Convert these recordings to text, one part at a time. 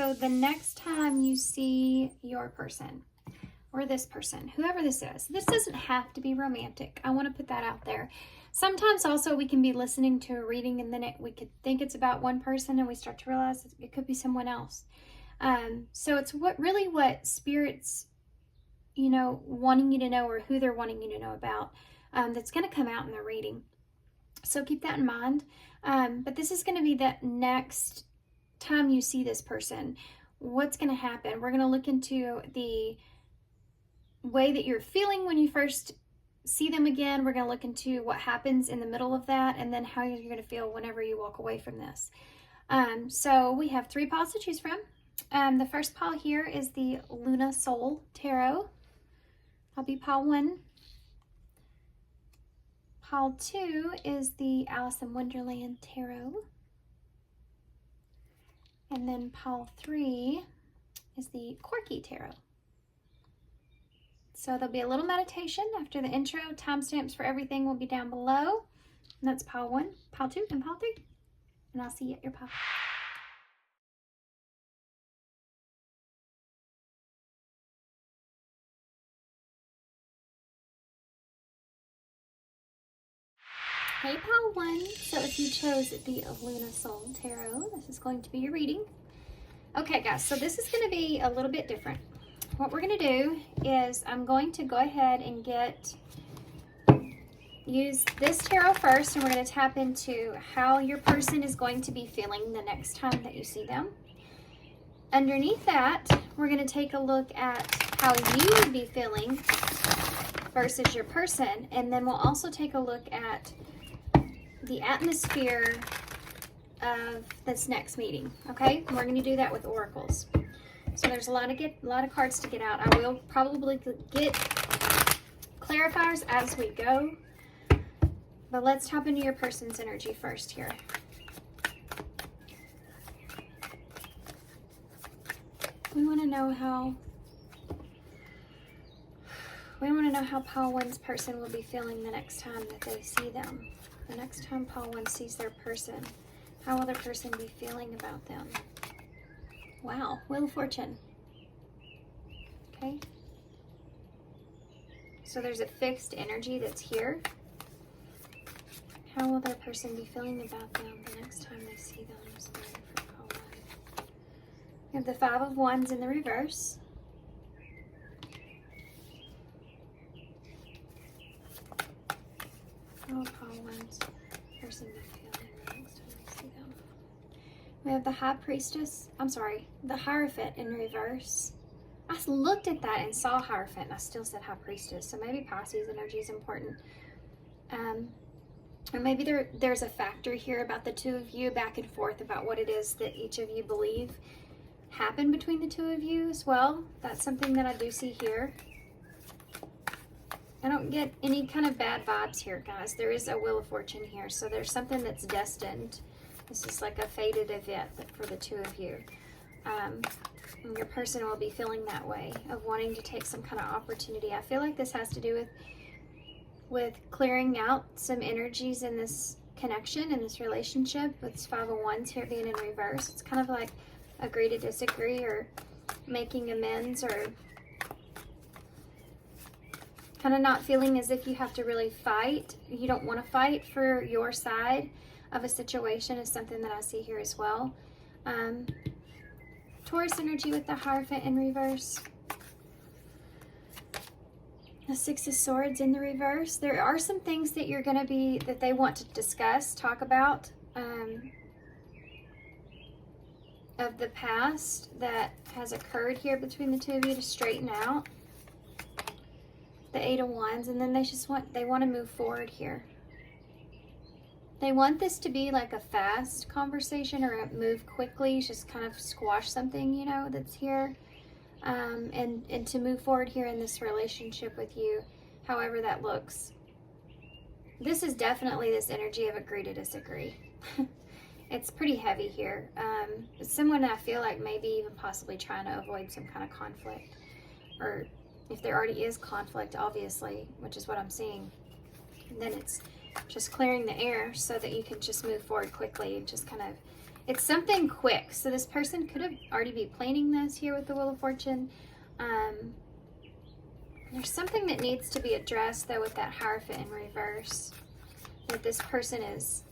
So the next time you see your person or this person, whoever this is, this doesn't have to be romantic. I want to put that out there. Sometimes also we can be listening to a reading and then we could think it's about one person and we start to realize it could be someone else. So it's what Spirit's, you know, wanting you to know, or who they're wanting you to know about, that's going to come out in the reading. So keep that in mind. But this is going to be the next time you see this person. What's going to happen? We're going to look into the way that you're feeling when you first see them again. We're going to look into what happens in the middle of that, and then how you're going to feel whenever you walk away from this. So we have 3 piles to choose from. The first pile here is the Luna Soul Tarot. I'll be pile 1. Pile 2 is the Alice in Wonderland Tarot. And then pile 3 is the Quirky Tarot. So there'll be a little meditation after the intro. Timestamps for everything will be down below. And that's pile 1, pile 2, and pile 3. And I'll see you at your pile. Hey, pile 1. So if you chose the Luna Soul Tarot, this is going to be your reading. Okay, guys, so this is going to be a little bit different. What we're going to do is I'm going to go ahead and use this tarot first, and we're going to tap into how your person is going to be feeling the next time that you see them. Underneath that, we're going to take a look at how you would be feeling versus your person, and then we'll also take a look at the atmosphere of this next meeting. Okay, and we're going to do that with oracles. So there's a lot of cards to get out. I will probably get clarifiers as we go, but let's tap into your person's energy first here. We want to know how pile 1's person will be feeling the next time that they see them. The next time pile 1 sees their person, how will their person be feeling about them? Wow, Wheel of Fortune. Okay. So there's a fixed energy that's here. How will their person be feeling about them the next time they see them? For pile 1. We have the 5 of Wands in the reverse. How will pile 1's person be feeling the next time they see them? We have the High Priestess, the Hierophant in reverse. I looked at that and saw Hierophant and I still said High Priestess, so maybe Pisces energy is important. Or maybe there's a factor here about the 2 of you, back and forth about what it is that each of you believe happened between the 2 of you as well. That's something that I do see here. I don't get any kind of bad vibes here, guys. There is a Wheel of Fortune here, so there's something that's destined. This is like a fated event for the 2 of you. And your person will be feeling that way, of wanting to take some kind of opportunity. I feel like this has to do with clearing out some energies in this connection, in this relationship, with this 5 of Wands here being in reverse. It's kind of like agree to disagree, or making amends, or kind of not feeling as if you have to really fight. You don't want to fight for your side of a situation is something that I see here as well. Taurus energy with the Hierophant in reverse. The 6 of Swords in the reverse. There are some things that that they want to discuss, talk about, of the past that has occurred here between the 2 of you to straighten out. The 8 of Wands, and then they want to move forward here. They want this to be like a fast conversation, or a move quickly, just kind of squash something, you know, that's here. And to move forward here in this relationship with you, however that looks. This is definitely this energy of agree to disagree. It's pretty heavy here. It's someone I feel like maybe even possibly trying to avoid some kind of conflict. Or if there already is conflict, obviously, which is what I'm seeing, then it's just clearing the air so that you can just move forward quickly and just kind of It's something quick. So this person could have already be planning this here with the Wheel of Fortune. There's something that needs to be addressed, though, with that Hierophant in reverse. That this person is,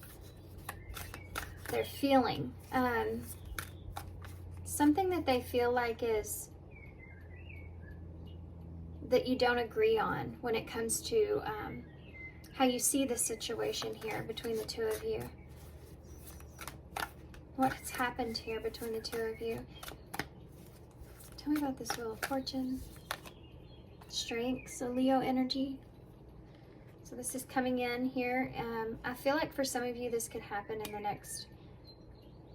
they're feeling. Something that they feel like is that you don't agree on when it comes to how you see the situation here between the two of you. What has happened here between the two of you? Tell me about this Wheel of Fortune. Strength, so Leo energy. So this is coming in here. I feel like for some of you this could happen in the next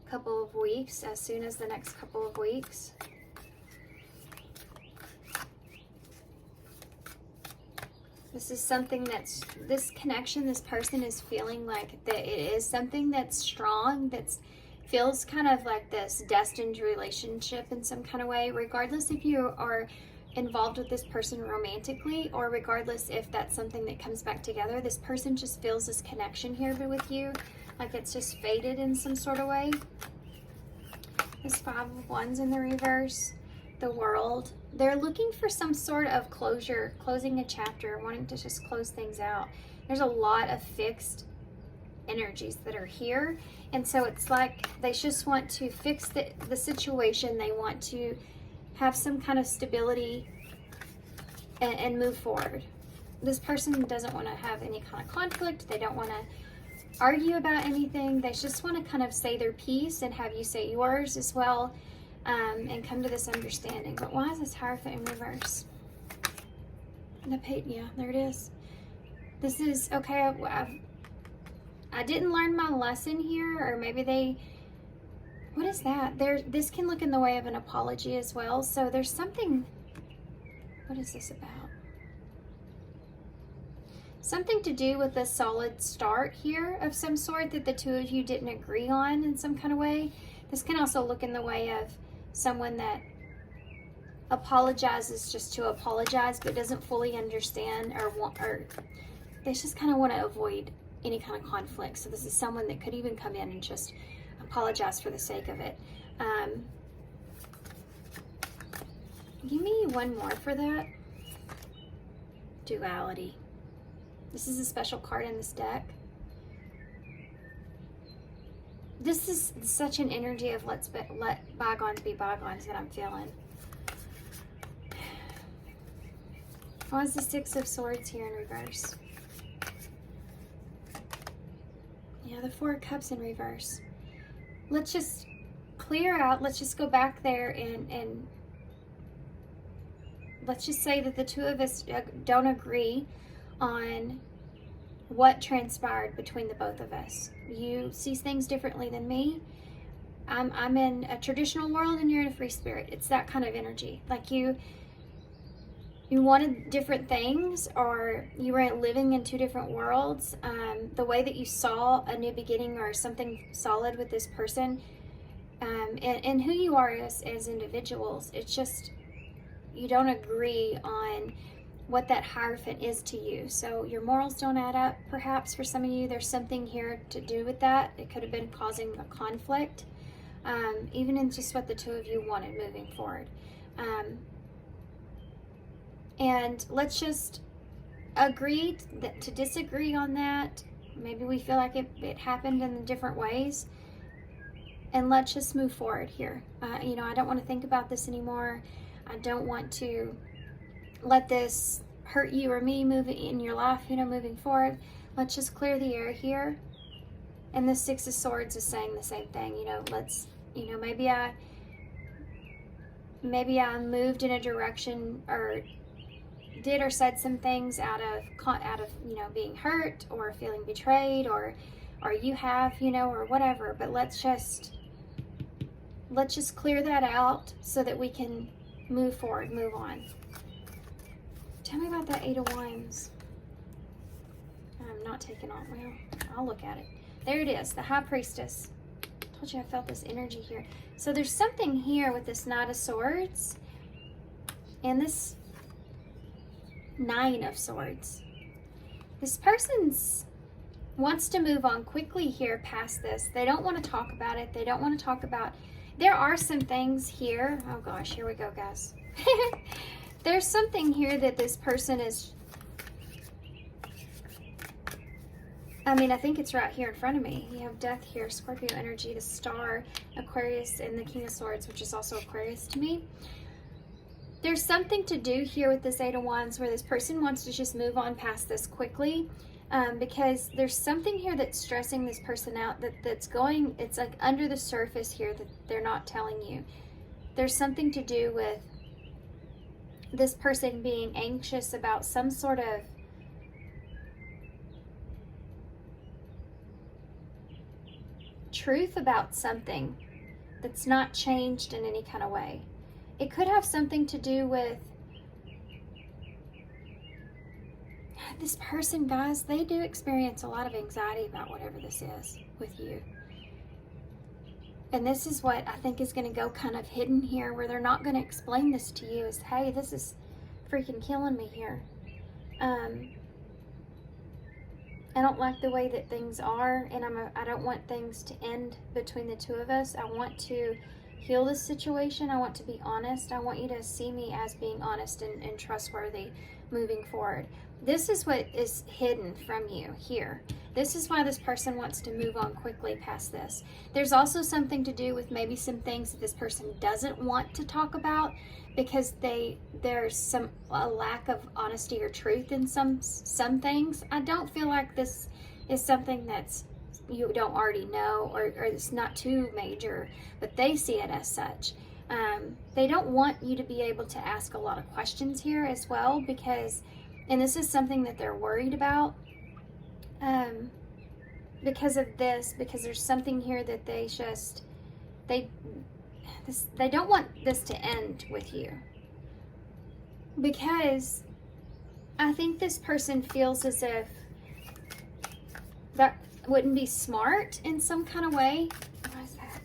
couple of weeks, as soon as the next couple of weeks. This is something that's, this connection, this person is feeling like that it is something that's strong, that's feels kind of like this destined relationship in some kind of way, regardless if you are involved with this person romantically or regardless if that's something that comes back together. This person just feels this connection here with you, like it's just faded in some sort of way. This Five of Wands in the reverse, the World. They're looking for some sort of closure, closing a chapter, wanting to just close things out. There's a lot of fixed energies that are here, and so it's like they just want to fix the situation. They want to have some kind of stability and move forward. This person doesn't want to have any kind of conflict. They don't want to argue about anything. They just want to kind of say their piece and have you say yours as well, and come to this understanding. But why is this Hierophant in reverse? Yeah, there it is. This is, okay, I didn't learn my lesson here, or maybe they, what is that? This can look in the way of an apology as well. So there's something, what is this about? Something to do with a solid start here of some sort that the two of you didn't agree on in some kind of way. This can also look in the way of someone that apologizes just to apologize but doesn't fully understand or they just kind of want to avoid any kind of conflict. So this is someone that could even come in and just apologize for the sake of it. Give me one more for that. Duality. This is a special card in this deck. This is such an energy of let bygones be bygones that I'm feeling. Why is the Six of Swords here in reverse? Yeah, the Four of Cups in reverse. Let's just clear out. Let's just go back there and let's just say that the two of us don't agree on what transpired between the both of us. You see things differently than me. I'm in a traditional world and you're in a free spirit. It's that kind of energy. Like you wanted different things, or you were living in two different worlds. The way that you saw a new beginning or something solid with this person, and who you are as individuals, it's just you don't agree on what that Hierophant is to you. So your morals don't add up, perhaps for some of you. There's something here to do with that. It could have been causing a conflict, even in just what the two of you wanted moving forward. And let's just agree to disagree on that. Maybe we feel like it happened in different ways. And let's just move forward here. I don't want to think about this anymore. I don't want to let this hurt you or me move in your life, moving forward. Let's just clear the air here. And the Six of Swords is saying the same thing. Let's, maybe I moved in a direction or did or said some things out of being hurt or feeling betrayed, or you have, or whatever. But let's just clear that out so that we can move forward, move on. Tell me about that Eight of Wands. I'm not taking on, well, I'll look at it. There it is, the High Priestess. Told you I felt this energy here. So there's something here with this Knight of Swords and this Nine of Swords. This person's wants to move on quickly here past this. They don't want to talk about it. They don't want to talk about, there are some things here. Oh gosh, here we go, guys. There's something here that this person is, I mean, I think it's right here in front of me. You have Death here, Scorpio energy, the Star, Aquarius, and the King of Swords, which is also Aquarius to me. There's something to do here with this Eight of Wands where this person wants to just move on past this quickly, because there's something here that's stressing this person out, that's going, it's like under the surface here that they're not telling you. There's something to do with this person being anxious about some sort of truth about something that's not changed in any kind of way. It could have something to do with this person, guys. They do experience a lot of anxiety about whatever this is with you. And this is what I think is going to go kind of hidden here, where they're not going to explain this to you as, hey, this is freaking killing me here. I don't like the way that things are, and I don't want things to end between the two of us. I want to heal this situation. I want to be honest. I want you to see me as being honest and trustworthy moving forward. This is what is hidden from you here. This is why this person wants to move on quickly past this. There's also something to do with maybe some things that this person doesn't want to talk about because there's a lack of honesty or truth in some things. I don't feel like this is something that's you don't already know, or it's not too major, but they see it as such. They don't want you to be able to ask a lot of questions here as well, because, and this is something that they're worried about, because of this, because there's something here that they just, they don't want this to end with you, because I think this person feels as if that wouldn't be smart in some kind of way. What is that?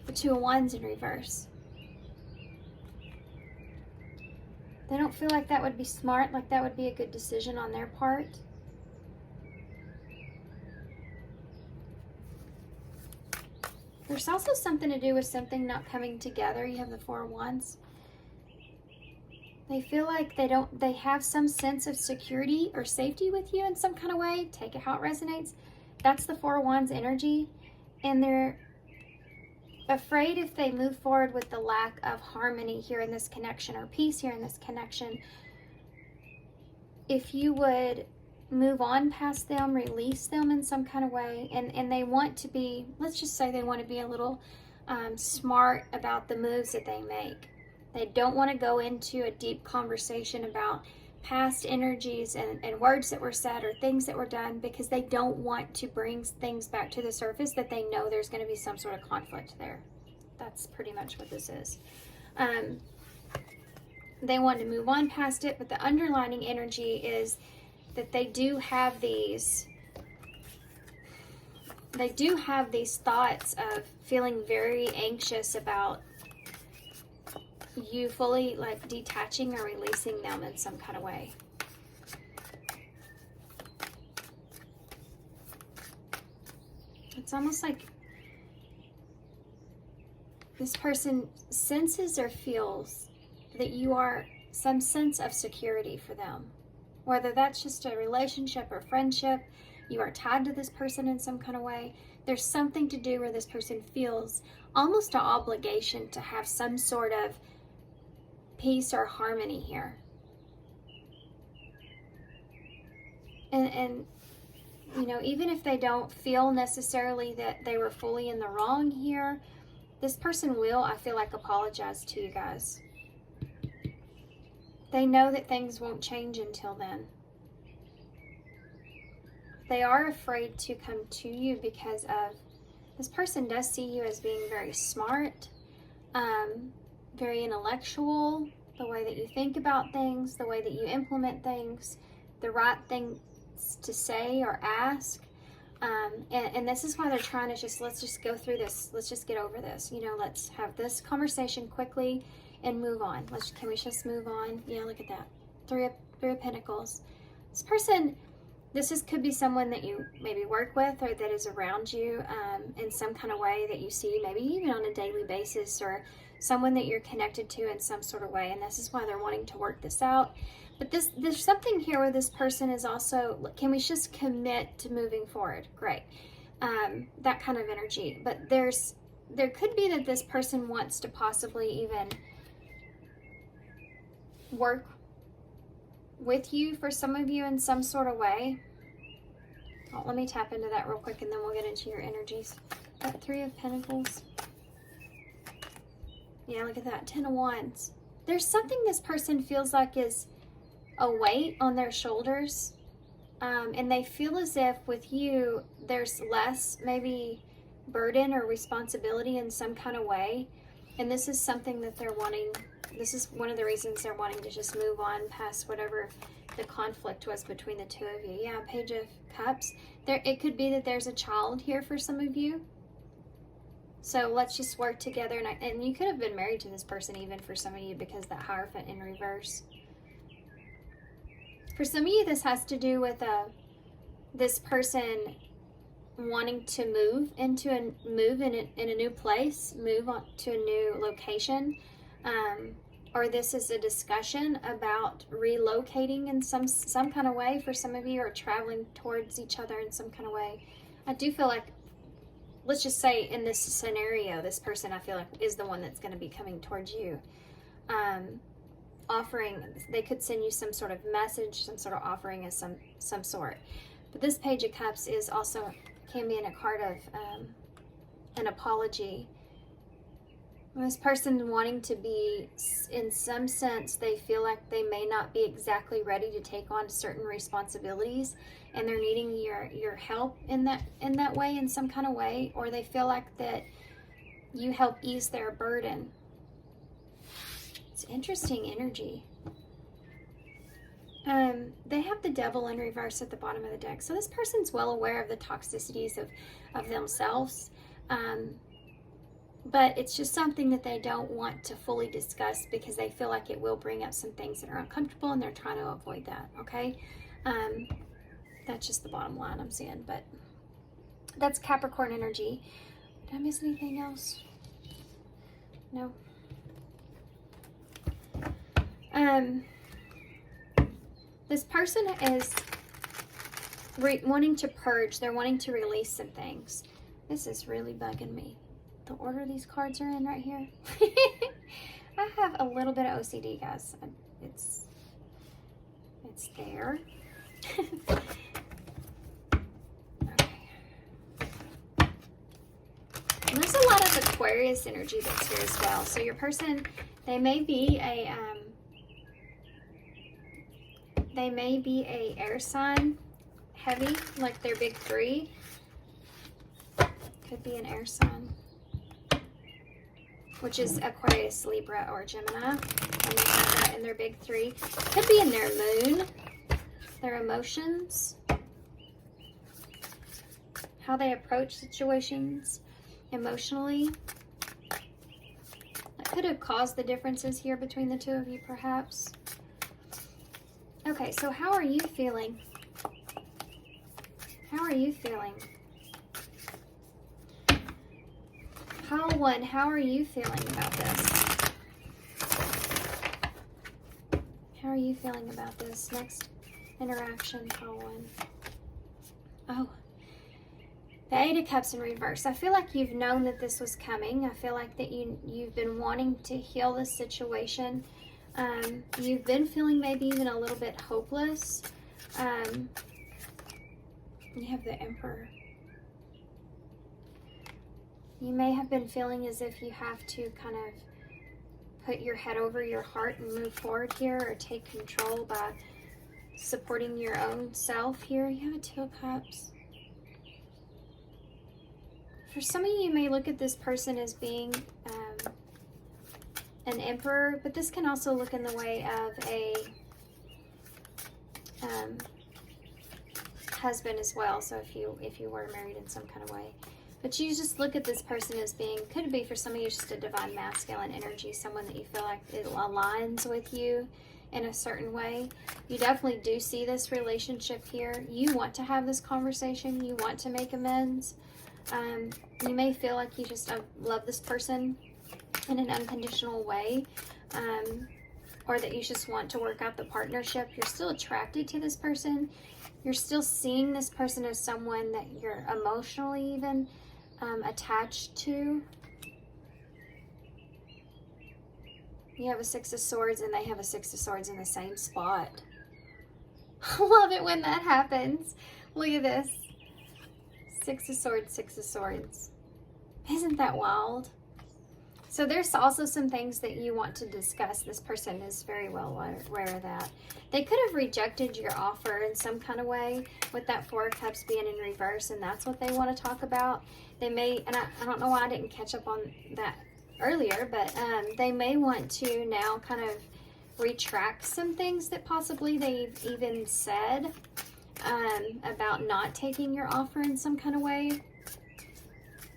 The Two of Wands in reverse. They don't feel like that would be smart, like that would be a good decision on their part. There's also something to do with something not coming together. You have the Four of Wands. They feel like they have some sense of security or safety with you in some kind of way. Take it how it resonates. That's the Four of Wands energy. And they're afraid if they move forward with the lack of harmony here in this connection, or peace here in this connection, if you would move on past them, release them in some kind of way, and they want to be, let's just say they want to be a little smart about the moves that they make. They don't want to go into a deep conversation about past energies and words that were said or things that were done, because they don't want to bring things back to the surface that they know there's going to be some sort of conflict there. That's pretty much what this is. They want to move on past it, but the underlining energy is that they do have these thoughts of feeling very anxious about you fully like detaching or releasing them in some kind of way. It's almost like this person senses or feels that you are some sense of security for them. Whether that's just a relationship or friendship, you are tied to this person in some kind of way. There's something to do where this person feels almost an obligation to have some sort of peace or harmony here. And you know, even if they don't feel necessarily that they were fully in the wrong here, this person will, I feel like, apologize to you guys. They know that things won't change until then. They are afraid to come to you because of, this person does see you as being very smart, very intellectual, the way that you think about things, the way that you implement things, the right things to say or ask. And this is why they're trying to let's just go through this. Let's just get over this. You know, let's have this conversation quickly and move on. Can we just move on? Yeah, look at that. Three of Pentacles. This person, could be someone that you maybe work with or that is around you in some kind of way that you see, maybe even on a daily basis, or someone that you're connected to in some sort of way. And this is why they're wanting to work this out. But there's something here where this person is also, can we just commit to moving forward? Great. That kind of energy. But there could be that this person wants to possibly even work with you, for some of you, in some sort of way. Oh, let me tap into that real quick and then we'll get into your energies. That 3 of Pentacles. Yeah, look at that. 10 of Wands. There's something this person feels like is a weight on their shoulders. And they feel as if with you, there's less maybe burden or responsibility in some kind of way. And this is something that they're wanting. This is one of the reasons they're wanting to just move on past whatever the conflict was between the two of you. Yeah, Page of Cups. It could be that there's a child here for some of you. So let's just work together. And you could have been married to this person even for some of you, because that Hierophant in reverse. For some of you, this has to do with this person wanting to move in a new place, move on to a new location. Or this is a discussion about relocating in some kind of way for some of you, or traveling towards each other in some kind of way. I do feel like, let's just say in this scenario, this person I feel like is the one that's going to be coming towards you. Offering, they could send you some sort of message, some sort of offering of some sort. But this Page of Cups is also, can be in a card of an apology. This person wanting to be, in some sense, they feel like they may not be exactly ready to take on certain responsibilities, and they're needing your help in that way, in some kind of way, or they feel like that you help ease their burden. It's interesting energy. They have the Devil in reverse at the bottom of the deck, so this person's well aware of the toxicities of themselves. But it's just something that they don't want to fully discuss, because they feel like it will bring up some things that are uncomfortable, and they're trying to avoid that, okay? That's just the bottom line I'm seeing, but that's Capricorn energy. Did I miss anything else? No. This person is wanting to purge. They're wanting to release some things. This is really bugging me. The order these cards are in right here. I have a little bit of OCD, guys. It's there. Okay. And there's a lot of Aquarius energy that's here as well. So your person, they may be a air sign, heavy, like their big 3. Could be an air sign, which is Aquarius, Libra, or Gemini. And they have that in their big 3. Could be in their moon, their emotions, how they approach situations emotionally. That could have caused the differences here between the two of you, perhaps. Okay, so how are you feeling? How are you feeling? Pile 1, how are you feeling about this? How are you feeling about this next interaction, Pile 1? Oh, the 8 of Cups in reverse. I feel like you've known that this was coming. I feel like that you've been wanting to heal this situation. You've been feeling maybe even a little bit hopeless. You have the Emperor. You may have been feeling as if you have to kind of put your head over your heart and move forward here, or take control by supporting your own self here. You have a 2 of Cups. For some of you, you may look at this person as being an emperor, but this can also look in the way of a husband as well. So if you were married in some kind of way, but you just look at this person as being, could be for some of you just a divine masculine energy, someone that you feel like it aligns with you in a certain way. You definitely do see this relationship here. You want to have this conversation. You want to make amends. You may feel like you just love this person in an unconditional way, or that you just want to work out the partnership. You're still attracted to this person. You're still seeing this person as someone that you're emotionally even attached to. You have a Six of Swords and they have a Six of Swords in the same spot. I love it when that happens. Look at this. Six of Swords, Six of Swords. Isn't that wild? So there's also some things that you want to discuss. This person is very well aware of that. They could have rejected your offer in some kind of way with that Four of Cups being in reverse, and that's what they want to talk about. They may, and I don't know why I didn't catch up on that earlier, but they may want to now kind of retract some things that possibly they've even said about not taking your offer in some kind of way.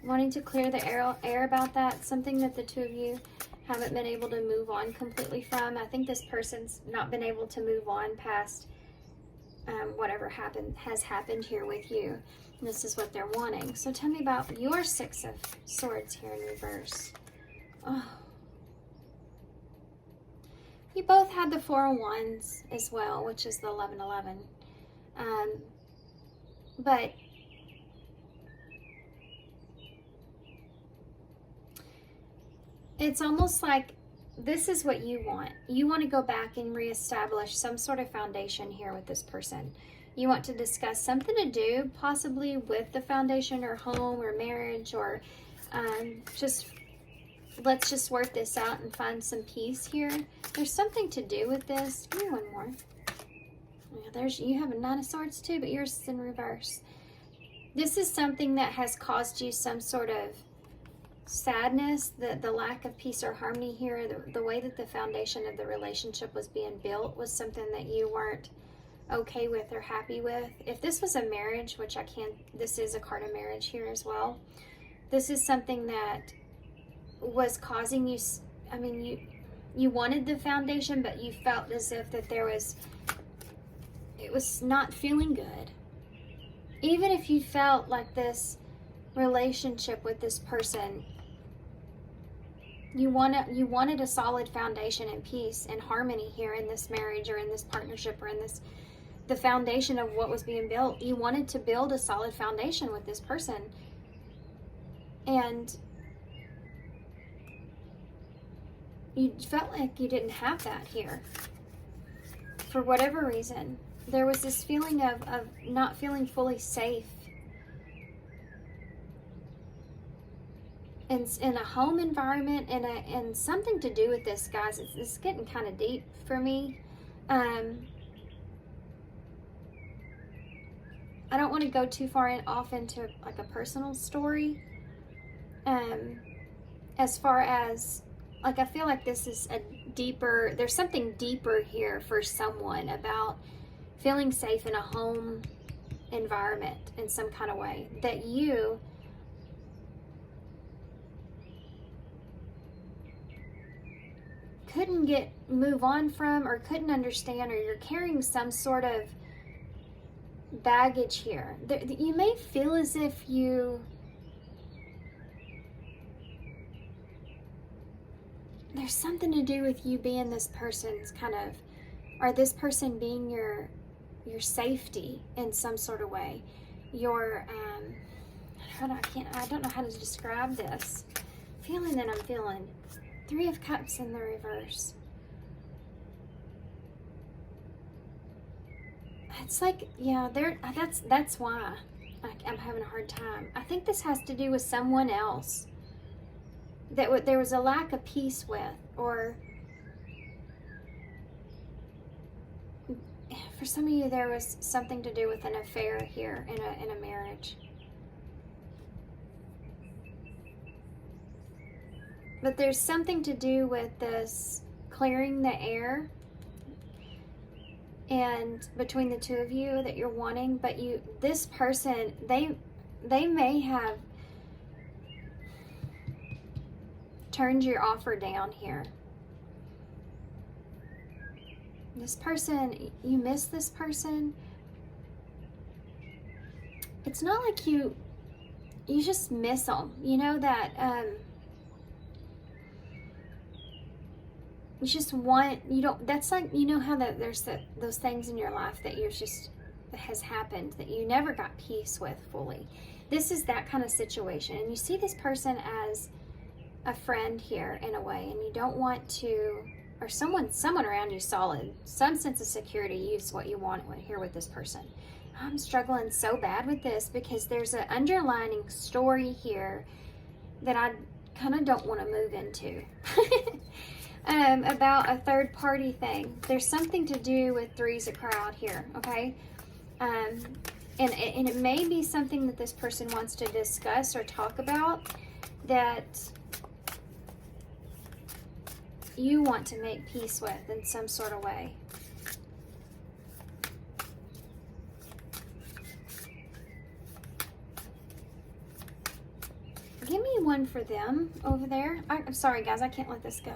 Wanting to clear the air about that, something that the two of you haven't been able to move on completely from. I think this person's not been able to move on past whatever has happened here with you. And this is what they're wanting. So tell me about your Six of Swords here in reverse. Oh. You both had the Four of Wands as well, which is the 11-11. But it's almost like this is what you want. You want to go back and reestablish some sort of foundation here with this person. You want to discuss something to do possibly with the foundation or home or marriage, or let's just work this out and find some peace here. There's something to do with this. Give me one more. Yeah, you have a Nine of Swords too, but yours is in reverse. This is something that has caused you some sort of sadness, the lack of peace or harmony here. The way that the foundation of the relationship was being built was something that you weren't okay with or happy with. If this was a marriage, which this is a card of marriage here as well. This is something that was causing you, I mean, you wanted the foundation, but you felt as if that it was not feeling good. Even if you felt like this relationship with this person, you wanted a solid foundation and peace and harmony here in this marriage or in this partnership or in the foundation of what was being built. You wanted to build a solid foundation with this person, and you felt like you didn't have that here for whatever reason. There was this feeling of not feeling fully safe in a home environment, and something to do with this, guys. It's getting kind of deep for me. I don't want to go too far off into like a personal story. As far as like, I feel like this is there's something deeper here for someone about feeling safe in a home environment in some kind of way that you couldn't move on from, or couldn't understand, or you're carrying some sort of baggage here. You may feel as if there's something to do with you being this person's kind of, or this person being your safety in some sort of way. Your I don't know how to describe this feeling that I'm feeling. Three of Cups in the reverse. It's like, yeah, that's why I'm having a hard time. I think this has to do with someone else that there was a lack of peace with, or for some of you there was something to do with an affair here in a marriage. But there's something to do with this clearing the air and between the two of you that you're wanting. But this person, they may have turned your offer down here. This person, you miss this person. It's not like you just miss them. You know that you just want, you don't, that's like, you know how that there's those things in your life that you're just, that has happened that you never got peace with fully. This is that kind of situation. And you see this person as a friend here in a way, and you don't want to, or someone around you solid, some sense of security is what you want here with this person. I'm struggling so bad with this because there's an underlining story here that I kind of don't want to move into. About a third party thing. There's something to do with three's a crowd here, okay? And it may be something that this person wants to discuss or talk about that you want to make peace with in some sort of way. Give me one for them over there. I'm sorry, guys. I can't let this go.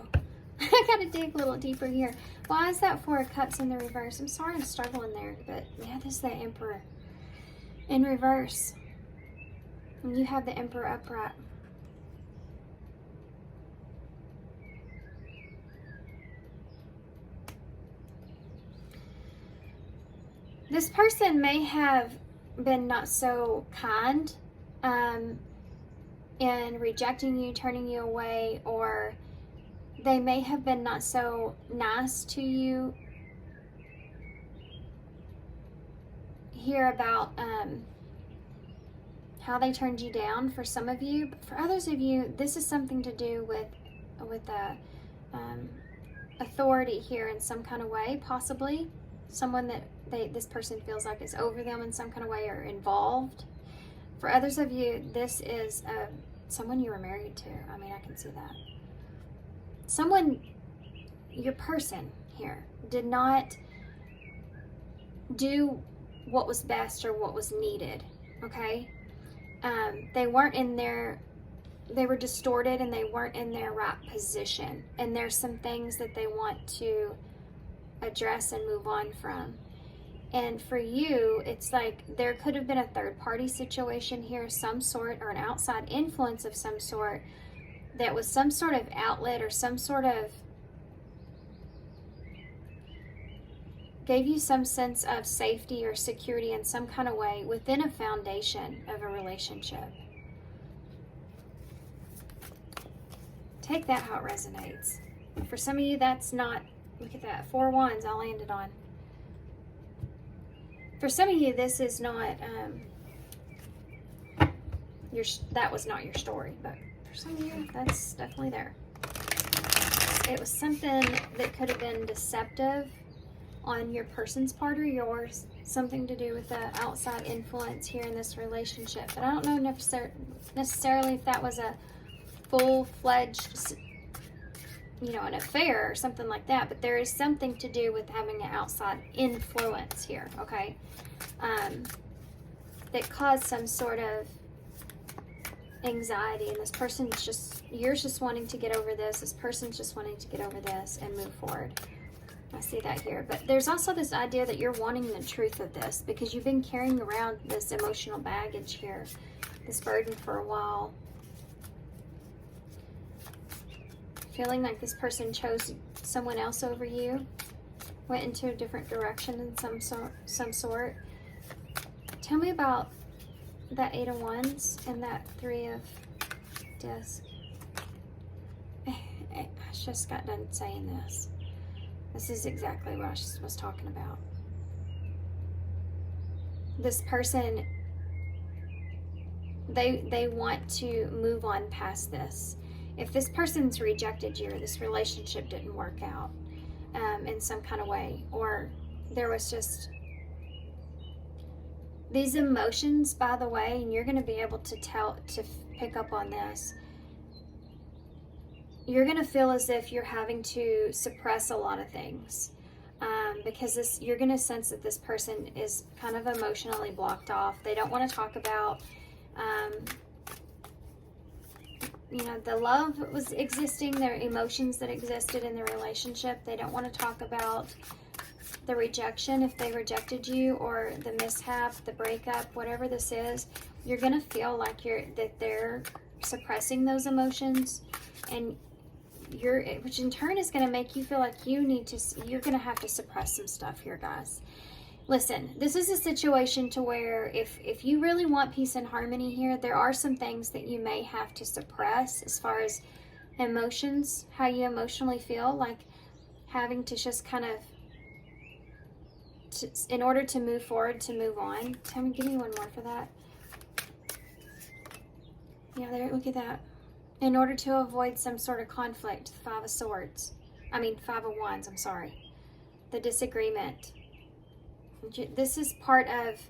I gotta dig a little deeper here. Why is that Four of Cups in the reverse? I'm sorry I'm struggling there, but yeah, this is the Emperor in reverse. And you have the Emperor upright. This person may have been not so kind in rejecting you, turning you away, or they may have been not so nice to you. Hear about how they turned you down for some of you, but for others of you, this is something to do with authority here in some kind of way, possibly someone that this person feels like is over them in some kind of way or involved. For others of you, this is someone you were married to. I mean, I can see that. Someone, your person here, did not do what was best or what was needed, okay? They weren't in their, they were distorted and they weren't in their right position. And there's some things that they want to address and move on from. And for you, it's like there could have been a third party situation here of some sort, or an outside influence of some sort that was some sort of outlet or some sort of gave you some sense of safety or security in some kind of way within a foundation of a relationship. Take that how it resonates. For some of you, that's not, look at that, 4 wands I landed on. For some of you, this is not, that was not your story, but for some of you, that's definitely there. It was something that could have been deceptive on your person's part or yours, something to do with the outside influence here in this relationship. But I don't know necessarily if that was a full-fledged, you know, an affair or something like that, but there is something to do with having an outside influence here, okay, that caused some sort of anxiety, and this person's just, you're just wanting to get over this person's just wanting to get over this and move forward. I see that here, but there's also this idea that you're wanting the truth of this because you've been carrying around this emotional baggage here, this burden for a while. Feeling like this person chose someone else over you, went into a different direction in some sort. Tell me about that 8 of Wands and that 3 of Discs. I just got done saying this. This is exactly what I was talking about. This person, they want to move on past this. If this person's rejected you or this relationship didn't work out in some kind of way, or there was just these emotions, by the way, and you're going to be able to pick up on this, you're going to feel as if you're having to suppress a lot of things because you're going to sense that this person is kind of emotionally blocked off. They don't want to talk about you know, the love that was existing, their emotions that existed in the relationship. They don't want to talk about the rejection, if they rejected you, or the mishap, the breakup, whatever this is, you're going to feel like they're suppressing those emotions, and which in turn is going to make you feel like you're going to have to suppress some stuff here, guys. Listen, this is a situation to where if you really want peace and harmony here, there are some things that you may have to suppress as far as emotions, how you emotionally feel, like having to just kind of, in order to move forward, to move on. Give me one more for that. Yeah, there, look at that. In order to avoid some sort of conflict, 5 of Swords. I mean, 5 of Wands, I'm sorry. The disagreement. This is part of,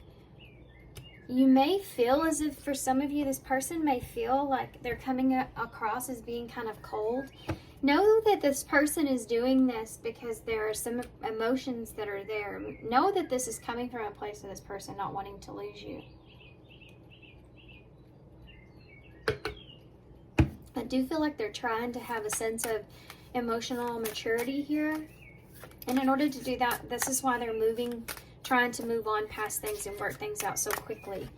you may feel as if, for some of you, this person may feel like they're coming across as being kind of cold. Know that this person is doing this because there are some emotions that are there. Know that this is coming from a place of this person not wanting to lose you. I do feel like they're trying to have a sense of emotional maturity here. And in order to do that, this is why they're trying to move on past things and work things out so quickly.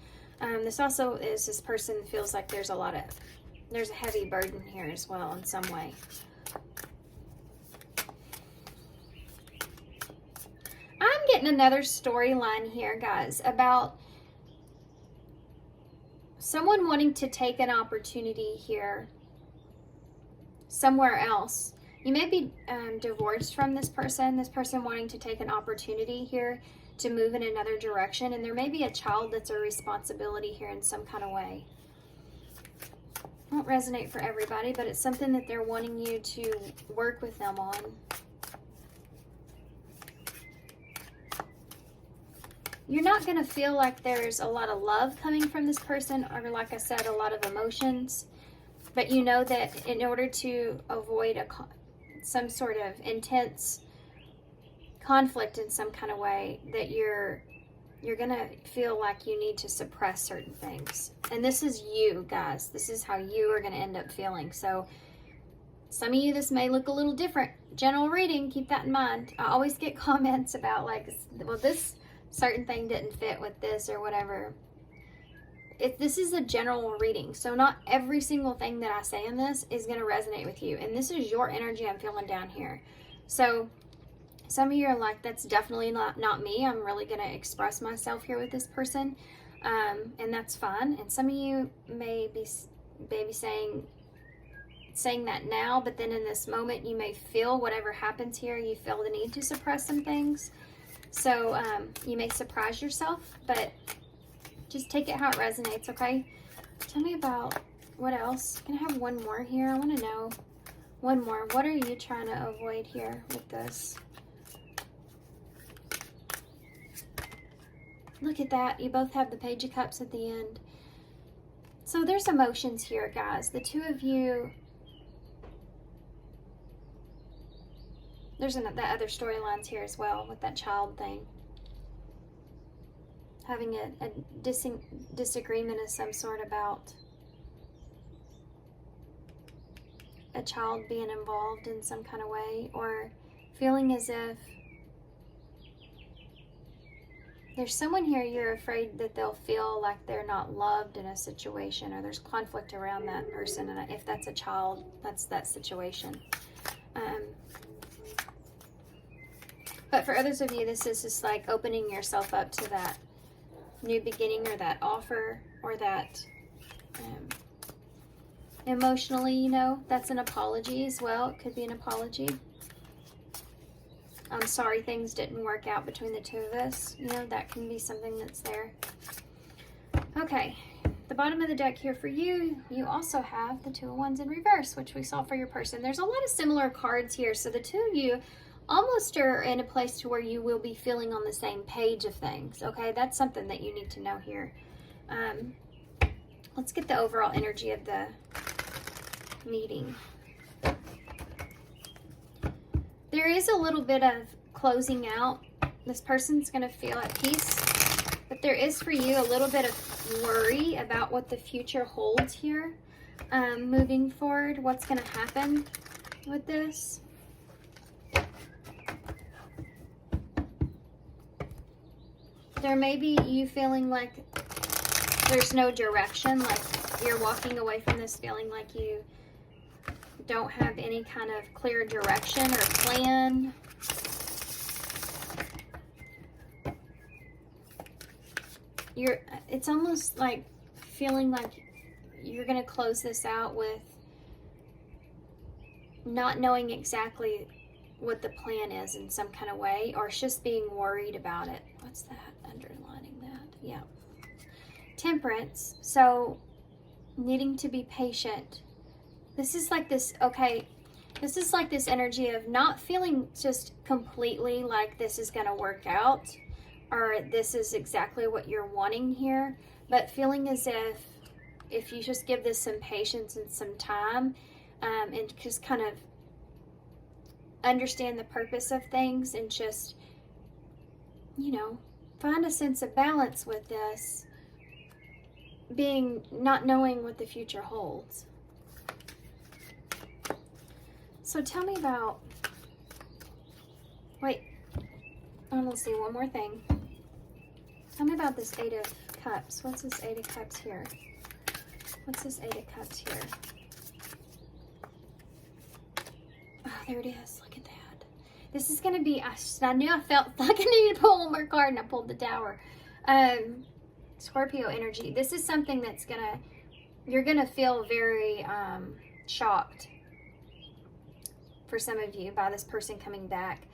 This also is, this person feels like there's a heavy burden here as well in some way. I'm getting another storyline here, guys, about someone wanting to take an opportunity here somewhere else. You may be divorced from this person wanting to take an opportunity here to move in another direction, and there may be a child that's a responsibility here in some kind of way. Won't resonate for everybody, but it's something that they're wanting you to work with them on. You're not going to feel like there's a lot of love coming from this person, or like I said, a lot of emotions, but you know that in order to avoid some sort of intense conflict in some kind of way, that you're going to feel like you need to suppress certain things. And this is you, guys. This is how you are going to end up feeling. So some of you, this may look a little different. General reading, keep that in mind. I always get comments about like, well, this certain thing didn't fit with this or whatever. This is a general reading, so not every single thing that I say in this is going to resonate with you. And this is your energy I'm feeling down here. So some of you are like, that's definitely not me. I'm really going to express myself here with this person. And that's fine. And some of you may be saying that now, but then in this moment, you may feel whatever happens here, you feel the need to suppress some things. So you may surprise yourself, but just take it how it resonates, okay? Tell me about what else. Can I have one more here? I want to know one more. What are you trying to avoid here with this? Look at that. You both have the Page of Cups at the end. So there's emotions here, guys. The two of you, there's the other storylines here as well with that child thing. Having a disagreement of some sort about a child being involved in some kind of way, or feeling as if there's someone here you're afraid that they'll feel like they're not loved in a situation, or there's conflict around that person, and if that's a child, that's that situation. But for others of you, this is just like opening yourself up to that new beginning, or that offer, or that emotionally, you know, that's an apology as well. It could be an apology. I'm sorry things didn't work out between the two of us. You know, that can be something that's there. Okay, the bottom of the deck here for you, you also have the Two of Wands in reverse, which we saw for your person. There's a lot of similar cards here. So the two of you almost are in a place to where you will be feeling on the same page of things. Okay, that's something that you need to know here. Let's get the overall energy of the meeting. There is a little bit of closing out. This person's going to feel at peace, but there is for you a little bit of worry about what the future holds here. Moving forward, what's going to happen with this. There may be you feeling like there's no direction, like you're walking away from this feeling like you don't have any kind of clear direction or plan. It's almost like feeling like you're going to close this out with not knowing exactly what the plan is in some kind of way, or it's just being worried about it. What's that? Underlining that. Yeah. Temperance. So needing to be patient. This is like this, okay, this is like this energy of not feeling just completely like this is going to work out or this is exactly what you're wanting here, but feeling as if you just give this some patience and some time, and just kind of understand the purpose of things and just, you know, find a sense of balance with this, not knowing what the future holds. So tell me about, wait, let's see, one more thing. Tell me about this Eight of Cups. What's this Eight of Cups here? What's this Eight of Cups here? Oh, there it is. Look at that. This is going to be, I knew I felt like I needed to pull one more card, and I pulled the Tower. Scorpio energy. This is something that's you're going to feel very shocked for some of you by this person coming back.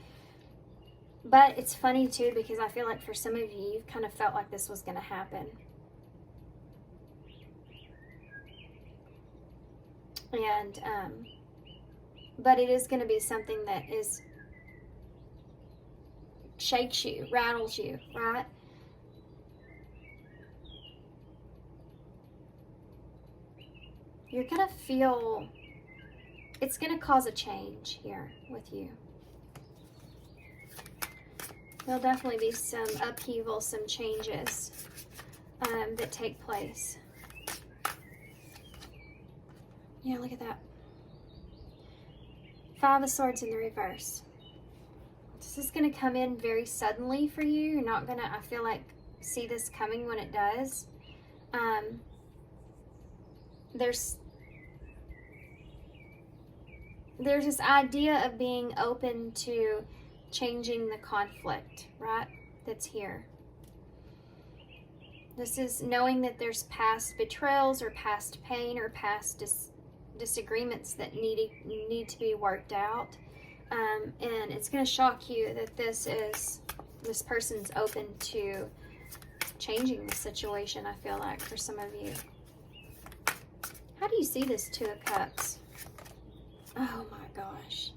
But it's funny too, because I feel like for some of you, you've kind of felt like this was going to happen. And, but it is going to be something that shakes you, rattles you, right? You're going to feel, it's going to cause a change here with you. There'll definitely be some upheaval, some changes that take place. Yeah, look at that. Five of Swords in the reverse. This is going to come in very suddenly for you. You're not going to, I feel like, see this coming when it does. There's this idea of being open to changing the conflict, right? That's here. This is knowing that there's past betrayals or past pain or past disagreements that need to be worked out. And it's going to shock you that this person's open to changing the situation, I feel like, for some of you. How do you see this Two of Cups? Oh my gosh.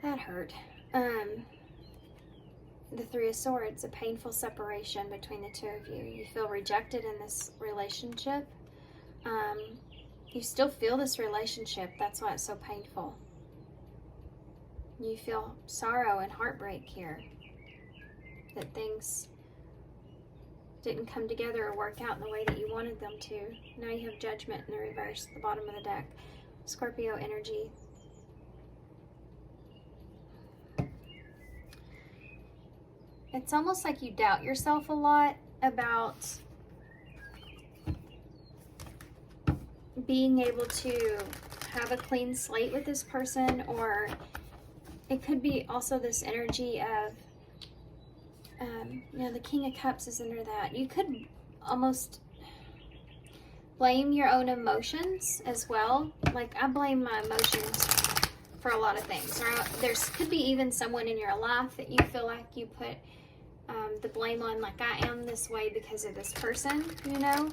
That hurt. The Three of Swords, a painful separation between the two of you. You feel rejected in this relationship. You still feel this relationship. That's why it's so painful. You feel sorrow and heartbreak here. That things didn't come together or work out in the way that you wanted them to. Now you have Judgment in the reverse at the bottom of the deck. Scorpio energy. It's almost like you doubt yourself a lot about being able to have a clean slate with this person, or it could be also this energy of, you know, the King of Cups is under that. You could almost blame your own emotions as well. Like, I blame my emotions for a lot of things. Or could be even someone in your life that you feel like you put the blame on, like, I am this way because of this person, you know?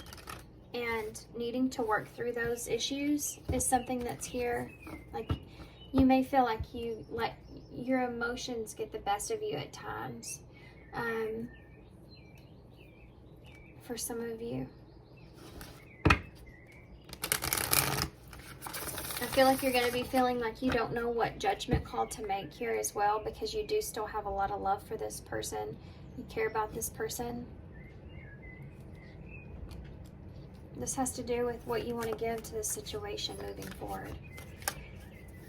And needing to work through those issues is something that's here. Like, you may feel like your emotions get the best of you at times. For some of you. I feel like you're going to be feeling like you don't know what judgment call to make here as well, because you do still have a lot of love for this person. You care about this person. This has to do with what you want to give to this situation moving forward.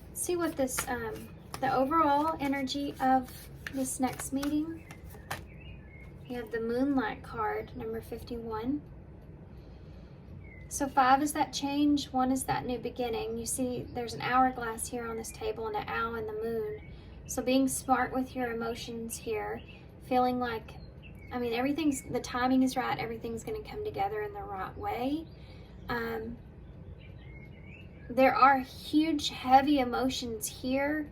Let's see what this, the overall energy of this next meeting. You have the Moonlight card, number 51. So 5 is that change, 1 is that new beginning. You see there's an hourglass here on this table and an owl and the moon. So being smart with your emotions here, feeling like, I mean, the timing is right, everything's going to come together in the right way. There are huge, heavy emotions here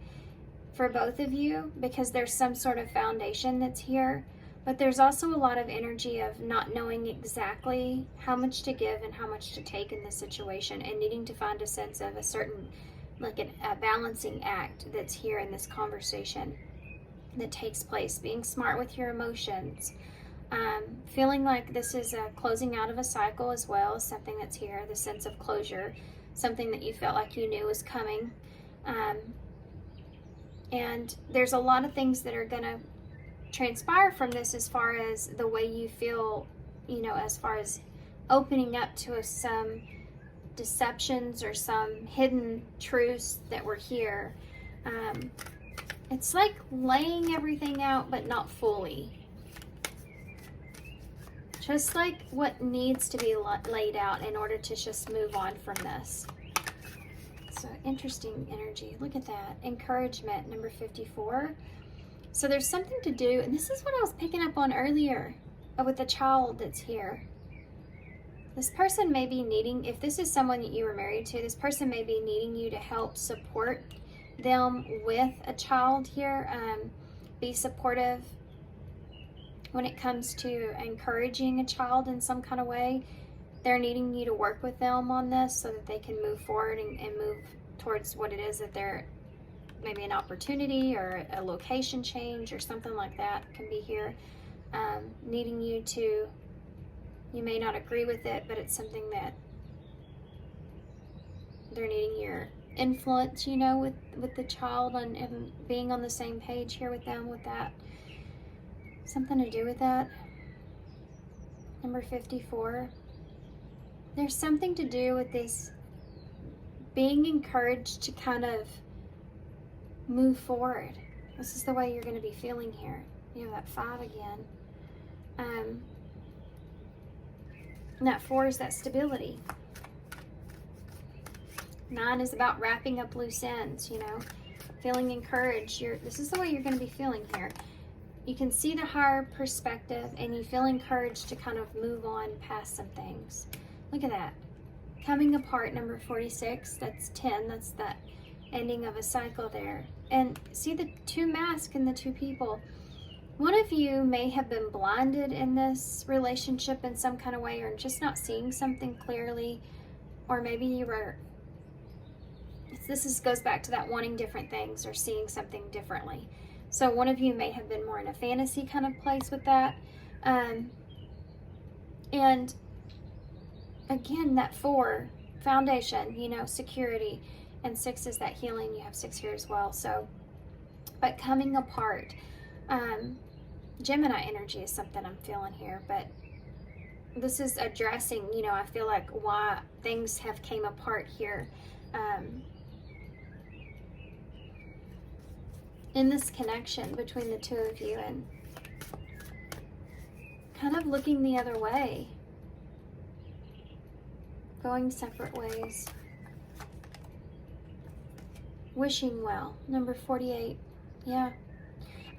for both of you because there's some sort of foundation that's here. But there's also a lot of energy of not knowing exactly how much to give and how much to take in this situation, and needing to find a sense of a certain, like a balancing act that's here in this conversation that takes place. Being smart with your emotions. Feeling like this is a closing out of a cycle as well, something that's here, the sense of closure, something that you felt like you knew was coming. And there's a lot of things that are going to transpire from this as far as the way you feel, you know, as far as opening up to some deceptions or some hidden truths that were here. It's like laying everything out, but not fully. Just like what needs to be laid out in order to just move on from this. So interesting energy. Look at that. Encouragement, number 54. So there's something to do, and this is what I was picking up on earlier with the child that's here. This person may be needing, if this is someone that you were married to, this person may be needing you to help support them with a child here. Be supportive when it comes to encouraging a child in some kind of way. They're needing you to work with them on this so that they can move forward and move towards what it is that they're, maybe an opportunity or a location change or something like that can be here. Needing you to, you may not agree with it, but it's something that they're needing your influence, you know, with the child and being on the same page here with them with that. Something to do with that. Number 54. There's something to do with this being encouraged to kind of move forward. This is the way you're going to be feeling here. You have that 5 again. And that 4 is that stability. 9 is about wrapping up loose ends, you know, feeling encouraged. This is the way you're going to be feeling here. You can see the higher perspective and you feel encouraged to kind of move on past some things. Look at that. Coming apart, number 46, that's 10. That's that ending of a cycle there. And see the 2 masks and the 2 people. One of you may have been blinded in this relationship in some kind of way, or just not seeing something clearly, or maybe you were, goes back to that wanting different things or seeing something differently. So one of you may have been more in a fantasy kind of place with that. And again, that 4, foundation, you know, security, and 6 is that healing. You have 6 here as well. So, but coming apart, Gemini energy is something I'm feeling here, but this is addressing, you know, I feel like why things have came apart here. In this connection between the 2 of you and kind of looking the other way, going separate ways, wishing well, number 48. Yeah,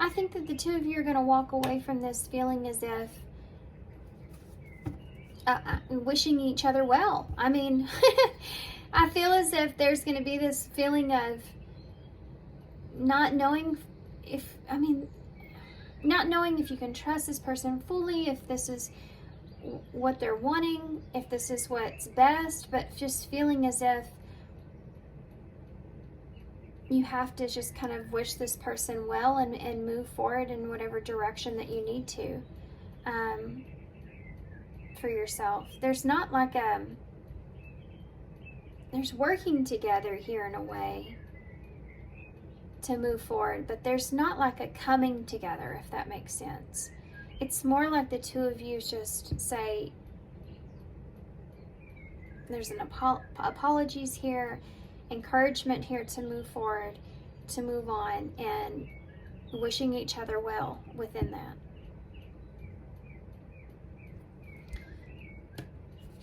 I think that the 2 of you are going to walk away from this feeling as if wishing each other well. I mean, I feel as if there's going to be this feeling of not knowing if you can trust this person fully, if this is what they're wanting, if this is what's best, but just feeling as if you have to just kind of wish this person well and move forward in whatever direction that you need to for yourself. There's not like there's working together here in a way to move forward, but there's not like a coming together, if that makes sense. It's more like the 2 of you just say, there's an apologies here, encouragement here to move forward, to move on, and wishing each other well within that.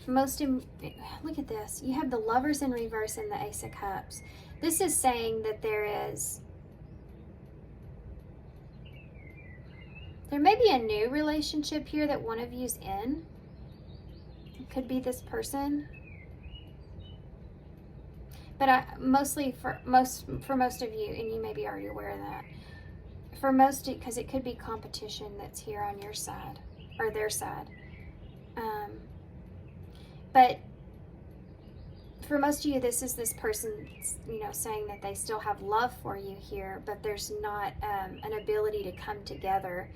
look at this. You have the Lovers in reverse and the Ace of Cups. This is saying that there may be a new relationship here that one of you's in. It could be this person. But for most of you, and you may be already aware of that, for most, because it could be competition that's here on your side or their side. But for most of you, this is this person, saying that they still have love for you here, but there's not an ability to come together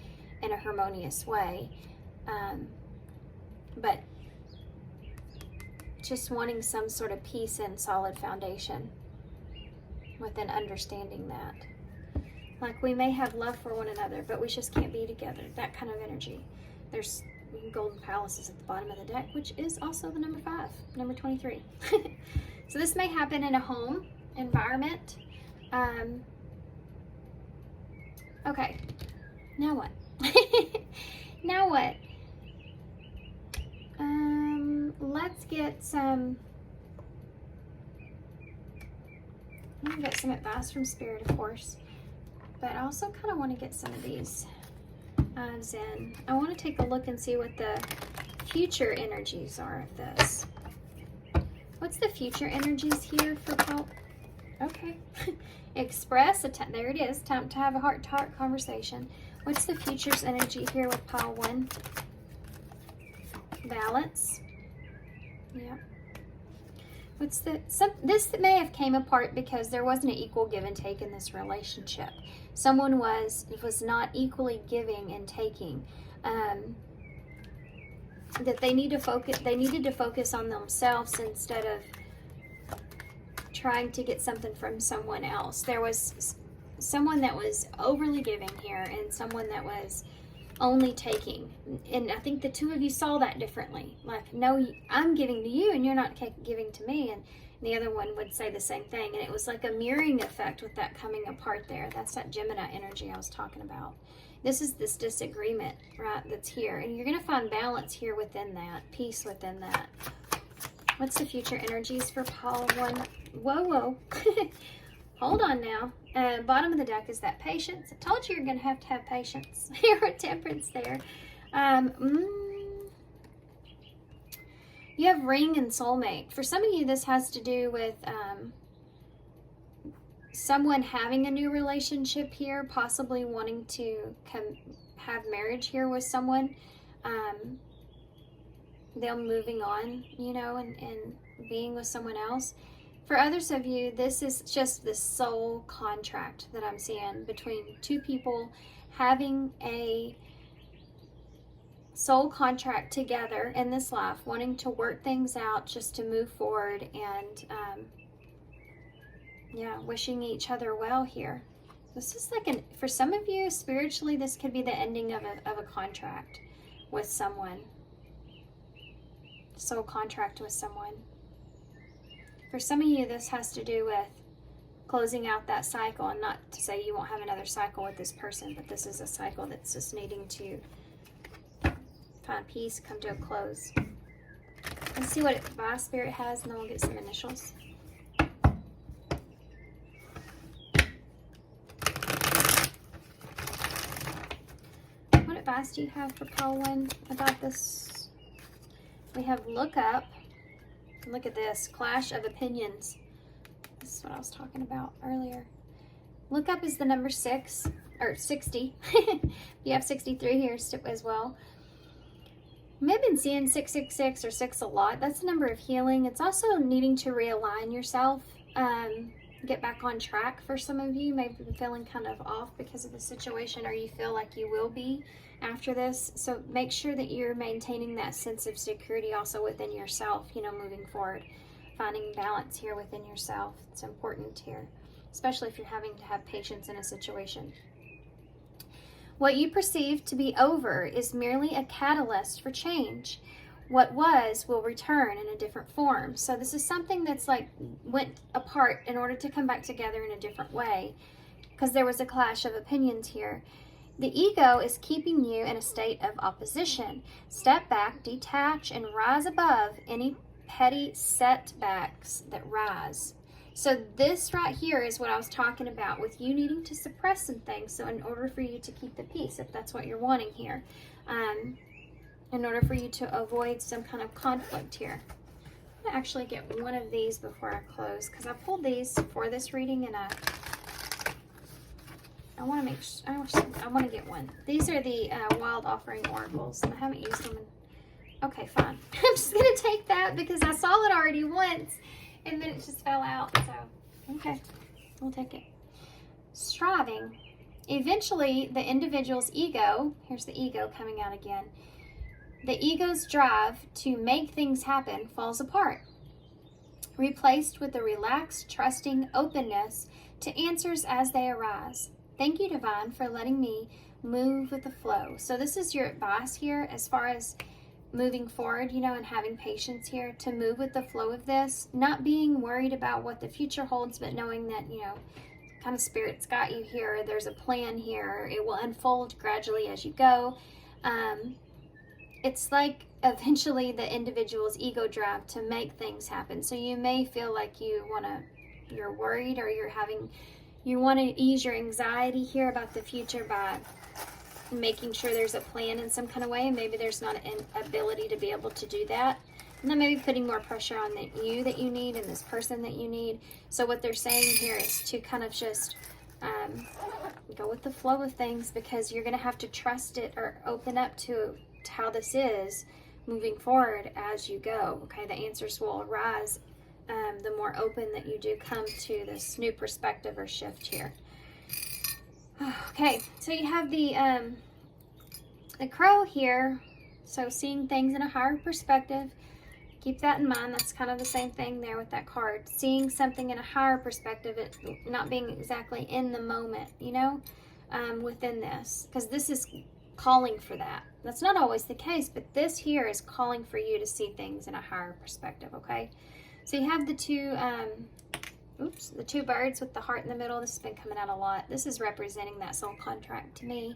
in a harmonious way. But just wanting some sort of peace and solid foundation within understanding that. Like, we may have love for one another, but we just can't be together. That kind of energy. There's golden palaces at the bottom of the deck, which is also the number 5, number 23. So this may happen in a home environment. Okay, now what? Now what? Let's get some. I'm gonna get some advice from Spirit, of course, but I also kind of want to get some of these eyes in. I want to take a look and see what the future energies are of this. What's the future energies here for Paul? Okay. Express, there it is, time to have a heart-to-heart conversation. What's the future's energy here with pile 1? Balance. Yeah. This may have came apart because there wasn't an equal give and take in this relationship. Someone was not equally giving and taking. That they needed to focus on themselves instead of trying to get something from someone else. There was someone that was overly giving here and someone that was only taking. And I think the two of you saw that differently. Like, no, I'm giving to you and you're not giving to me. And the other one would say the same thing. And it was like a mirroring effect with that coming apart there. That's that Gemini energy I was talking about. This is this disagreement, right, that's here. And you're going to find balance here within that, peace within that. What's the future energies for pile 1? Whoa. Hold on now. Bottom of the deck is that patience. I told you you're going to have patience. Here with Temperance there. You have ring and soulmate. For some of you, this has to do with someone having a new relationship here, possibly wanting to have marriage here with someone. Them moving on, and being with someone else. For others of you, this is just the soul contract that I'm seeing between two people having a soul contract together in this life, wanting to work things out just to move forward and, wishing each other well here. This is like for some of you, spiritually, this could be the ending of a contract with someone. Soul contract with someone. For some of you, this has to do with closing out that cycle, and not to say you won't have another cycle with this person, but this is a cycle that's just needing to find peace, come to a close. Let's see what advice Spirit has, and then we'll get some initials. What advice do you have for pile 1 about this? We have look up. Look at this, clash of opinions. This is what I was talking about earlier. Look up is the number 6, or 60. You have 63 here as well. You may have been seeing 666 or 6 a lot. That's the number of healing. It's also needing to realign yourself, get back on track for some of you. Maybe been feeling kind of off because of the situation, or you feel like you will be after this. So make sure that you're maintaining that sense of security also within yourself, moving forward. Finding balance here within yourself. It's important here, especially if you're having to have patience in a situation. What you perceive to be over is merely a catalyst for change. What was will return in a different form. So this is something that's like went apart in order to come back together in a different way, because there was a clash of opinions here. The ego is keeping you in a state of opposition. Step back, detach, and rise above any petty setbacks that rise. So this right here is what I was talking about with you needing to suppress some things. So in order for you to keep the peace, if that's what you're wanting here, in order for you to avoid some kind of conflict here. I'm going to actually get one of these before I close, because I pulled these for this reading, and I want to make sure, I want to get one. These are the Wild Offering Oracles, and I haven't used them in, okay, fine. I'm just going to take that because I saw it already once, and then it just fell out, so, okay, we'll take it. Striving. Eventually, the individual's ego, here's the ego coming out again, the ego's drive to make things happen falls apart, replaced with a relaxed, trusting openness to answers as they arise. Thank you, Divine, for letting me move with the flow. So this is your advice here as far as moving forward, you know, and having patience here to move with the flow of this, not being worried about what the future holds, but knowing that, you know, kind of Spirit's got you here. There's a plan here. It will unfold gradually as you go. It's like eventually the individual's ego drive to make things happen. So you may feel like you're worried, or you want to ease your anxiety here about the future by making sure there's a plan in some kind of way. Maybe there's not an ability to be able to do that. And then maybe putting more pressure on you that you need and this person that you need. So what they're saying here is to kind of just go with the flow of things, because you're going to have to trust it or open up to how this is moving forward as you go. Okay, the answers will arise the more open that you do come to this new perspective or shift here. Okay, so you have the crow here. So seeing things in a higher perspective. Keep that in mind. That's kind of the same thing there with that card. Seeing something in a higher perspective, it not being exactly in the moment, you know, within this. Because this is calling for that. That's not always the case, but this here is calling for you to see things in a higher perspective, okay? So you have the two birds with the heart in the middle. This has been coming out a lot. This is representing that soul contract to me.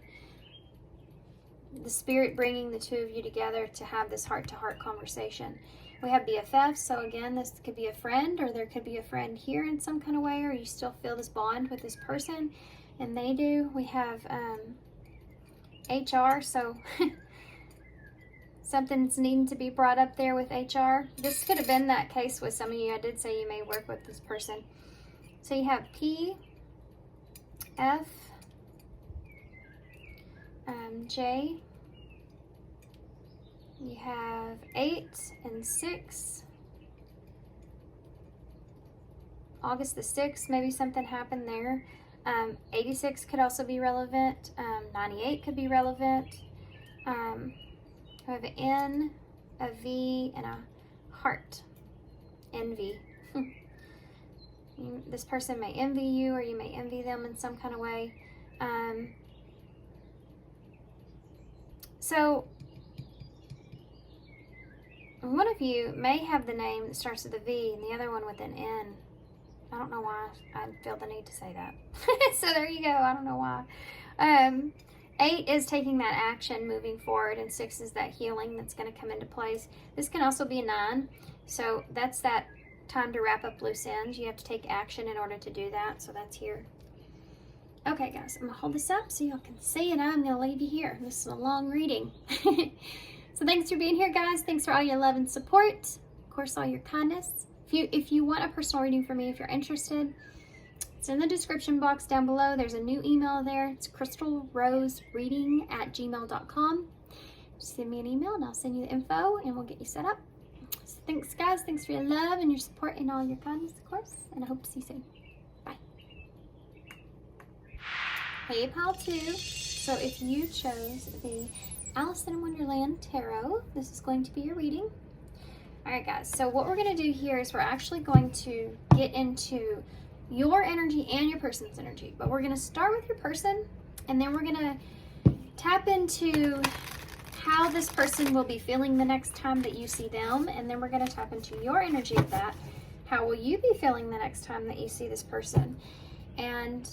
The Spirit bringing the two of you together to have this heart-to-heart conversation. We have BFFs, so again, this could be a friend, or there could be a friend here in some kind of way, or you still feel this bond with this person, and they do. We have HR, so something's needing to be brought up there with HR. This could have been that case with some of you. I did say you may work with this person. So you have P, F, J, you have 8 and 6, August the 6th, maybe something happened there. 86 could also be relevant, 98 could be relevant. We have an N, a V, and a heart. Envy. This person may envy you, or you may envy them in some kind of way. So one of you may have the name that starts with a V and the other one with an N. I don't know why I feel the need to say that. So there you go. I don't know why. 8 is taking that action, moving forward, and 6 is that healing that's going to come into place. This can also be a 9. So that's that time to wrap up loose ends. You have to take action in order to do that. So that's here. Okay, guys, I'm going to hold this up so y'all can see, and I'm going to leave you here. This is a long reading. So thanks for being here, guys. Thanks for all your love and support. Of course, all your kindness. If you want a personal reading from me, if you're interested, it's in the description box down below. There's a new email there. It's crystalrosereading@gmail.com. Just send me an email and I'll send you the info and we'll get you set up. So thanks, guys. Thanks for your love and your support and all your kindness, of course. And I hope to see you soon. Bye. Hey, pile 2. So if you chose the Alice in Wonderland Tarot, this is going to be your reading. Alright, guys, so what we're going to do here is we're actually going to get into your energy and your person's energy. But we're going to start with your person, and then we're going to tap into how this person will be feeling the next time that you see them, and then we're going to tap into your energy of that. How will you be feeling the next time that you see this person? And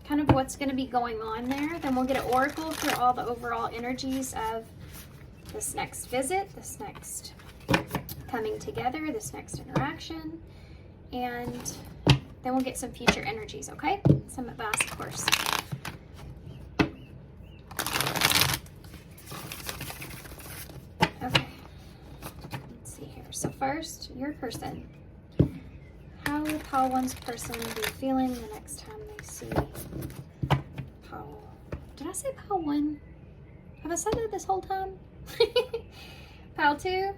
kind of what's going to be going on there. Then we'll get an oracle for all the overall energies of this next visit, this next coming together, this next interaction, and then we'll get some future energies, okay? Some advice, of course. Okay, let's see here. So first, your person. How will Paul 1's person be feeling the next time they see Paul? Did I say Paul 1? Have I said that this whole time? Paul 2?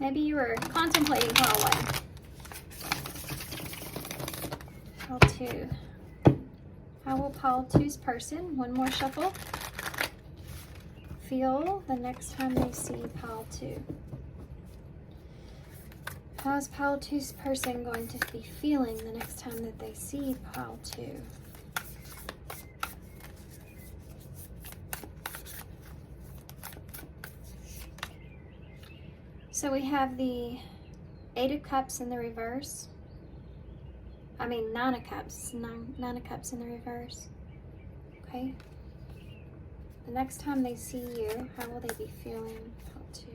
Maybe you were contemplating Paul 1. Paul 2. How will Paul 2's person, one more shuffle, feel the next time they see Paul 2? How is Paul 2's person going to be feeling the next time that they see Paul 2? So we have the 8 of Cups in the reverse. I mean 9 of Cups. 9 of Cups in the reverse. Okay. The next time they see you, how will they be feeling Paul 2?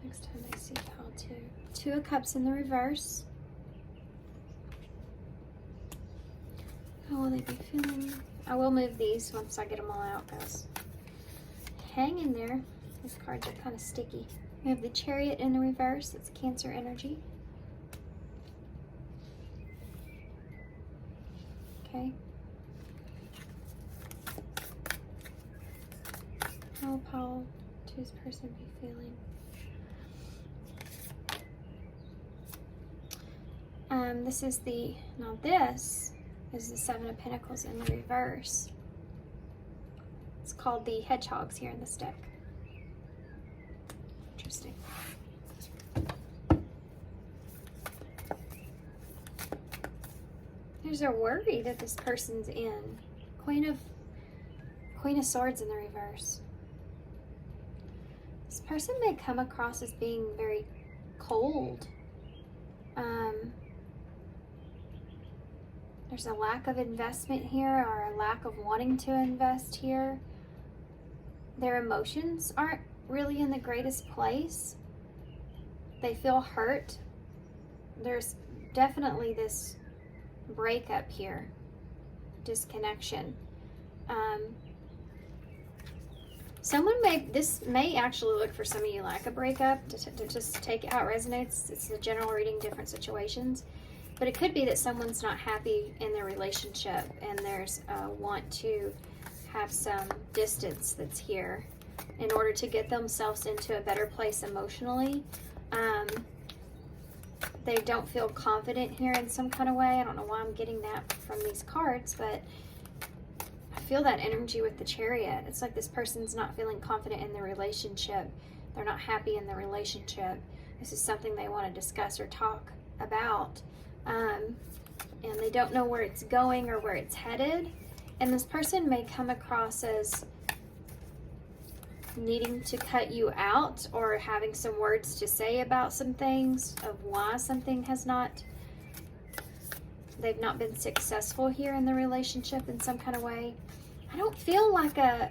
Next time they see Paul 2. 2 of Cups in the reverse. How will they be feeling? I will move these once I get them all out, guys. Hang in there. These cards are kind of sticky. We have the Chariot in the reverse. It's Cancer energy. Okay. How will Paul 2's person be feeling? This is the, now this is the 7 of Pentacles in the reverse. It's called the Hedgehogs here in this deck. Interesting. There's a worry that this person's in. Queen of Swords in the reverse. This person may come across as being very cold. There's a lack of investment here, or a lack of wanting to invest here. Their emotions aren't really in the greatest place. They feel hurt. There's definitely this breakup here, disconnection. This may actually look for some of you like a breakup, to just take it how it resonates. It's a general reading, different situations. But it could be that someone's not happy in their relationship and there's a want to have some distance that's here in order to get themselves into a better place emotionally. They don't feel confident here in some kind of way. I don't know why I'm getting that from these cards, but I feel that energy with the Chariot. It's like this person's not feeling confident in their relationship. They're not happy in the relationship. This is something they want to discuss or talk about. And they don't know where it's going or where it's headed. And this person may come across as needing to cut you out or having some words to say about some things of why something they've not been successful here in the relationship in some kind of way. I don't feel like the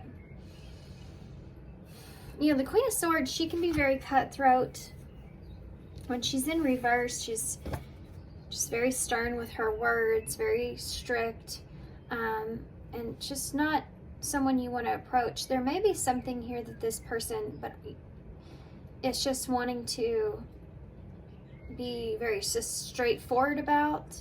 Queen of Swords, she can be very cutthroat. When she's in reverse, she's just very stern with her words, very strict, and just not someone you want to approach. There may be something here that this person, but it's just wanting to be very just straightforward about.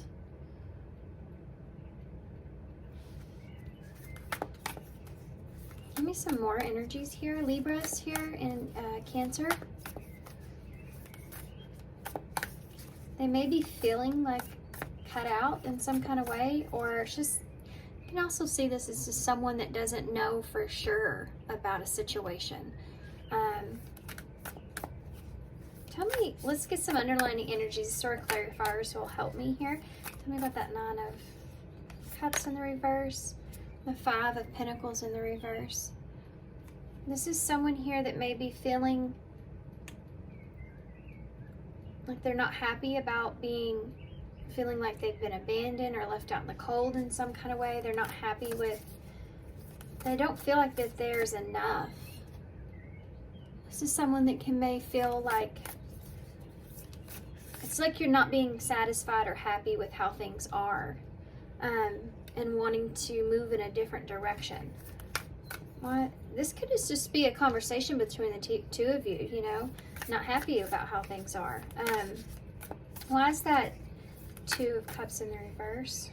Give me some more energies here. Libras here in Cancer. They may be feeling like cut out in some kind of way, or it's just, you can also see this as just someone that doesn't know for sure about a situation. Tell me, let's get some underlining energies. Sort of clarifiers will help me here. Tell me about that 9 of Cups in the reverse, the 5 of Pentacles in the reverse. This is someone here that may be feeling like they're not happy about being feeling like they've been abandoned or left out in the cold in some kind of way. They're not happy with, they don't feel like that there's enough. This is someone that may feel like, it's like you're not being satisfied or happy with how things are, and wanting to move in a different direction. What? This could just be a conversation between the two of you, you know, not happy about how things are. Why is that Two of Cups in the reverse?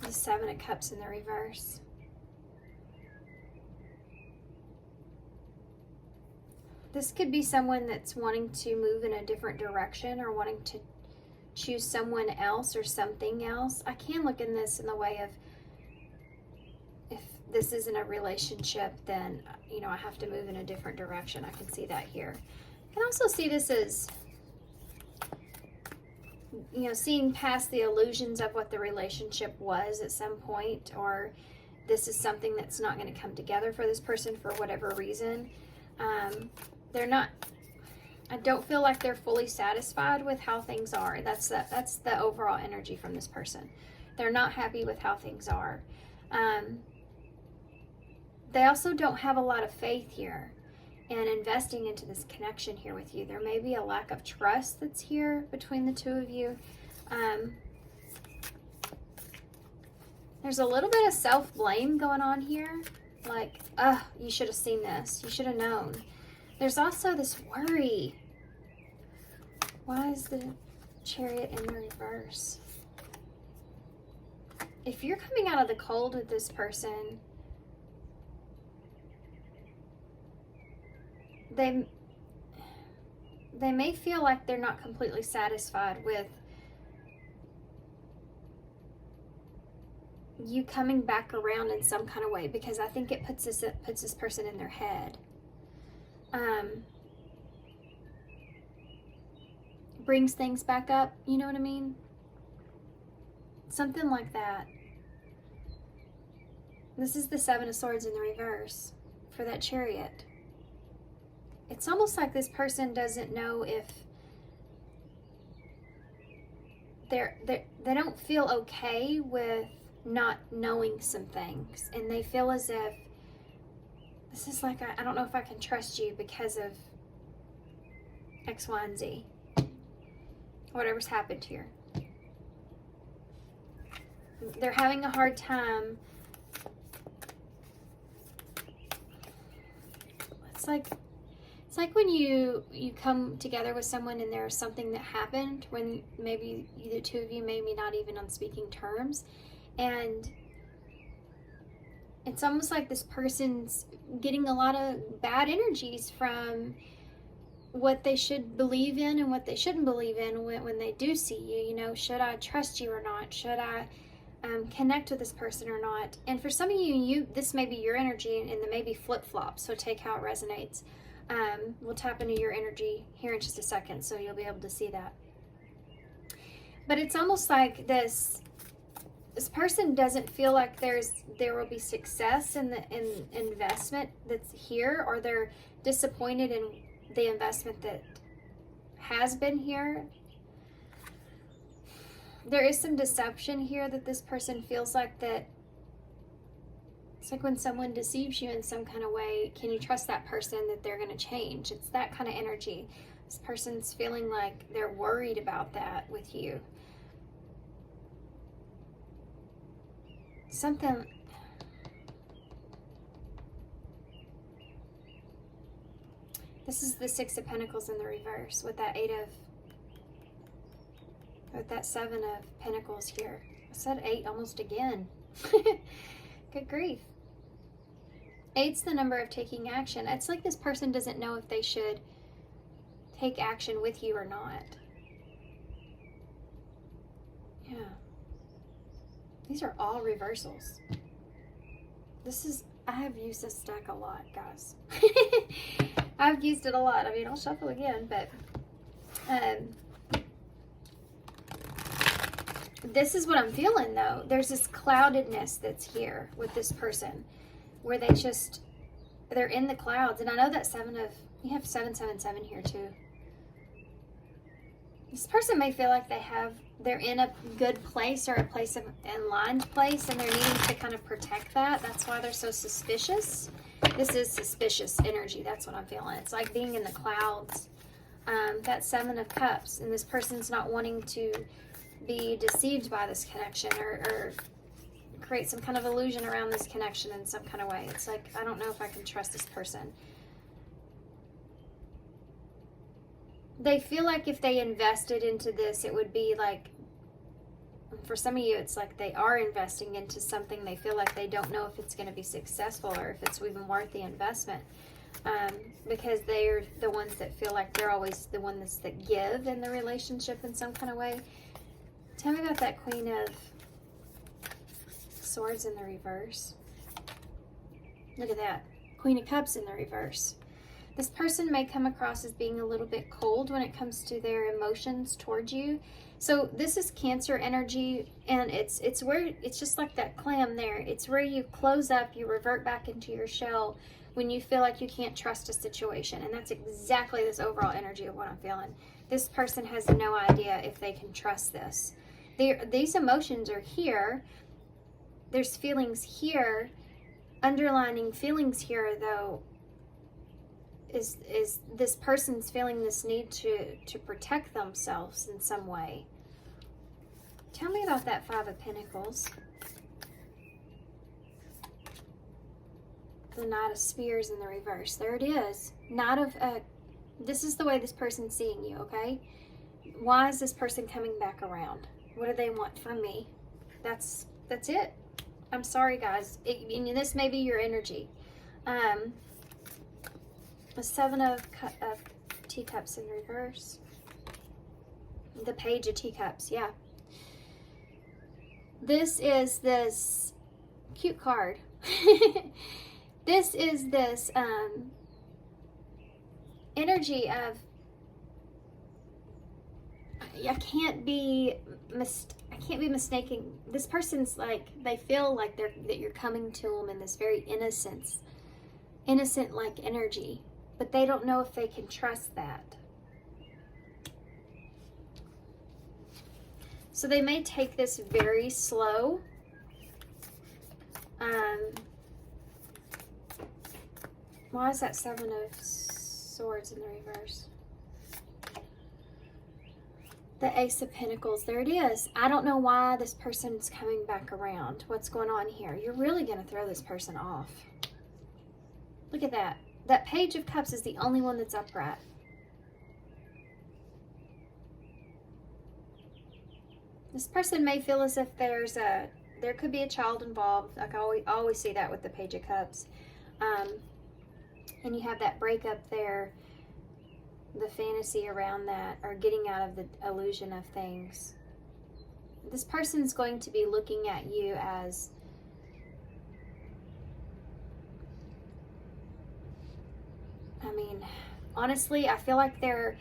The Seven of Cups in the reverse. This could be someone that's wanting to move in a different direction or wanting to choose someone else or something else. I can look in this in the way of, if this isn't a relationship, then, you know, I have to move in a different direction. I can see that here. I can also see this as, you know, seeing past the illusions of what the relationship was at some point, or this is something that's not going to come together for this person for whatever reason. They're not, I don't feel like they're fully satisfied with how things are. That's the overall energy from this person. They're not happy with how things are. They also don't have a lot of faith here in investing into this connection here with you. There may be a lack of trust that's here between the two of you. There's a little bit of self-blame going on here. Like, you should have seen this. You should have known. There's also this worry. Why is the Chariot in the reverse? If you're coming out of the cold with this person, they may feel like they're not completely satisfied with you coming back around in some kind of way, because I think it puts this person in their head. Brings things back up, you know what I mean? Something like that. This is the Seven of Swords in the reverse for that Chariot. It's almost like this person doesn't know if they don't feel okay with not knowing some things, and they feel as if this is like, I don't know if I can trust you because of X, Y, and Z. Whatever's happened here. They're having a hard time. It's like when you come together with someone and there's something that happened when maybe the two of you maybe not even on speaking terms, and it's almost like this person's getting a lot of bad energies from what they should believe in and what they shouldn't believe in when they do see you. You know, should I trust you or not? Should I connect with this person or not? And for some of you, this may be your energy, and there may be flip-flop, so take how it resonates. We'll tap into your energy here in just a second, so you'll be able to see that. But it's almost like this person doesn't feel like there will be success in the investment that's here, or they're disappointed in the investment that has been here. There is some deception here that this person feels like that. It's like when someone deceives you in some kind of way, can you trust that person that they're going to change? It's that kind of energy. This person's feeling like they're worried about that with you. Something. This is the Six of Pentacles in the reverse with that with that Seven of Pentacles here. I said 8 almost again. Good grief. 8's the number of taking action. It's like this person doesn't know if they should take action with you or not. Yeah. These are all reversals. I have used this stack a lot, guys. I've used it a lot. I mean, I'll shuffle again, but this is what I'm feeling, though. There's this cloudedness that's here with this person, where they're in the clouds. And I know that you have 777 here too. This person may feel like they're in a good place or a place of aligned place, and they're needing to kind of protect that. That's why they're so suspicious. This is suspicious energy. That's what I'm feeling. It's like being in the clouds. That Seven of Cups, and this person's not wanting to be deceived by this connection or create some kind of illusion around this connection in some kind of way. It's like, I don't know if I can trust this person. They feel like if they invested into this, it would be like, for some of you, it's like they are investing into something. They feel like they don't know if it's going to be successful or if it's even worth the investment. Because they're the ones that feel like they're always the ones that give in the relationship in some kind of way. Tell me about that Queen of Swords in the reverse. Look at that. Queen of Cups in the reverse. This person may come across as being a little bit cold when it comes to their emotions towards you. So this is Cancer energy, and it's where it's just like that clam there. It's where you close up, you revert back into your shell when you feel like you can't trust a situation. And that's exactly this overall energy of what I'm feeling. This person has no idea if they can trust this. These emotions are here. There's feelings here. Underlining feelings here, though, is this person's feeling this need to protect themselves in some way. Tell me about that Five of Pentacles. The Knight of Spears in the reverse. There it is. Knight of, this is the way this person's seeing you, okay? Why is this person coming back around? What do they want from me? That's it. I'm sorry, guys. This may be your energy. The Seven of Teacups in reverse. The Page of Teacups, yeah. This is this cute card. This is this energy of I can't be mistaken. This person's like, they feel like that you're coming to them in this very innocent like energy, but they don't know if they can trust that. So they may take this very slow. Why is that Seven of Swords in the reverse? The Ace of Pentacles, there it is. I don't know why this person's coming back around. What's going on here? You're really going to throw this person off. Look at that. That Page of Cups is the only one that's upright. This person may feel as if there could be a child involved. Like I always see that with the Page of Cups. And you have that breakup there, the fantasy around that, or getting out of the illusion of things. This person's going to be looking at you as honestly, I feel like their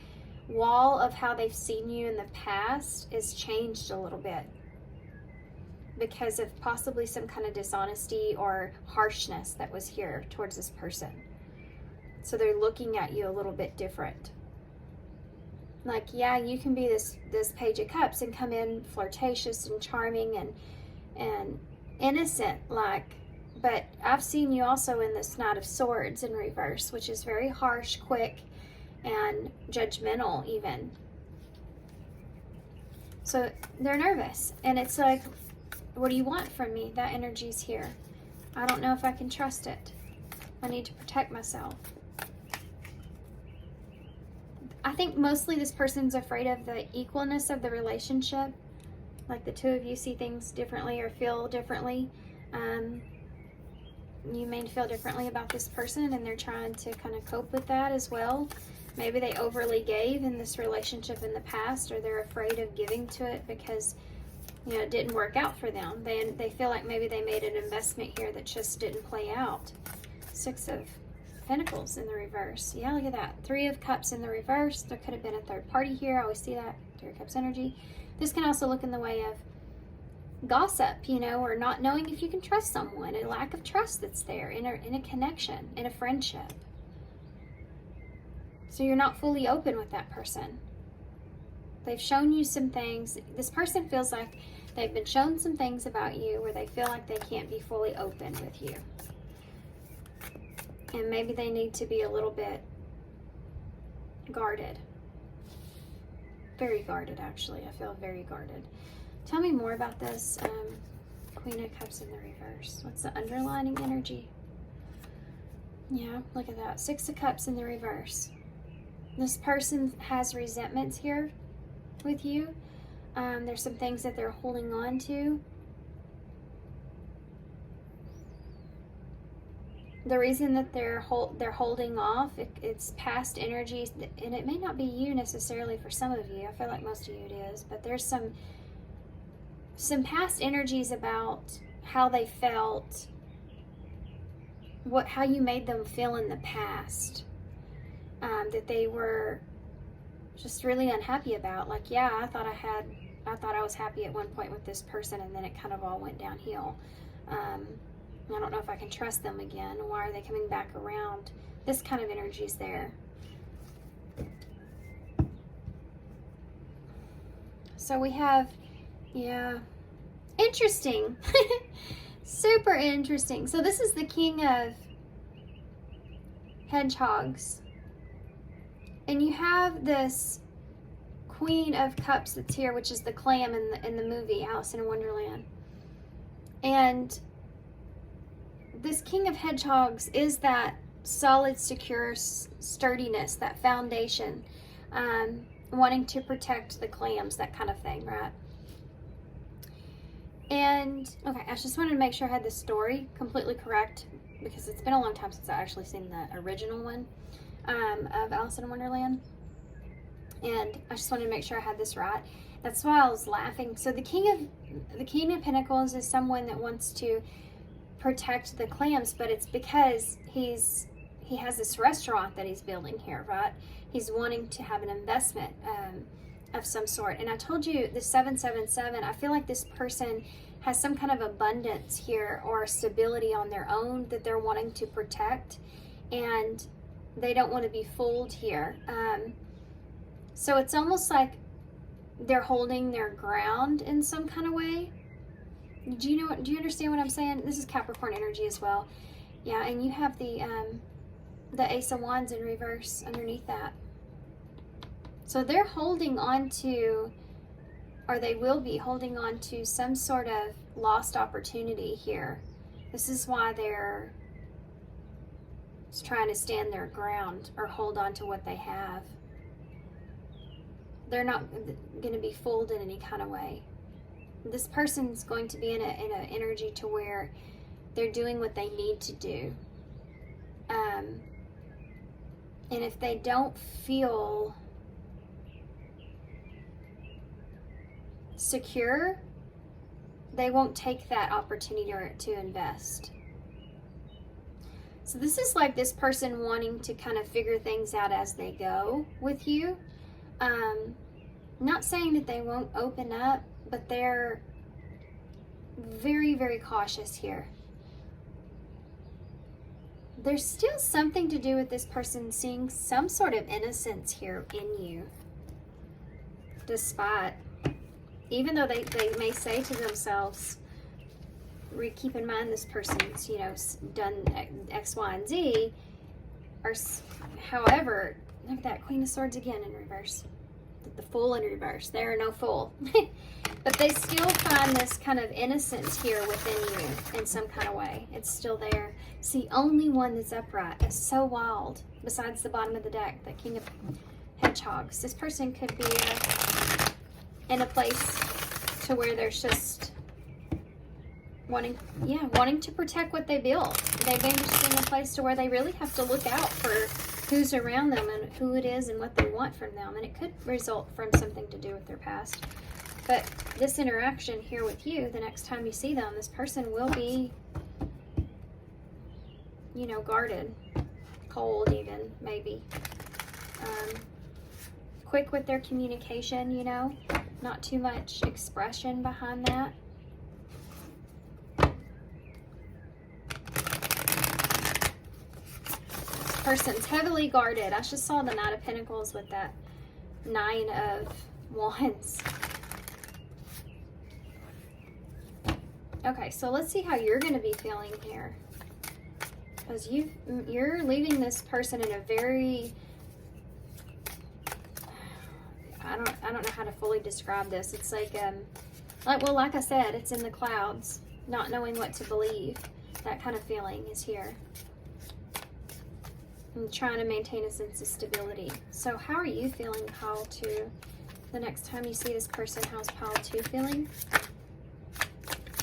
wall of how they've seen you in the past is changed a little bit because of possibly some kind of dishonesty or harshness that was here towards this person. So they're looking at you a little bit different. Like, yeah, you can be this Page of Cups and come in flirtatious and charming and innocent, like, but I've seen you also in this Knight of Swords in reverse, which is very harsh, quick, and judgmental even. So they're nervous, and it's like, what do you want from me? That energy's here. I don't know if I can trust it. I need to protect myself. I think mostly this person's afraid of the equalness of the relationship. Like the two of you see things differently or feel differently. You may feel differently about this person, and they're trying to kind of cope with that as well. Maybe they overly gave in this relationship in the past, or they're afraid of giving to it because, you know, it didn't work out for them. They feel like maybe they made an investment here that just didn't play out. Six of Pentacles in the reverse. Yeah, look at that. Three of Cups in the reverse. There could have been a third party here. I always see that. Three of Cups energy. This can also look in the way of gossip, you know, or not knowing if you can trust someone, a lack of trust that's there in a connection, in a friendship. So you're not fully open with that person. They've shown you some things. This person feels like they've been shown some things about you where they feel like they can't be fully open with you. And maybe they need to be a little bit guarded. Very guarded, actually. I feel very guarded. Tell me more about this Queen of Cups in the reverse. What's the underlining energy? Yeah, look at that. 6 of Cups in the reverse. This person has resentments here with you. There's some things that they're holding on to. The reason that they're holding off, it's past energies, and it may not be you necessarily for some of you. I feel like most of you it is, but there's some past energies about how they felt, how you made them feel in the past, that they were just really unhappy about. Like, yeah, I thought I was happy at one point with this person, and then it kind of all went downhill. I don't know if I can trust them again. Why are they coming back around? This kind of energy is there. So we have, yeah, interesting. Super interesting. So this is the King of Hedgehogs. And you have this Queen of Cups that's here, which is the clam in the movie Alice in Wonderland. And this King of Hedgehogs is that solid, secure sturdiness, that foundation, wanting to protect the clams, that kind of thing, right? And, okay, I just wanted to make sure I had the story completely correct, because it's been a long time since I actually seen the original one of Alice in Wonderland. And I just wanted to make sure I had this right. That's why I was laughing. So the King of Pentacles is someone that wants to protect the clams, but it's because he has this restaurant that he's building here, right? He's wanting to have an investment of some sort. And I told you the 777, I feel like this person has some kind of abundance here or stability on their own that they're wanting to protect, and they don't want to be fooled here. So it's almost like they're holding their ground in some kind of way. Do you understand what I'm saying? This is Capricorn energy as well. Yeah, and you have the Ace of Wands in reverse underneath that. So they're holding on to, or they will be holding on to, some sort of lost opportunity here. This is why they're just trying to stand their ground or hold on to what they have. They're not going to be fooled in any kind of way. This person's going to be in an energy to where they're doing what they need to do. And if they don't feel secure, they won't take that opportunity to invest. So this is like this person wanting to kind of figure things out as they go with you. Not saying that they won't open up, but they're very, very cautious here. There's still something to do with this person seeing some sort of innocence here in you. Despite, even though they may say to themselves, keep in mind this person's, done X, Y, and Z, or however, look at that Queen of Swords again in reverse. The Fool in reverse. There are no fool. But they still find this kind of innocence here within you in some kind of way. It's still there. It's the only one that's upright. It's so wild. Besides the bottom of the deck, the King of Hedgehogs. This person could be in a place to where there's just wanting to protect what they built. They've been just in a place to where they really have to look out for who's around them and who it is and what they want from them. And it could result from something to do with their past. But this interaction here with you, the next time you see them, this person will be, guarded, cold even, maybe. Quick with their communication, not too much expression behind that. Person's heavily guarded. I just saw the Knight of Pentacles with that Nine of Wands. Okay, so let's see how you're going to be feeling here. Because you're leaving this person in a very, I don't know how to fully describe this. It's like like I said, it's in the clouds, not knowing what to believe. That kind of feeling is here. And trying to maintain a sense of stability. So how are you feeling, Pile 2? The next time you see this person, how's Pile 2 feeling?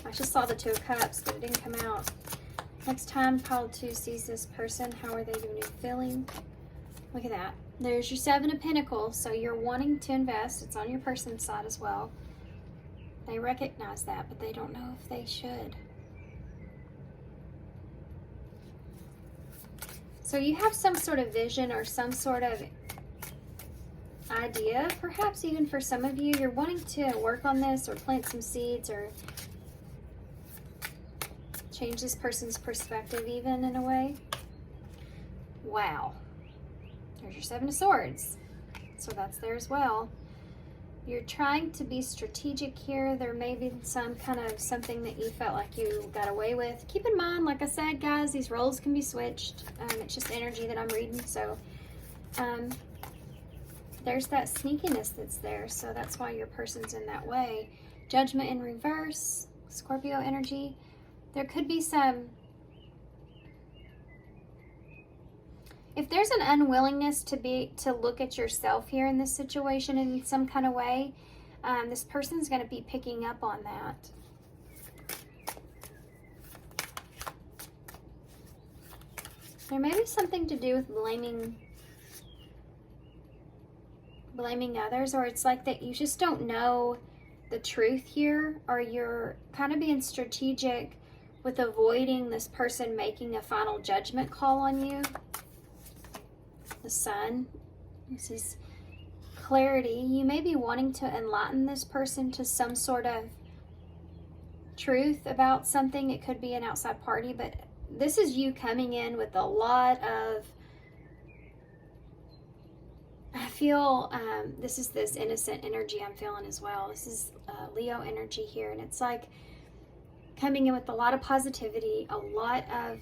I just saw the 2 of Cups, but it didn't come out. Next time Pile 2 sees this person, how are they going to be feeling? Look at that. There's your 7 of Pentacles, so you're wanting to invest. It's on your person's side as well. They recognize that, but they don't know if they should. So you have some sort of vision or some sort of idea, perhaps even for some of you. You're wanting to work on this or plant some seeds or change this person's perspective even in a way. Wow. There's your 7 of Swords. So that's there as well. You're trying to be strategic here. There may be some kind of something that you felt like you got away with. Keep in mind, like I said, guys, these roles can be switched. It's just energy that I'm reading. So there's that sneakiness that's there. So that's why your person's in that way. Judgment in reverse. Scorpio energy. There could be some... If there's an unwillingness to look at yourself here in this situation in some kind of way, this person's going to be picking up on that. There may be something to do with blaming others, or it's like that you just don't know the truth here, or you're kind of being strategic with avoiding this person making a final judgment call on you. The Sun. This is clarity. You may be wanting to enlighten this person to some sort of truth about something. It could be an outside party, but this is you coming in with a lot of, I feel, this is this innocent energy I'm feeling as well. This is Leo energy here, and it's like coming in with a lot of positivity, a lot of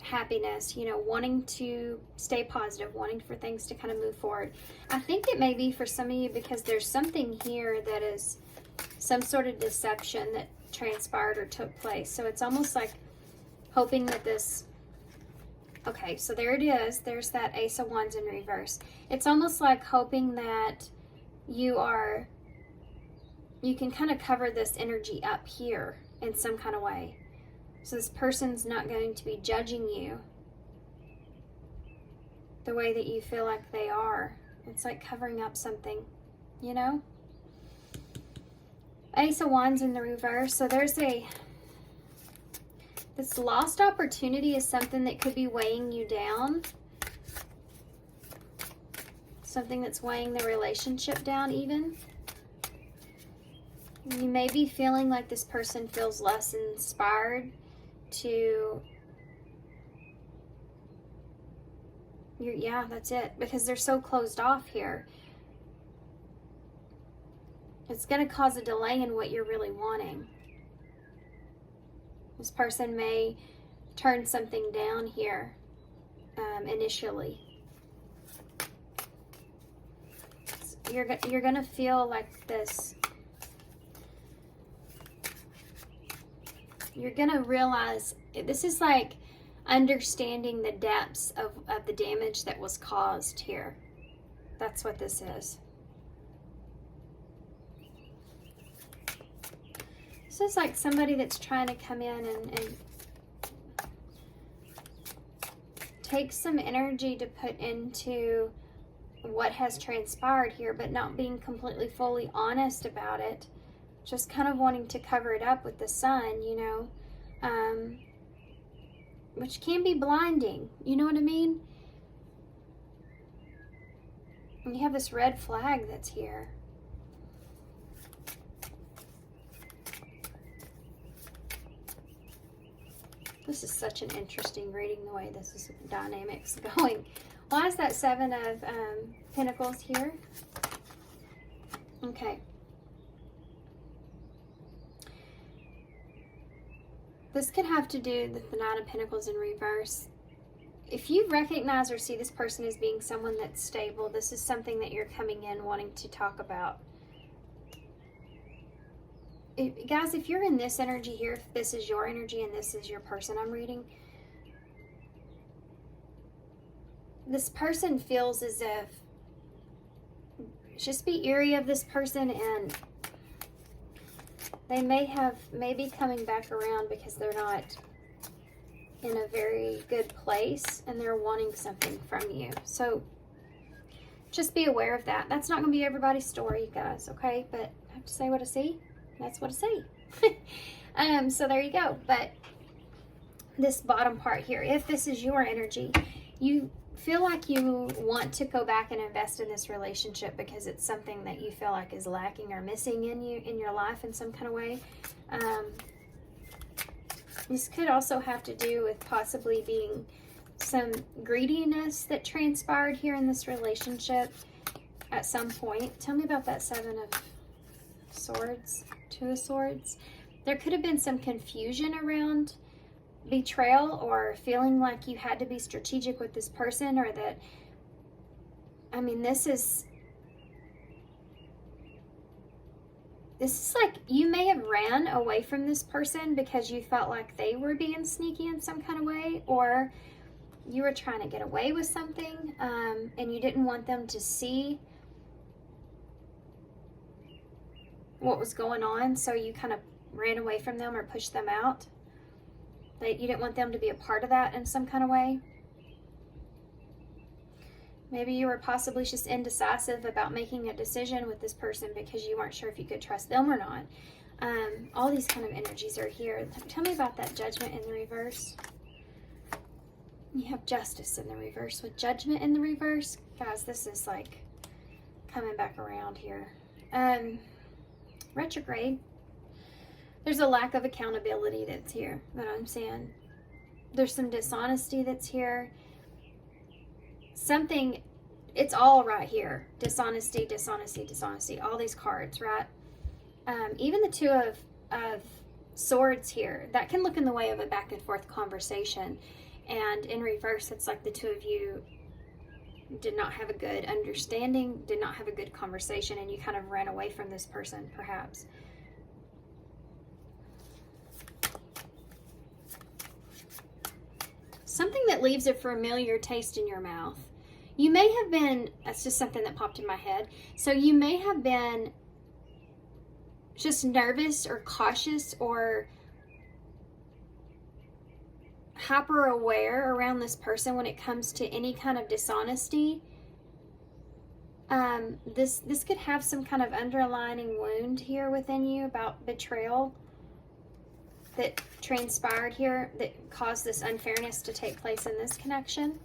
happiness, you know, wanting to stay positive, wanting for things to kind of move forward. I think it may be for some of you because there's something here that is some sort of deception that transpired or took place. So it's almost like hoping that this, okay, so there it is. There's that Ace of Wands in reverse. It's almost like hoping that you can kind of cover this energy up here in some kind of way. So this person's not going to be judging you the way that you feel like they are. It's like covering up something, you know? Ace of Wands in the reverse. So there's this lost opportunity is something that could be weighing you down. Something that's weighing the relationship down even. You may be feeling like this person feels less inspired to, yeah, that's it, because they're so closed off here. It's going to cause a delay in what you're really wanting. This person may turn something down here initially. You're going to feel like this. You're going to realize this is like understanding the depths of the damage that was caused here. That's what this is. This is like somebody that's trying to come in and take some energy to put into what has transpired here, but not being completely fully honest about it. Just kind of wanting to cover it up with the sun, you know, which can be blinding. You know what I mean? And you have this red flag that's here. This is such an interesting reading, the way this is dynamics going. Why is that 7 of Pentacles here? Okay. This could have to do with the Nine of Pentacles in reverse. If you recognize or see this person as being someone that's stable, this is something that you're coming in wanting to talk about. Guys, if you're in this energy here, if this is your energy and this is your person I'm reading, this person feels as if, just be eerie of this person, and they may be coming back around because they're not in a very good place and they're wanting something from you. So just be aware of that. That's not going to be everybody's story, you guys, okay? But I have to say what I see. That's what I see. So there you go. But this bottom part here, if this is your energy, you feel like you want to go back and invest in this relationship because it's something that you feel like is lacking or missing in your life in some kind of way. This could also have to do with possibly being some greediness that transpired here in this relationship at some point. Tell me about that Seven of Swords, Two of Swords. There could have been some confusion around betrayal or feeling like you had to be strategic with this person, or that, I mean, this is like you may have ran away from this person because you felt like they were being sneaky in some kind of way, or you were trying to get away with something and you didn't want them to see what was going on, so you kind of ran away from them or pushed them out. That you didn't want them to be a part of that in some kind of way. Maybe you were possibly just indecisive about making a decision with this person because you weren't sure if you could trust them or not. All these kind of energies are here. Tell me about that Judgment in the reverse. You have Justice in the reverse with Judgment in the reverse. Guys, this is like coming back around here. Retrograde. There's a lack of accountability that's here, that I'm saying. There's some dishonesty that's here. Something, it's all right here. Dishonesty, dishonesty, dishonesty. All these cards, right? Even the Two of Swords here, that can look in the way of a back and forth conversation. And in reverse, it's like the two of you did not have a good understanding, did not have a good conversation, and you kind of ran away from this person, perhaps. Something that leaves a familiar taste in your mouth. You may have been, that's just something that popped in my head. So you may have been just nervous or cautious or hyper aware around this person when it comes to any kind of dishonesty. This could have some kind of underlining wound here within you about betrayal that transpired here that caused this unfairness to take place in this connection.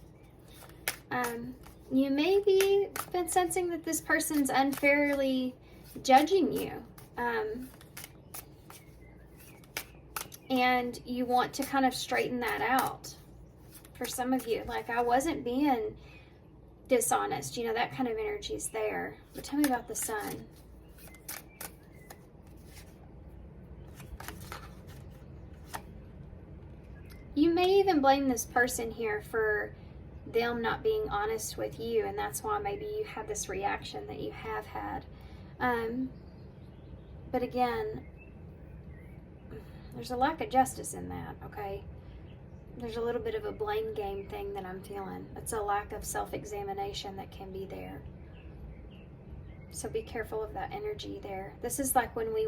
You may be been sensing that this person's unfairly judging you. And you want to kind of straighten that out. For some of you, like, I wasn't being dishonest. You know, that kind of energy is there. But tell me about the Sun. You may even blame this person here for them not being honest with you, and that's why maybe you had this reaction that you have had. But again, there's a lack of justice in that, okay? There's a little bit of a blame game thing that I'm feeling. It's a lack of self-examination that can be there. So be careful of that energy there. This is like when we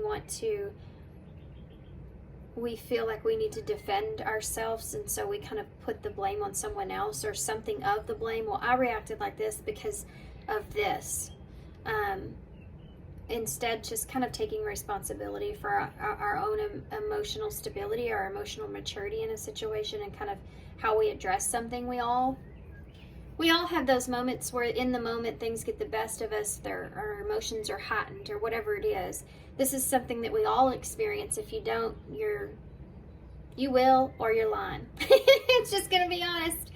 feel like we need to defend ourselves, and so we kind of put the blame on someone else or something of the blame. Well, I reacted like this because of this. Instead, just kind of taking responsibility for our own emotional stability, our emotional maturity in a situation, and kind of how we address something. We all have those moments where in the moment things get the best of us, our emotions are heightened or whatever it is. This is something that we all experience. If you don't, you will, or you're lying. It's just going to be honest.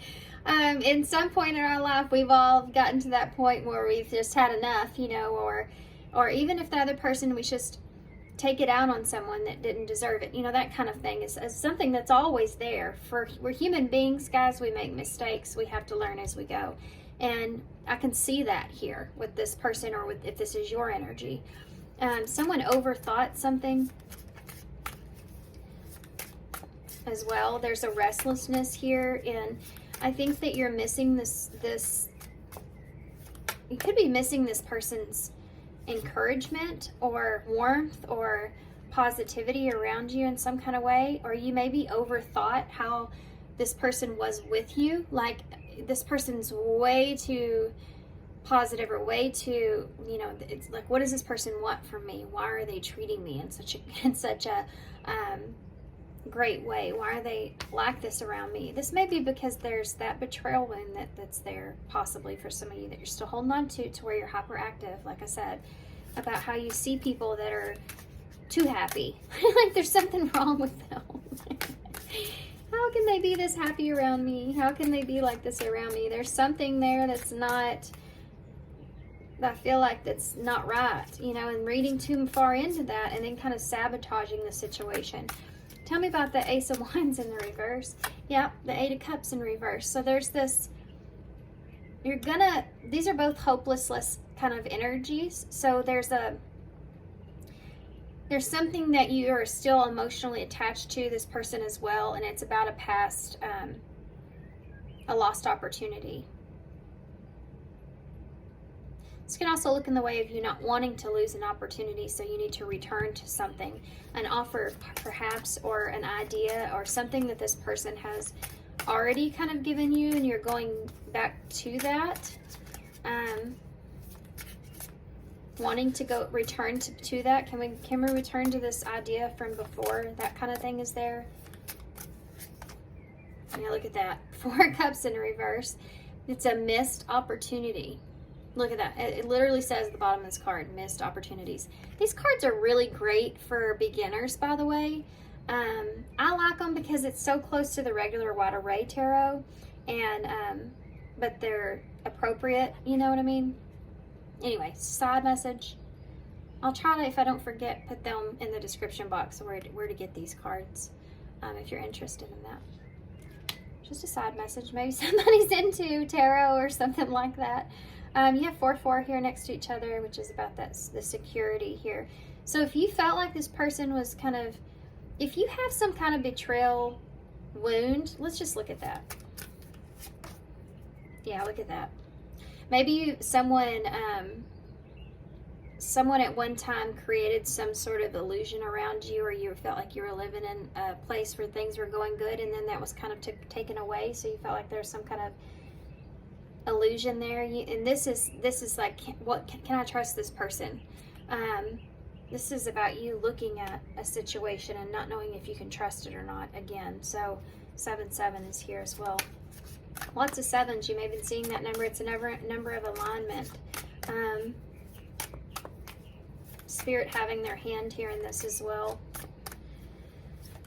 In some point in our life, we've all gotten to that point where we've just had enough, you know, or Or even if the other person, we just take it out on someone that didn't deserve it. You know, that kind of thing is something that's always there. We're human beings, guys. We make mistakes. We have to learn as we go. And I can see that here with this person, or if this is your energy. Someone overthought something as well. There's a restlessness here, and I think that you're missing this. You could be missing this person's encouragement or warmth or positivity around you in some kind of way, or you maybe overthought how this person was with you. Like, this person's way too positive, or way too, you know, it's like, what does this person want from me? Why are they treating me in such a great way? Why are they like this around me? This may be because there's that betrayal wound that's there, possibly for some of you, that you're still holding on to where you're hyperactive, like I said, about how you see people that are too happy. Like there's something wrong with them. How can they be this happy around me? How can they be like this around me? There's something there that's not, I feel like that's not right, you know, and reading too far into that and then kind of sabotaging the situation. Tell me about the Ace of Wands in the reverse. Yep, the Eight of Cups in reverse. So there's this, these are both hopeless kind of energies. So there's something that you are still emotionally attached to this person as well, and it's about a past, a lost opportunity. This can also look in the way of you not wanting to lose an opportunity, so you need to return to something, an offer perhaps, or an idea, or something that this person has already kind of given you, and you're going back to that. Wanting to return to that. Can we return to this idea from before? That kind of thing is there. Yeah, look at that. Four of Cups in reverse. It's a missed opportunity. Look at that. It literally says at the bottom of this card, missed opportunities. These cards are really great for beginners, by the way. I like them because it's so close to the regular Water Ray Tarot, and but they're appropriate, you know what I mean? Anyway, side message. I'll try to, if I don't forget, put them in the description box where to get these cards, if you're interested in that. Just a side message. Maybe somebody's into tarot or something like that. You have 4-4 here next to each other, which is about the security here. So if you felt like this person was kind of, if you have some kind of betrayal wound, let's just look at that. Yeah, look at that. Maybe someone at one time created some sort of illusion around you, or you felt like you were living in a place where things were going good, and then that was kind of taken away, so you felt like there's some kind of illusion there. And this is like, what can I trust this person? This is about you looking at a situation and not knowing if you can trust it or not again. So 7-7 is here as well. Lots of sevens. You may have been seeing that number. It's a number of alignment. Spirit having their hand here in this as well.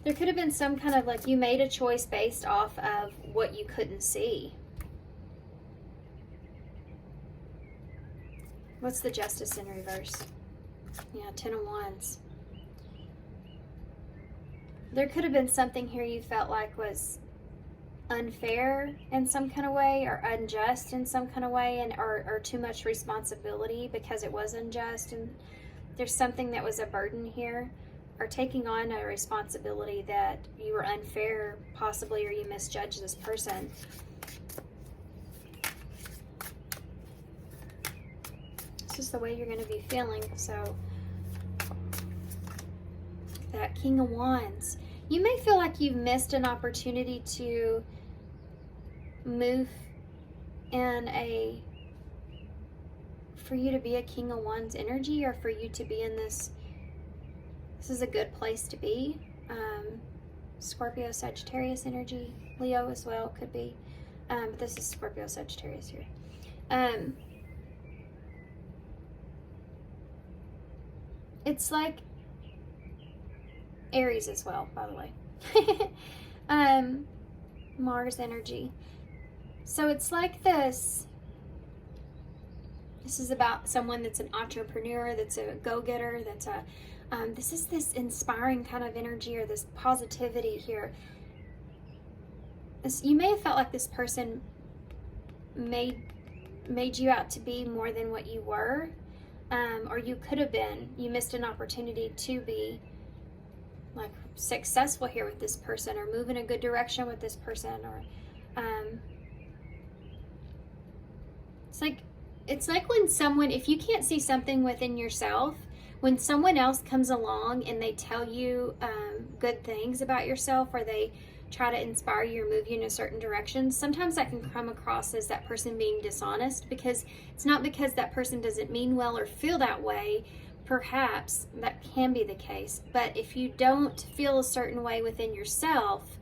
There could have been some kind of, like, you made a choice based off of what you couldn't see. What's the Justice in reverse? Yeah, 10 of Wands. There could have been something here you felt like was unfair in some kind of way, or unjust in some kind of way, and or too much responsibility because it was unjust, and there's something that was a burden here, or taking on a responsibility that you were unfair possibly, or you misjudged this person. This is the way you're going to be feeling. So that King of Wands, you may feel like you've missed an opportunity to move in for you to be a King of Wands energy, or for you to be in this is a good place to be. Scorpio, Sagittarius energy, Leo as well could be, but this is Scorpio, Sagittarius here. It's like Aries as well, by the way. Mars energy. So it's like this, This is about someone that's an entrepreneur, that's a go-getter, that's a, this is this inspiring kind of energy or this positivity here. You may have felt like this person made you out to be more than what you were, or you could have been. You missed an opportunity to be like successful here with this person, or move in a good direction with this person, or it's like when someone, if you can't see something within yourself, when someone else comes along and they tell you good things about yourself, or they try to inspire you or move you in a certain direction, sometimes that can come across as that person being dishonest, because it's not because that person doesn't mean well or feel that way. Perhaps that can be the case, but if you don't feel a certain way within yourself,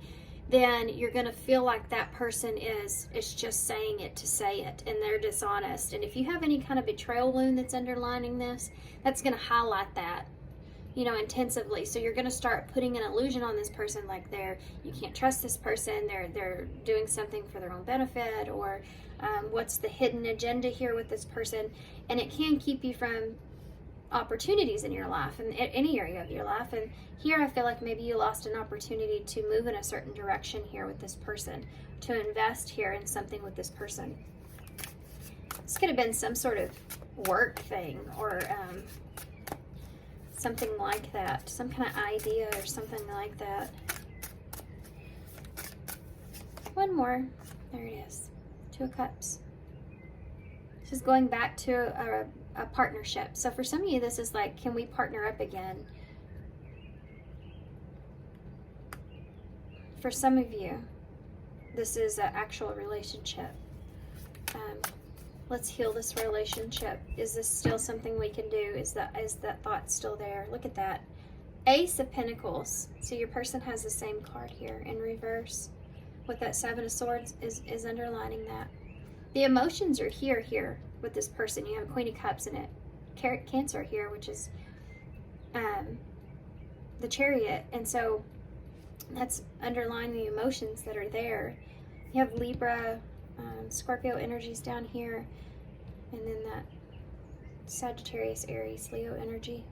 then you're going to feel like that person is just saying it to say it, and they're dishonest. And if you have any kind of betrayal wound that's underlining this, that's going to highlight that, you know, intensively. So you're going to start putting an illusion on this person, like you can't trust this person, they're doing something for their own benefit, or what's the hidden agenda here with this person. And it can keep you from opportunities in your life, and any area of your life. And here I feel like maybe you lost an opportunity to move in a certain direction here with this person, to invest here in something with this person. This could have been some sort of work thing, or something like that, some kind of idea or something like that. One more. There it is. Two of Cups. This is going back to a partnership. So for some of you, this is like, can we partner up again? For some of you, this is an actual relationship. Let's heal this relationship. Is this still something we can do? Is that thought still there? Look at that. Ace of Pentacles. So your person has the same card here in reverse, with that Seven of Swords is underlining that. The emotions are here with this person. You have Queen of Cups in it. Cancer here, which is the Chariot. And so that's underlying the emotions that are there. You have Libra, Scorpio energies down here, and then that Sagittarius, Aries, Leo energy,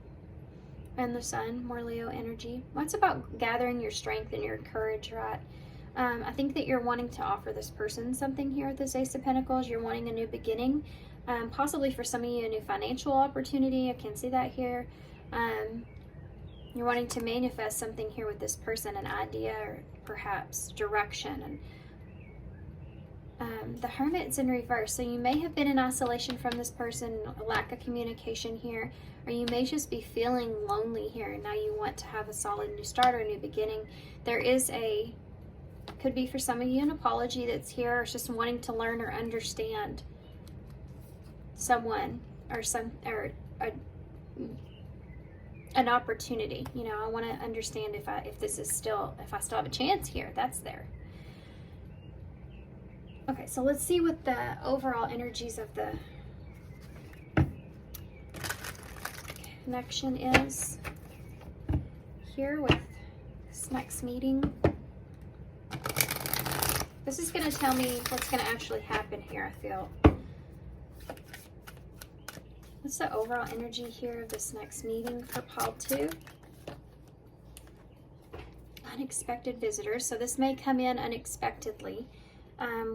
and the Sun, more Leo energy. Well, it's about gathering your strength and your courage, right? I think that you're wanting to offer this person something here with this Ace of Pentacles. You're wanting a new beginning, possibly for some of you a new financial opportunity. I can see that here. You're wanting to manifest something here with this person, an idea or perhaps direction. And the Hermit's in reverse, so you may have been in isolation from this person, a lack of communication here, or you may just be feeling lonely here, and now you want to have a solid new start or a new beginning. There is could be for some of you an apology that's here, or just wanting to learn or understand someone, or an opportunity. You know, I want to understand if I still have a chance here. That's there. Okay, so let's see what the overall energies of the connection is here with this next meeting. This is going to tell me what's going to actually happen here, I feel. What's the overall energy here of this next meeting for Pile 2? Unexpected visitors. So this may come in unexpectedly.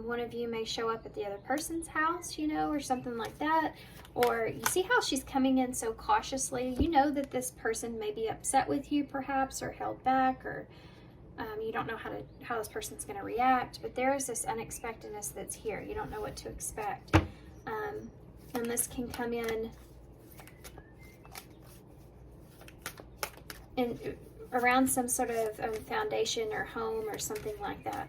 One of you may show up at the other person's house, you know, or something like that. Or you see how she's coming in so cautiously. You know that this person may be upset with you, perhaps, or held back, or you don't know how this person's going to react. But there is this unexpectedness that's here. You don't know what to expect. And this can come in around some sort of foundation or home or something like that.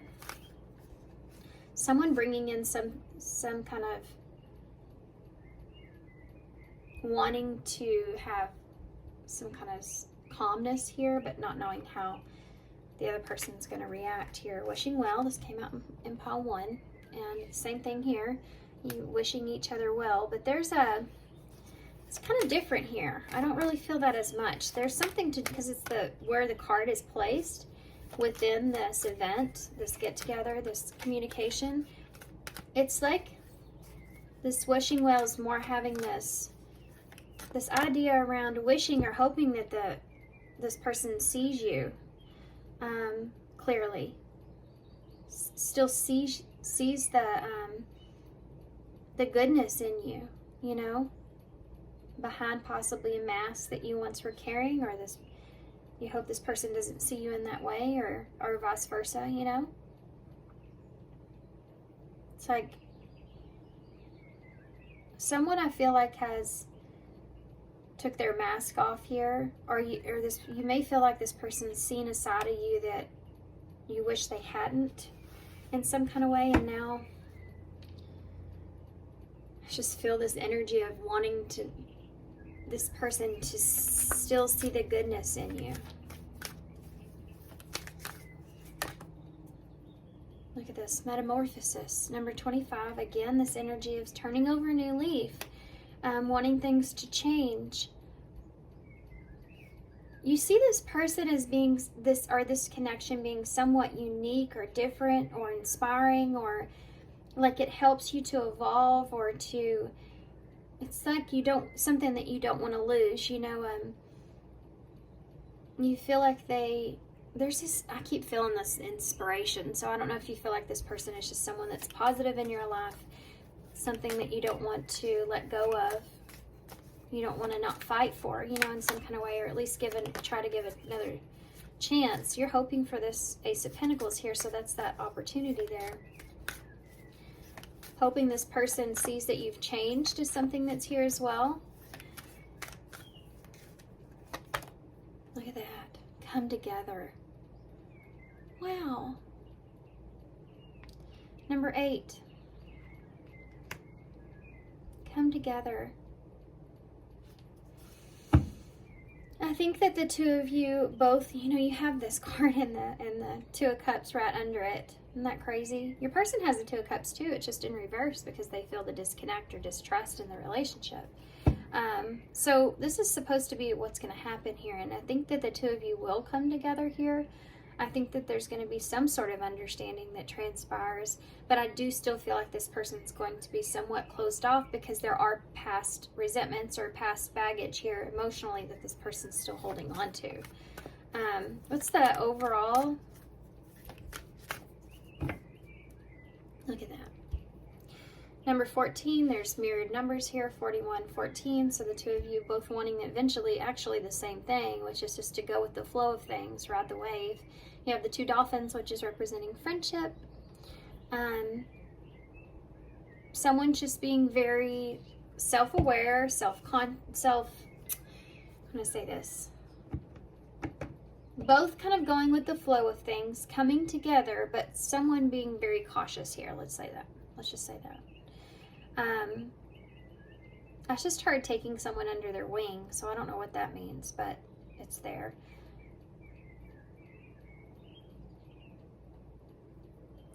Someone bringing in some kind of wanting to have some kind of calmness here, but not knowing how the other person's going to react here. Wishing well. This came out in Pile 1. And same thing here. You wishing each other well. But it's kind of different here. I don't really feel that as much. There's something to, because it's where the card is placed within this event, this get together, this communication. It's like This wishing well is more having this idea around wishing or hoping that this person sees you clearly, still sees the goodness in you, you know, behind possibly a mask that you once were carrying, or you hope this person doesn't see you in that way, or vice versa, you know. It's like someone I feel like has took their mask off here, or you may feel like this person's seen a side of you that you wish they hadn't in some kind of way, and now I just feel this energy of wanting this person to still see the goodness in you. Look at this, metamorphosis, number 25. Again, this energy of turning over a new leaf, wanting things to change. You see this person as being this connection being somewhat unique or different or inspiring, or like it helps you to evolve, or to, it's like something that you don't want to lose, you know. You feel like there's this, I keep feeling this inspiration, so I don't know if you feel like this person is just someone that's positive in your life, something that you don't want to let go of, you don't want to not fight for, you know, in some kind of way, or at least try to give it another chance. You're hoping for this Ace of Pentacles here, so that's that opportunity there. Hoping this person sees that you've changed is something that's here as well. Look at that. Come together. Wow. Number 8. Come together. I think that the two of you both, you know, you have this card in the Two of Cups right under it. Isn't that crazy? Your person has the Two of Cups too. It's just in reverse because they feel the disconnect or distrust in the relationship. So this is supposed to be what's going to happen here. And I think that the two of you will come together here. I think that there's going to be some sort of understanding that transpires, but I do still feel like this person's going to be somewhat closed off because there are past resentments or past baggage here emotionally that this person's still holding on to. What's the overall? Look at that. Number 14, there's mirrored numbers here, 41, 14. So the two of you both wanting eventually actually the same thing, which is just to go with the flow of things, ride the wave. You have the two dolphins, which is representing friendship. Someone just being very self-aware, I'm going to say this. Both kind of going with the flow of things, coming together, but someone being very cautious here. Let's say that. Let's just say that. I just heard taking someone under their wing, so I don't know what that means, but it's there.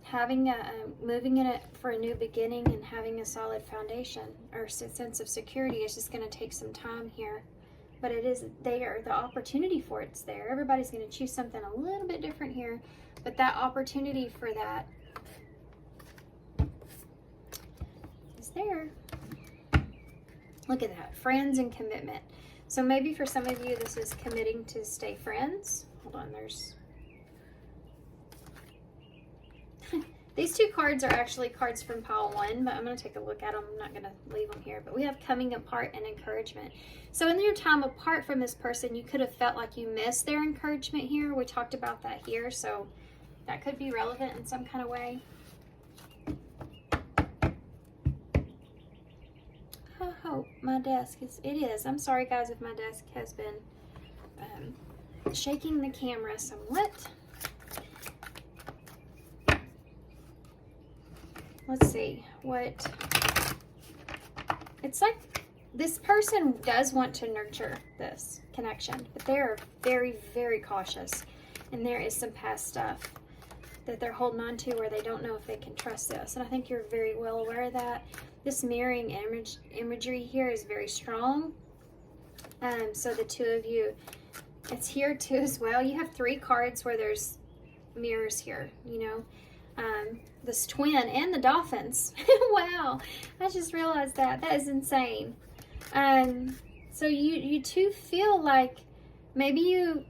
Having moving in it for a new beginning and having a solid foundation or sense of security is just going to take some time here, but it is there. The opportunity for it's there. Everybody's going to choose something a little bit different here, but that opportunity for that is there. Look at that, friends and commitment. So maybe for some of you, this is committing to stay friends. Hold on, there's... These two cards are actually cards from pile 1, but I'm going to take a look at them. I'm not going to leave them here. But we have coming apart and encouragement. So in your time apart from this person, you could have felt like you missed their encouragement here. We talked about that here, so that could be relevant in some kind of way. Oh, my desk it is. I'm sorry, guys, if my desk has been shaking the camera somewhat. Let's see what it's like. This person does want to nurture this connection, but they're very, very cautious, and there is some past stuff that they're holding on to where they don't know if they can trust this, and I think you're very well aware of that. This mirroring imagery here is very strong. So the two of you, it's here too as well. You have 3 cards where there's mirrors here, you know. This twin and the dolphins. Wow, I just realized that. That is insane. So you two feel like maybe you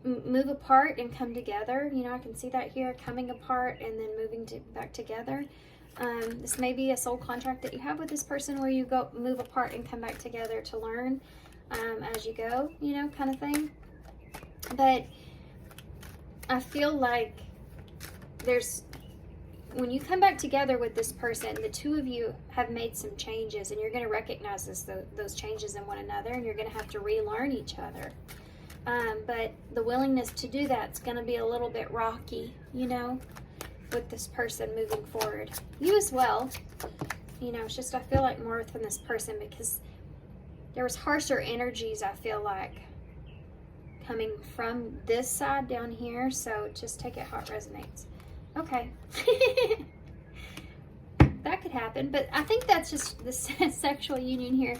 move apart and come together. You know, I can see that here, coming apart and then moving back together. This may be a soul contract that you have with this person where you move apart and come back together to learn as you go, you know, kind of thing. But I feel like when you come back together with this person, the two of you have made some changes, and you're going to recognize those changes in one another, and you're going to have to relearn each other. But the willingness to do that's going to be a little bit rocky, you know, with this person moving forward. You as well. You know, it's just I feel like more from this person because there was harsher energies, I feel like, coming from this side down here. So just take it how it resonates. Okay. That could happen, but I think that's just the sexual union here.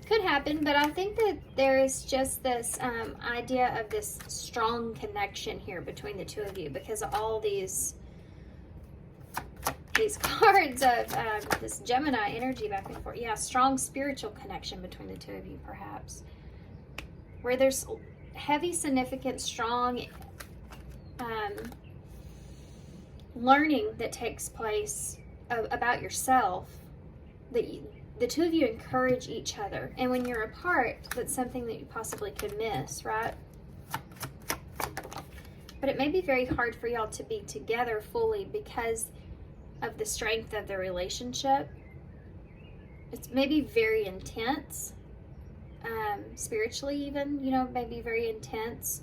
Could happen, but I think that there is just this idea of this strong connection here between the two of you because of all these cards of this Gemini energy back and forth. Yeah, strong spiritual connection between the two of you, perhaps. Where there's heavy, significant, strong learning that takes place about yourself, that the two of you encourage each other. And when you're apart, that's something that you possibly could miss, right? But it may be very hard for y'all to be together fully because of the strength of the relationship. It's maybe very intense, spiritually even, you know, maybe very intense.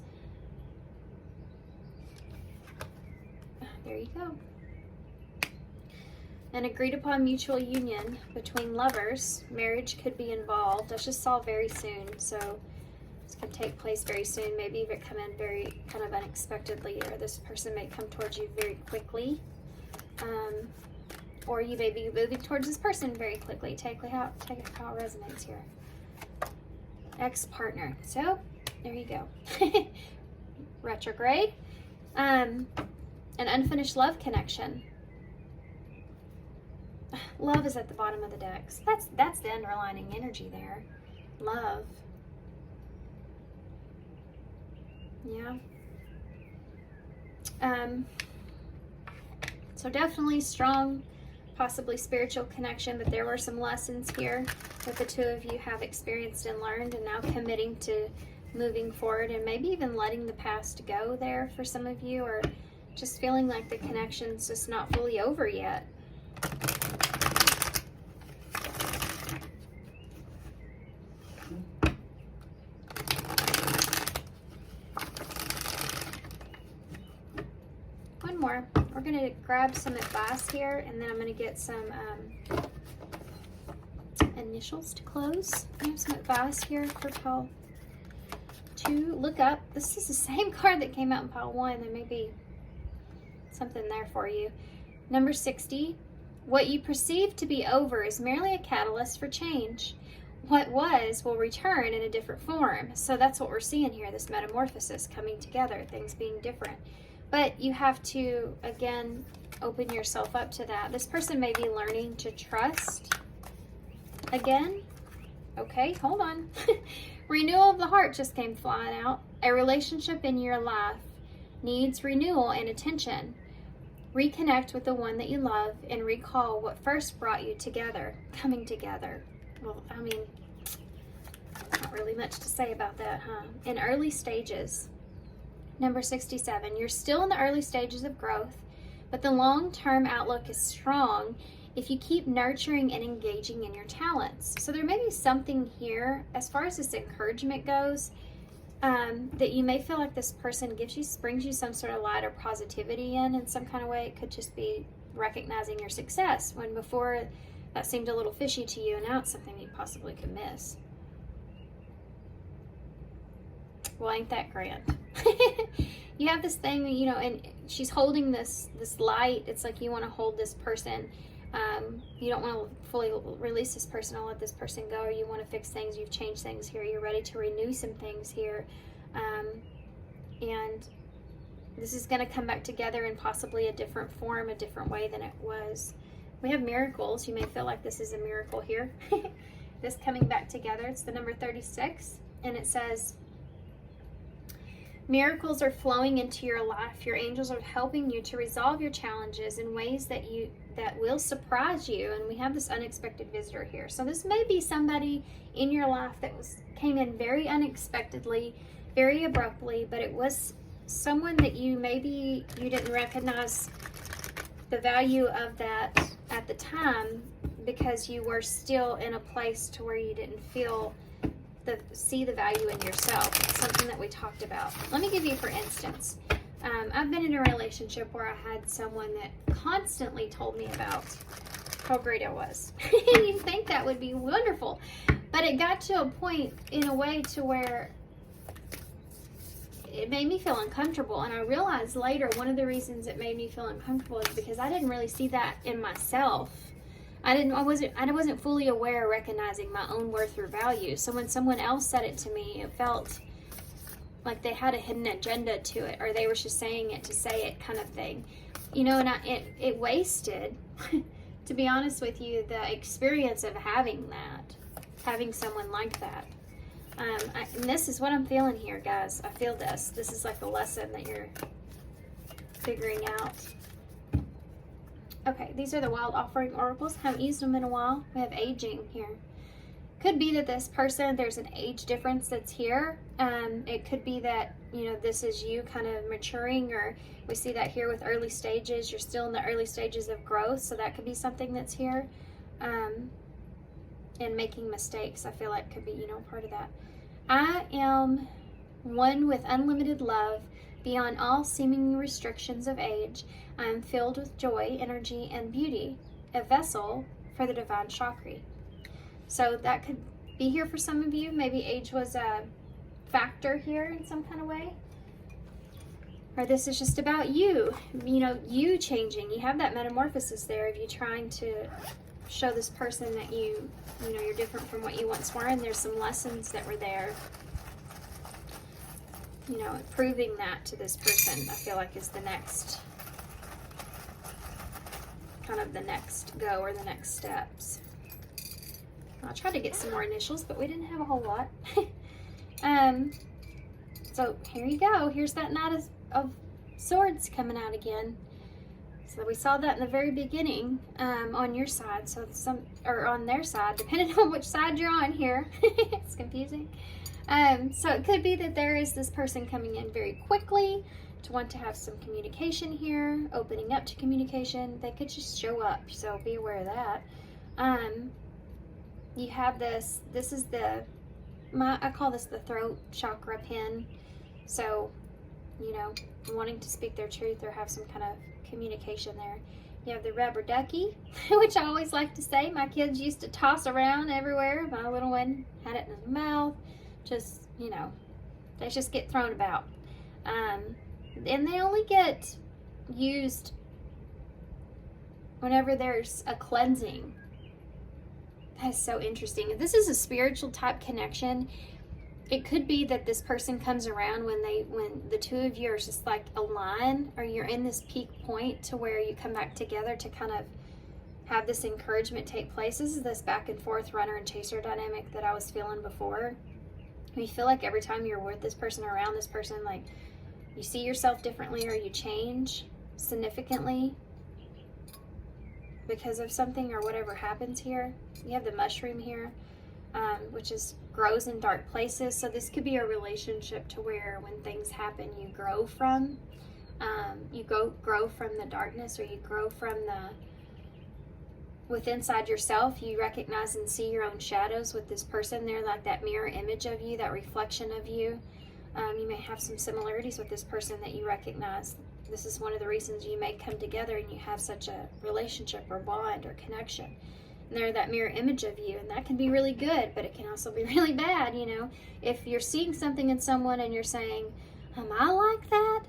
There you go. An agreed upon mutual union between lovers. Marriage could be involved. I just saw very soon, so this could take place very soon. Maybe if it come in very kind of unexpectedly, or this person may come towards you very quickly. Or you may be moving towards this person very quickly. Take it how it resonates here. Ex-partner. So, there you go. Retrograde. An unfinished love connection. Love is at the bottom of the decks. That's the underlining energy there. Love. Yeah. So definitely strong, possibly spiritual connection, but there were some lessons here that the two of you have experienced and learned, and now committing to moving forward, and maybe even letting the past go there for some of you, or just feeling like the connection's just not fully over yet. One more. We're going to grab some advice here, and then I'm going to get some initials to close. I have some advice here for pile 2. Look up. This is the same card that came out in pile 1. There may be something there for you. Number 60. What you perceive to be over is merely a catalyst for change. What was will return in a different form. So that's what we're seeing here, this metamorphosis coming together, things being different. But you have to, again, open yourself up to that. This person may be learning to trust again. Okay, hold on. Renewal of the heart just came flying out. A relationship in your life needs renewal and attention. Reconnect with the one that you love and recall what first brought you together, coming together. Well, I mean, not really much to say about that, huh? In early stages. Number 67, you're still in the early stages of growth, but the long-term outlook is strong if you keep nurturing and engaging in your talents. So there may be something here, as far as this encouragement goes, that you may feel like this person brings you some sort of light or positivity in some kind of way. It could just be recognizing your success, when before that seemed a little fishy to you, and now it's something you possibly could miss. Well, ain't that grand? You have this thing, you know, and she's holding this light. It's like you want to hold this person. You don't want to fully release this person or let this person go, or you want to fix things. You've changed things here. You're ready to renew some things here. And This is going to come back together in possibly a different form, a different way than it was. We have miracles. You may feel like this is a miracle here. This coming back together. It's the number 36. And it says, miracles are flowing into your life. Your angels are helping you to resolve your challenges in ways that will surprise you. And we have this unexpected visitor here. So this may be somebody in your life that came in very unexpectedly, very abruptly, but it was someone that you didn't recognize the value of that at the time because you were still in a place to where you didn't see the value in yourself. It's something that we talked about. Let me give you, for instance, I've been in a relationship where I had someone that constantly told me about how great I was. You'd think that would be wonderful, but it got to a point in a way to where it made me feel uncomfortable. And I realized later one of the reasons it made me feel uncomfortable is because I didn't really see that in myself. I wasn't fully aware or recognizing my own worth or value. So when someone else said it to me, it felt like they had a hidden agenda to it, or they were just saying it to say it, kind of thing. You know, and it wasted, to be honest with you, the experience of having someone like that. And this is what I'm feeling here, guys. I feel this. This is like a lesson that you're figuring out. Okay, these are the Wild Offering Oracles. Haven't used them in a while. We have aging here. Could be that this person, there's an age difference that's here. It could be that, you know, this is you kind of maturing, or we see that here with early stages. You're still in the early stages of growth, so that could be something that's here. And making mistakes, I feel like could be, you know, part of that. I am one with unlimited love beyond all seeming restrictions of age. I am filled with joy, energy, and beauty, a vessel for the divine chakra. So that could be here for some of you. Maybe age was a factor here in some kind of way. Or this is just about you, you know, you changing. You have that metamorphosis there of you trying to show this person that you know, you're different from what you once were, and there's some lessons that were there. You know, proving that to this person, I feel like, is the next, kind of the next go, or the next steps. I'll try to get some more initials, but we didn't have a whole lot. So here you go. Here's that Knight of Swords coming out again. So we saw that in the very beginning, on your side, so or on their side, depending on which side you're on here. It's confusing. So it could be that there is this person coming in very quickly to want to have some communication here, opening up to communication. They could just show up, so be aware of that. You have this is I call this the throat chakra pin. So, you know, wanting to speak their truth or have some kind of communication there. You have the rubber ducky, which I always like to say. My kids used to toss around everywhere. My little one had it in his mouth. Just, you know, they just get thrown about. And they only get used whenever there's a cleansing. That's so interesting. If this is a spiritual type connection, it could be that this person comes around when the two of you are just like align, or you're in this peak point to where you come back together to kind of have this encouragement take place. This is this back and forth runner and chaser dynamic that I was feeling before. You feel like every time you're with this person or around this person, like you see yourself differently, or you change significantly because of something or whatever happens here. You have the mushroom here, which grows in dark places. So this could be a relationship to where when things happen, you grow from. Grow from the darkness, or you grow from inside yourself. You recognize and see your own shadows with this person. They're like that mirror image of you, that reflection of you. You may have some similarities with this person that you recognize. This is one of the reasons you may come together and you have such a relationship or bond or connection. And they're that mirror image of you, and that can be really good, but it can also be really bad, you know. If you're seeing something in someone and you're saying, am I like that?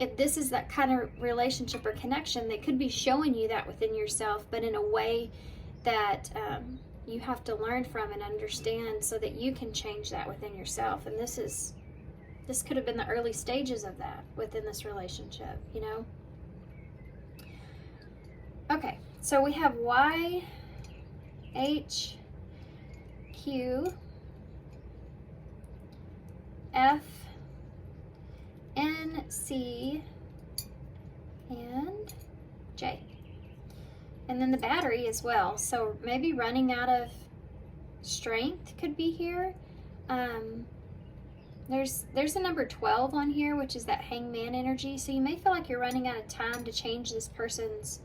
If this is that kind of relationship or connection, they could be showing you that within yourself, but in a way that you have to learn from and understand so that you can change that within yourself. And this is This could have been the early stages of that within this relationship, you know? Okay, so we have Y, H, Q, F, N, C, and J. And then the battery as well. So maybe running out of strength could be here. There's a number 12 on here, which is that hangman energy. So you may feel like you're running out of time to change this person's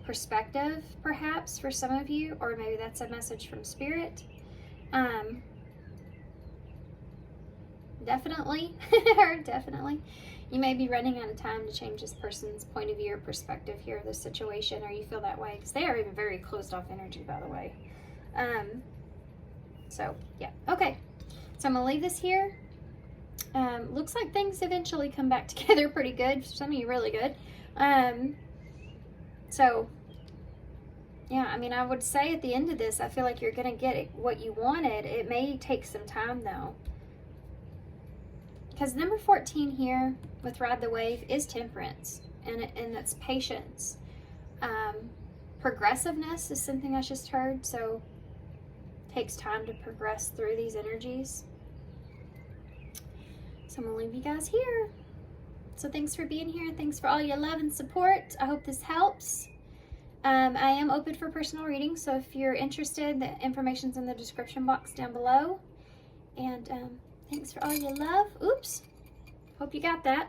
perspective, perhaps, for some of you, or maybe that's a message from spirit. Definitely, or definitely, you may be running out of time to change this person's point of view or perspective here of this situation, or you feel that way, because they are even very closed off energy, by the way. So, yeah, okay. So I'm going to leave this here. Looks like things eventually come back together pretty good. For some of you, really good. So, yeah, I mean, I would say at the end of this, I feel like you're going to get what you wanted. It may take some time, though. Because number 14 here with Ride the Wave is temperance, and it's patience. Progressiveness is something I just heard, so it takes time to progress through these energies. So I'm going to leave you guys here. So thanks for being here. Thanks for all your love and support. I hope this helps. I am open for personal readings, so if you're interested, the information's in the description box down below. And thanks for all your love. Oops. Hope you got that.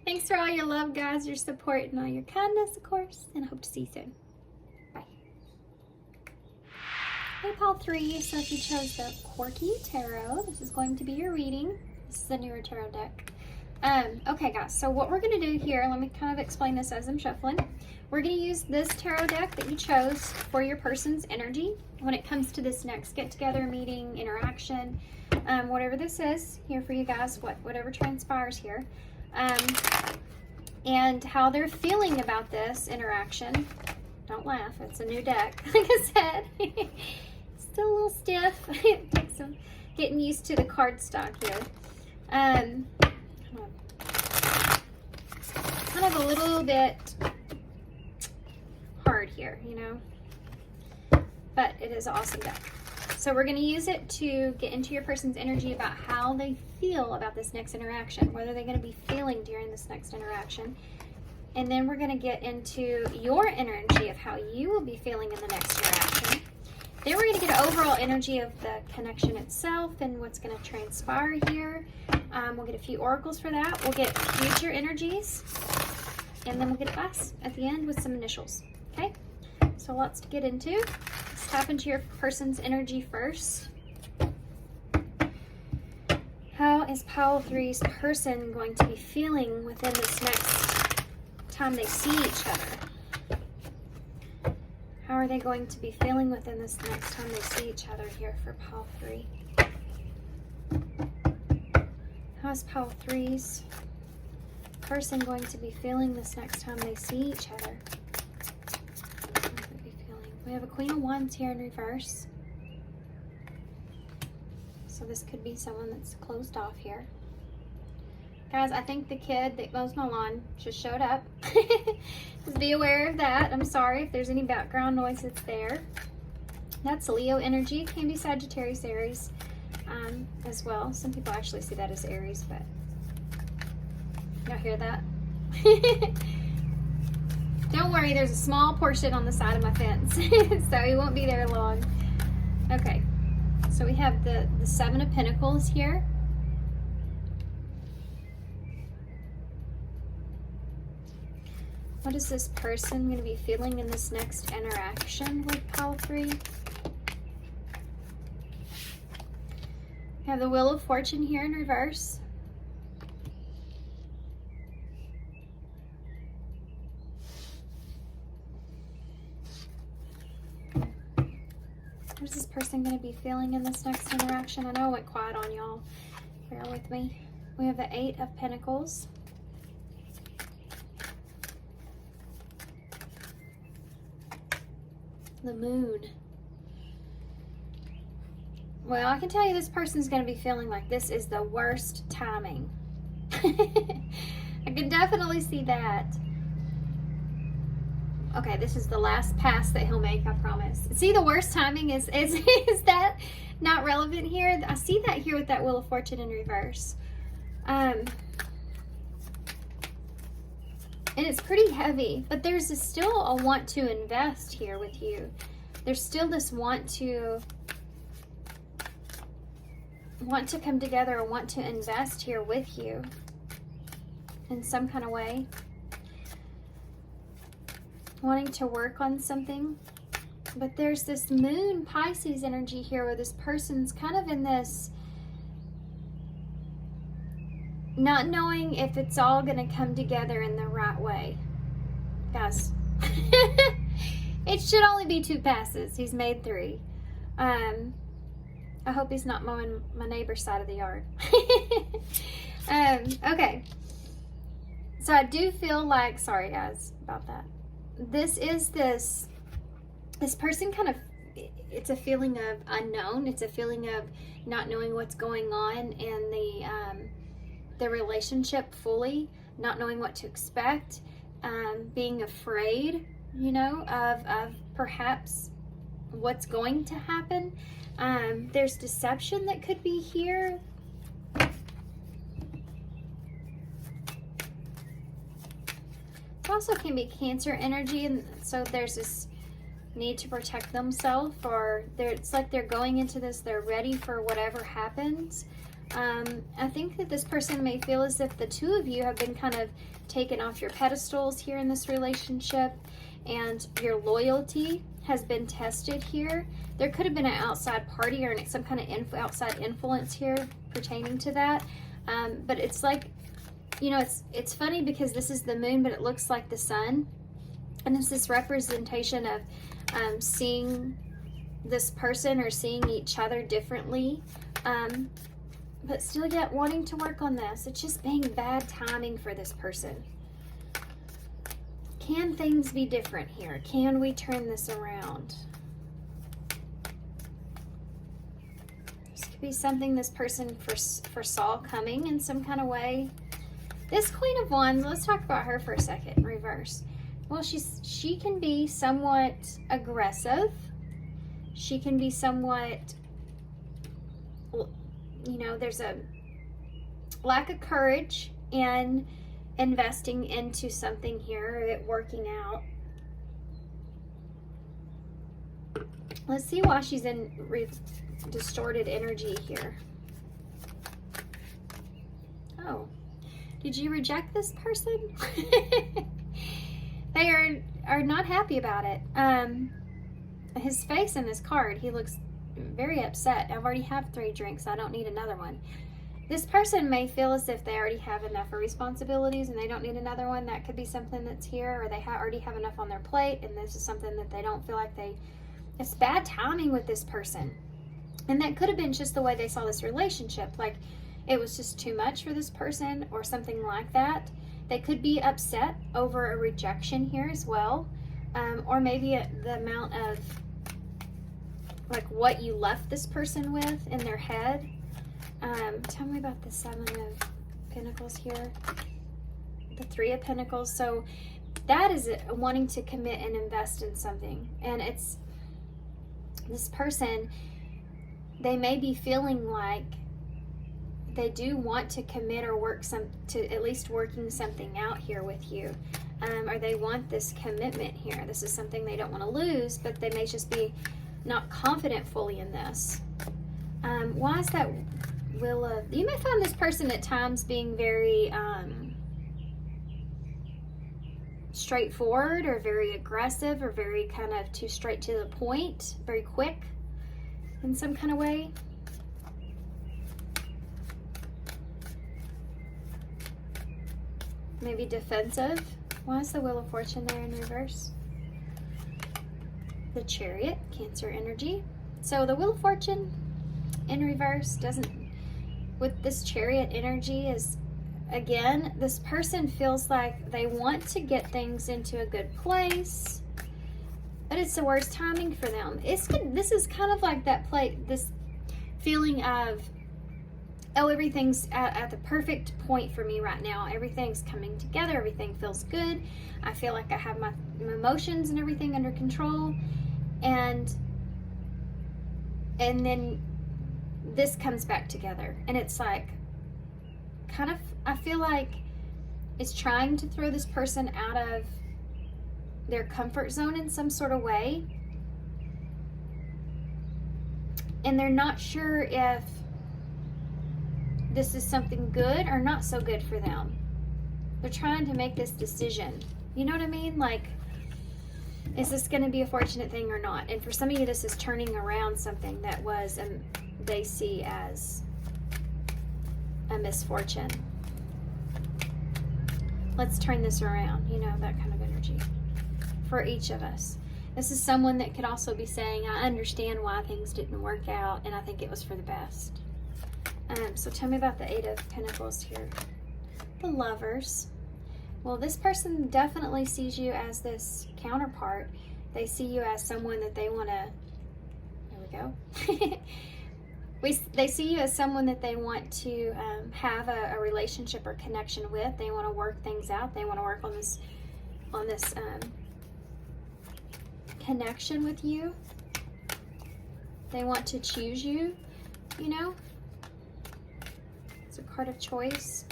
Thanks for all your love, guys, your support, and all your kindness, of course. And I hope to see you soon. Bye. Hey, Paul 3. So if you chose the Quirky Tarot, this is going to be your reading. This is the newer tarot deck. Okay, guys. So what we're going to do here, let me kind of explain this as I'm shuffling. We're going to use this tarot deck that you chose for your person's energy when it comes to this next get-together, meeting, interaction, whatever this is here for you guys, whatever transpires here, and how they're feeling about this interaction. Don't laugh, it's a new deck, like I said. Still a little stiff. So getting used to the cardstock here. Kind of a little bit hard here, you know, but it is an awesome deck. So we're going to use it to get into your person's energy about how they feel about this next interaction, what are they going to be feeling during this next interaction, and then we're going to get into your energy of how you will be feeling in the next interaction. Then we're going to get an overall energy of the connection itself and what's going to transpire here. We'll get a few oracles for that. We'll get future energies, and then we'll get advice at the end with some initials. Okay, so lots to get into. Let's tap into your person's energy first. How is Pile 3's person going to be feeling within this next time they see each other? How are they going to be feeling within this next time they see each other here for Pile 3? How is Pile 3's person going to be feeling this next time they see each other? We have a Queen of Wands here in reverse. So this could be someone that's closed off here. Guys, I think the kid that mows my lawn just showed up. Just be aware of that. I'm sorry if there's any background noise that's there. That's Leo energy. Can be Sagittarius, Aries as well. Some people actually see that as Aries, but y'all hear that? Don't worry, there's a small portion on the side of my fence, so he won't be there long. Okay, so we have the Seven of Pentacles here. What is this person going to be feeling in this next interaction with Pile 3? We have the Wheel of Fortune here in reverse. What is this person going to be feeling in this next interaction? I know I went quiet on y'all. Bear with me. We have the Eight of Pentacles. The Moon. Well, I can tell you this person's going to be feeling like this is the worst timing. I can definitely see that. Okay, this is the last pass that he'll make, I promise. See, the worst timing is that not relevant here? I see that here with that Wheel of Fortune in reverse. And it's pretty heavy, but there's still a want to invest here with you. There's still this want to come together or want to invest here with you in some kind of way. Wanting to work on something. But there's this Moon Pisces energy here where this person's kind of in this not knowing if it's all going to come together in the right way. Guys, it should only be 2 passes. He's made 3. I hope he's not mowing my neighbor's side of the yard. Okay. So I do feel like, sorry guys about that. This person kind of, it's a feeling of unknown. It's a feeling of not knowing what's going on in the relationship fully, not knowing what to expect, being afraid, you know, of perhaps what's going to happen. There's deception that could be here. It also can be Cancer energy, and so there's this need to protect themselves, or it's like they're going into this, they're ready for whatever happens. I think that this person may feel as if the 2 of you have been kind of taken off your pedestals here in this relationship, and your loyalty has been tested here. There could have been an outside party or some kind of outside influence here pertaining to that. But it's like, you know, it's funny because this is the moon, but it looks like the sun. And it's this representation of seeing this person or seeing each other differently. But still yet wanting to work on this. It's just being bad timing for this person. Can things be different here? Can we turn this around? This could be something this person foresaw coming in some kind of way. This Queen of Wands, let's talk about her for a second in reverse. Well, she can be somewhat aggressive. She can be somewhat, you know, there's a lack of courage in investing into something here, or it working out. Let's see why she's in distorted energy here. Oh, did you reject this person? They are not happy about it. His face in this card, he looks very upset. I've already had 3 drinks. I don't need another one. This person may feel as if they already have enough of responsibilities and they don't need another one. That could be something that's here, or they already have enough on their plate, and this is something that they don't feel like it's bad timing with this person. And that could have been just the way they saw this relationship. Like, it was just too much for this person or something like that. They could be upset over a rejection here as well. Or maybe the amount of, like, what you left this person with in their head. Tell me about the 7 of Pentacles here. The 3 of Pentacles. So that is wanting to commit and invest in something. And it's this person, they may be feeling like they do want to commit or work at least working something out here with you. Or they want this commitment here. This is something they don't want to lose, but they may just be not confident fully in this. Why is that Wheel of... You may find this person at times being very straightforward, or very aggressive, or very kind of too straight to the point, very quick in some kind of way. Maybe defensive. Why is the Wheel of Fortune there in reverse? The Chariot, Cancer energy. So the Wheel of Fortune in reverse doesn't, with this Chariot energy, is, again, this person feels like they want to get things into a good place, but it's the worst timing for them. This is kind of like that feeling of, oh, everything's at the perfect point for me right now. Everything's coming together. Everything feels good. I feel like I have my emotions and everything under control. And then this comes back together. And it's like, kind of, I feel like it's trying to throw this person out of their comfort zone in some sort of way. And they're not sure if this is something good or not so good for them. They're trying to make this decision. You know what I mean? Like, is this going to be a fortunate thing or not? And for some of you, this is turning around something that was, they see as a misfortune. Let's turn this around, you know, that kind of energy for each of us. This is someone that could also be saying, I understand why things didn't work out, and I think it was for the best. So tell me about the Eight of Pentacles here. The Lovers. Well, this person definitely sees you as this counterpart. They see you as someone that they want to, there we go. They see you as someone that they want to have a relationship or connection with. They want to work things out. They want to work on this connection with you. They want to choose you, you know. It's a card of choice.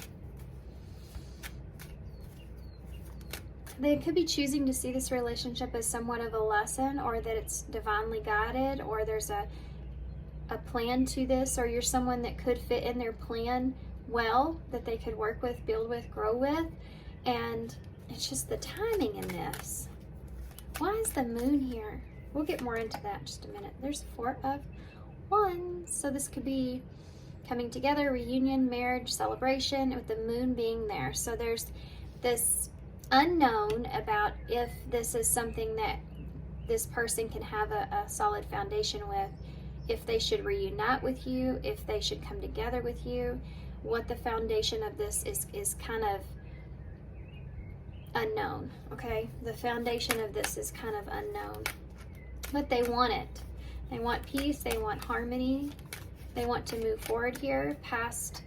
They could be choosing to see this relationship as somewhat of a lesson, or that it's divinely guided, or there's a plan to this, or you're someone that could fit in their plan well, that they could work with, build with, grow with. And it's just the timing in this. Why is the Moon here? We'll get more into that in just a minute. There's Four of Wands. So this could be coming together, reunion, marriage, celebration, with the Moon being there. So there's this unknown about if this is something that this person can have a solid foundation with, if they should reunite with you, if they should come together with you. What the foundation of this is kind of unknown, okay? The foundation of this is kind of unknown. But they want it. They want peace, they want harmony. They want to move forward here past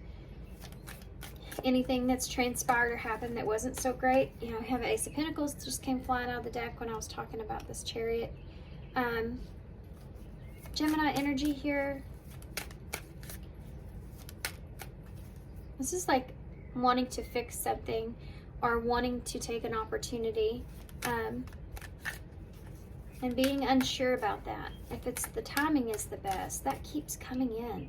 anything that's transpired or happened that wasn't so great. You know, I have Ace of Pentacles just came flying out of the deck when I was talking about this Chariot. Gemini energy here. This is like wanting to fix something or wanting to take an opportunity, and being unsure about that. If it's the timing is the best, that keeps coming in.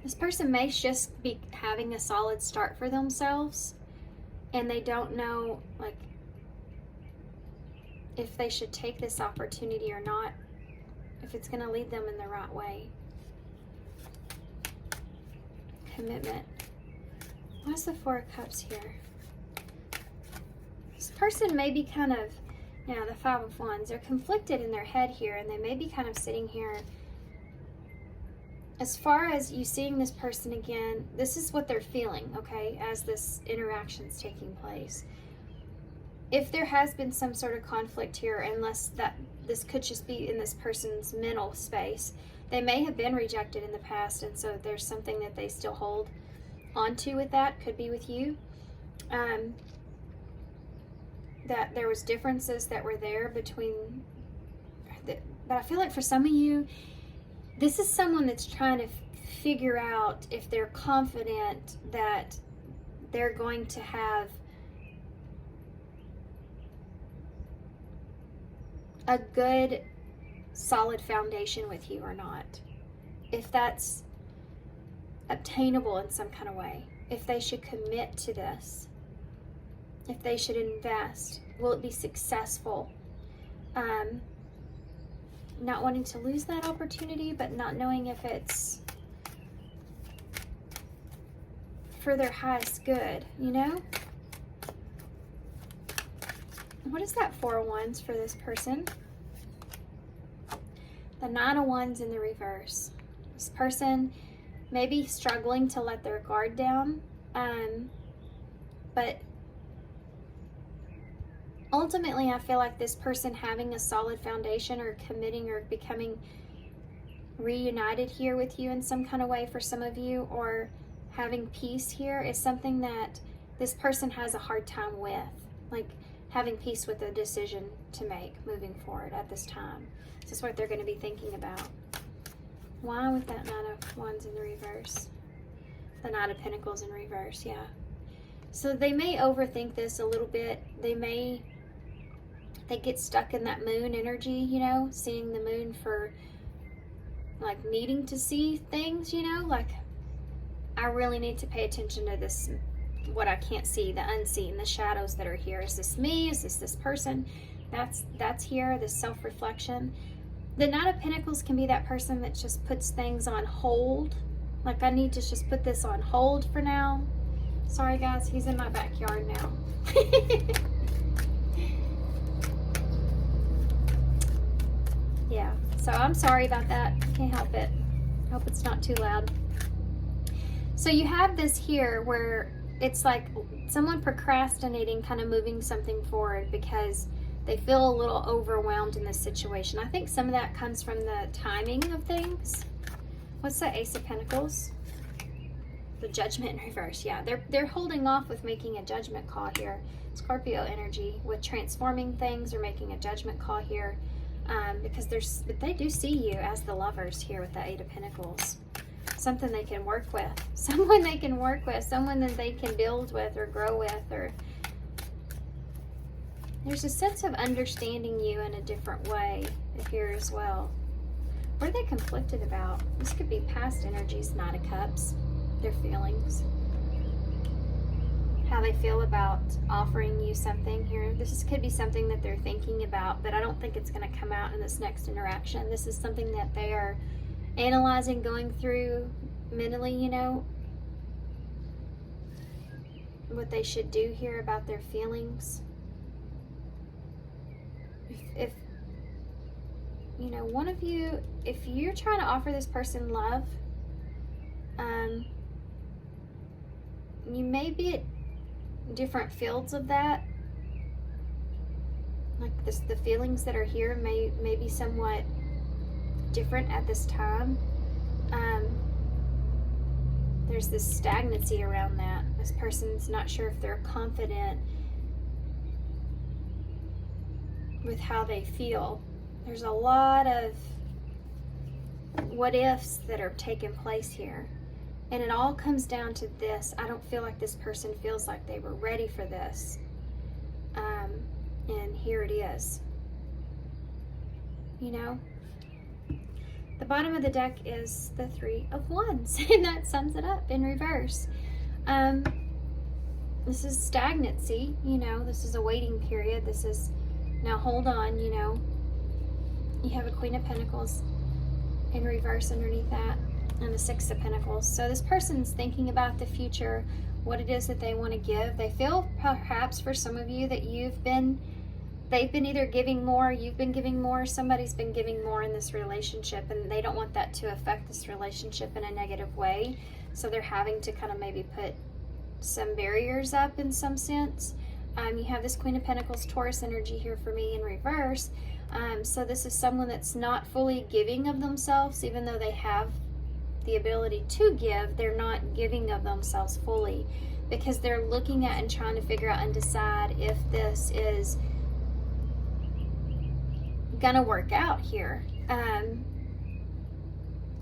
This person may just be having a solid start for themselves, and they don't know, like, if they should take this opportunity or not, if it's going to lead them in the right way. Commitment. Why's the Four of Cups here? This person may be kind of, the Five of Wands, they're conflicted in their head here, and they may be kind of sitting here. As far as you seeing this person again, this is what they're feeling, okay, as this interaction's taking place. If there has been some sort of conflict here, unless that this could just be in this person's mental space, they may have been rejected in the past, and so there's something that they still hold onto with that. Could be with you. That there was differences that were there between, but I feel like for some of you, this is someone that's trying to figure out if they're confident that they're going to have a good, solid foundation with you or not. If that's obtainable in some kind of way. If they should commit to this. If they should invest. Will it be successful? Not wanting to lose that opportunity, but not knowing if it's for their highest good, you know? What is that Four of Wands for this person? The Nine of Wands in the reverse. This person may be struggling to let their guard down, but ultimately I feel like this person having a solid foundation or committing or becoming reunited here with you in some kind of way for some of you, or having peace here is something that this person has a hard time with, like having peace with the decision to make moving forward at this time. This is what they're going to be thinking about. Why with that Knight of Wands in the reverse? The Knight of Pentacles in reverse, yeah. So they may overthink this a little bit. They get stuck in that moon energy, you know, seeing the moon for like needing to see things, you know, like I really need to pay attention to this, what I can't see, the unseen, the shadows that are here. Is this me? Is this person? That's here, this self-reflection. The Knight of Pentacles can be that person that just puts things on hold. Like, I need to just put this on hold for now. Sorry guys, he's in my backyard now. Yeah, so I'm sorry about that. Can't help it. Hope it's not too loud. So you have this here where it's like someone procrastinating, kind of moving something forward because they feel a little overwhelmed in this situation. I think some of that comes from the timing of things. What's the Ace of Pentacles? The Judgment in reverse. Yeah, they're holding off with making a judgment call here. Scorpio energy with transforming things or making a judgment call here, because but they do see you as the Lovers here with the Eight of Pentacles. Something they can work with, someone they can work with, someone that they can build with or grow with, or there's a sense of understanding you in a different way here as well. What are they conflicted about? This could be past energies, Knight of Cups, their feelings, how they feel about offering you something here. This could be something that they're thinking about, but I don't think it's going to come out in this next interaction. This is something that they are analyzing, going through mentally, you know, what they should do here about their feelings. If you know, one of you, if you're trying to offer this person love, you may be at different fields of that. Like this, the feelings that are here may be somewhat different at this time. There's this stagnancy around that. This person's not sure if they're confident with how they feel. There's a lot of what ifs that are taking place here. And it all comes down to this. I don't feel like this person feels like they were ready for this. And here it is. You know? The bottom of the deck is the Three of Wands. And that sums it up in reverse. This is stagnancy. You know, this is a waiting period. This is, now hold on, you know. You have a Queen of Pentacles in reverse underneath that, and the Six of Pentacles. So this person's thinking about the future, what it is that they want to give. They feel perhaps for some of you that they've been either giving more, you've been giving more, somebody's been giving more in this relationship, and they don't want that to affect this relationship in a negative way. So they're having to kind of maybe put some barriers up in some sense. You have this Queen of Pentacles, Taurus energy here for me in reverse. So this is someone that's not fully giving of themselves, even though they have the ability to give. They're not giving of themselves fully because they're looking at and trying to figure out and decide if this is gonna work out here.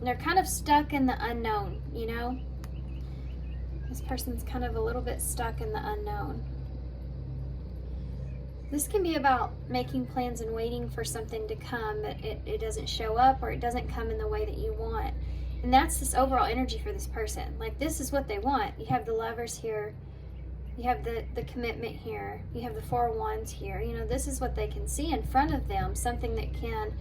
They're kind of stuck in the unknown, you know? This person's kind of a little bit stuck in the unknown. This can be about making plans and waiting for something to come, but it doesn't show up, or it doesn't come in the way that you want. And that's this overall energy for this person. Like, this is what they want. You have the Lovers here. You have the commitment here. You have the Four of Wands here. You know, this is what they can see in front of them. Something that can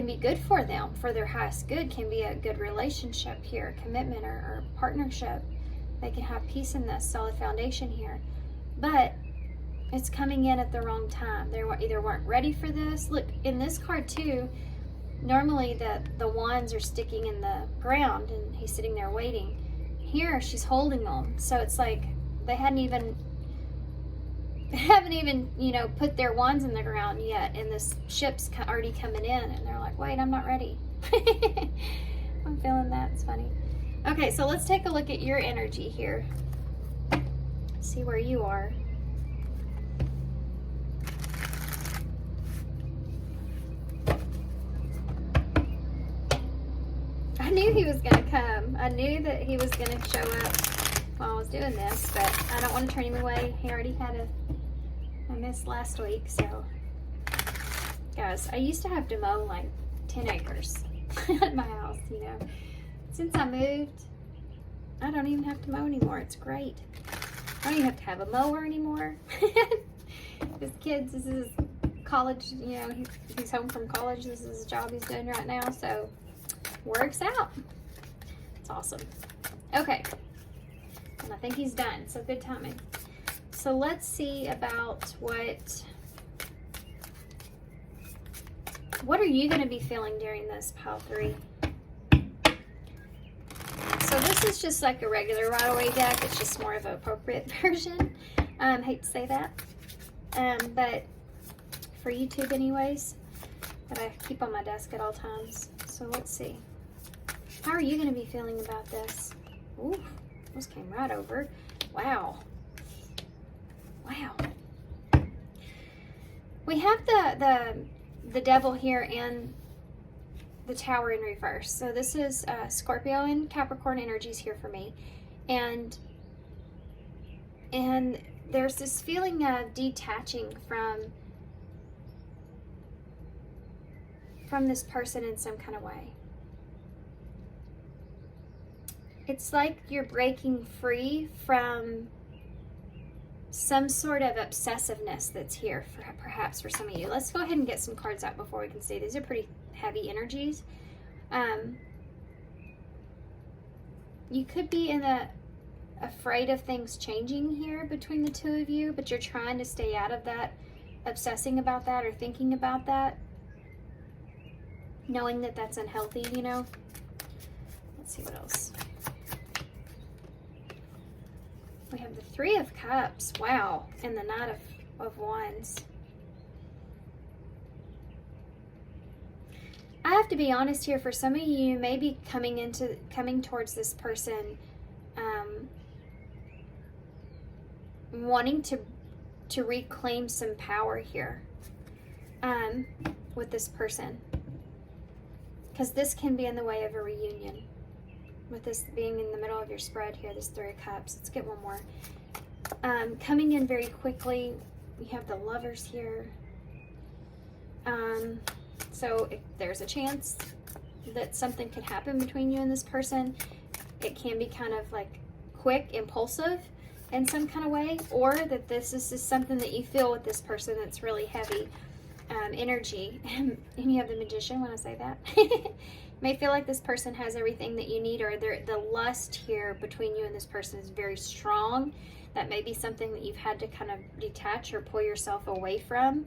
be good for them, for their highest good. Can be a good relationship here, commitment or partnership. They can have peace in this, solid foundation here. But it's coming in at the wrong time. They either weren't ready for this. Look, in this card too, normally the wands are sticking in the ground and he's sitting there waiting. Here she's holding them. So it's like they hadn't even haven't even, you know, put their wands in the ground yet, and this ship's already coming in, and they're like, wait, I'm not ready. I'm feeling that. It's funny. Okay, so let's take a look at your energy here. See where you are. I knew he was going to come. I knew that he was going to show up while I was doing this, but I don't want to turn him away. He already had a miss last week, so. Guys, I used to have to mow like 10 acres at my house, you know. Since I moved, I don't even have to mow anymore. It's great. I don't even have to have a mower anymore. His kids, this is college, you know, he's home from college. This is his job he's doing right now, so works out. It's awesome. Okay. And I think he's done, so good timing. So let's see about what are you going to be feeling during this pile 3? So this is just like a regular right-away deck. It's just more of an appropriate version. Hate to say that. But for YouTube anyways, that I keep on my desk at all times. So let's see. How are you going to be feeling about this? Ooh, this came right over. Wow. Wow. We have the devil here and the tower in reverse. So this is Scorpio and Capricorn energies here for me. And there's this feeling of detaching from this person in some kind of way. It's like you're breaking free from some sort of obsessiveness that's here, perhaps for some of you. Let's go ahead and get some cards out before we can see. These are pretty heavy energies. You could be afraid of things changing here between the two of you, but you're trying to stay out of that, obsessing about that or thinking about that, knowing that that's unhealthy, you know. Let's see what else. We have the 3 of Cups, wow, and the Knight of Wands. I have to be honest here, for some of you, maybe coming towards this person, wanting to reclaim some power here, with this person, because this can be in the way of a reunion. With this being in the middle of your spread here, this 3 of Cups. Let's get one more. Coming in very quickly, we have the Lovers here. So if there's a chance that something could happen between you and this person, it can be kind of like quick, impulsive in some kind of way, or that this is just something that you feel with this person that's really heavy energy. And you have the Magician when I say that. May feel like this person has everything that you need, or the lust here between you and this person is very strong. That may be something that you've had to kind of detach or pull yourself away from,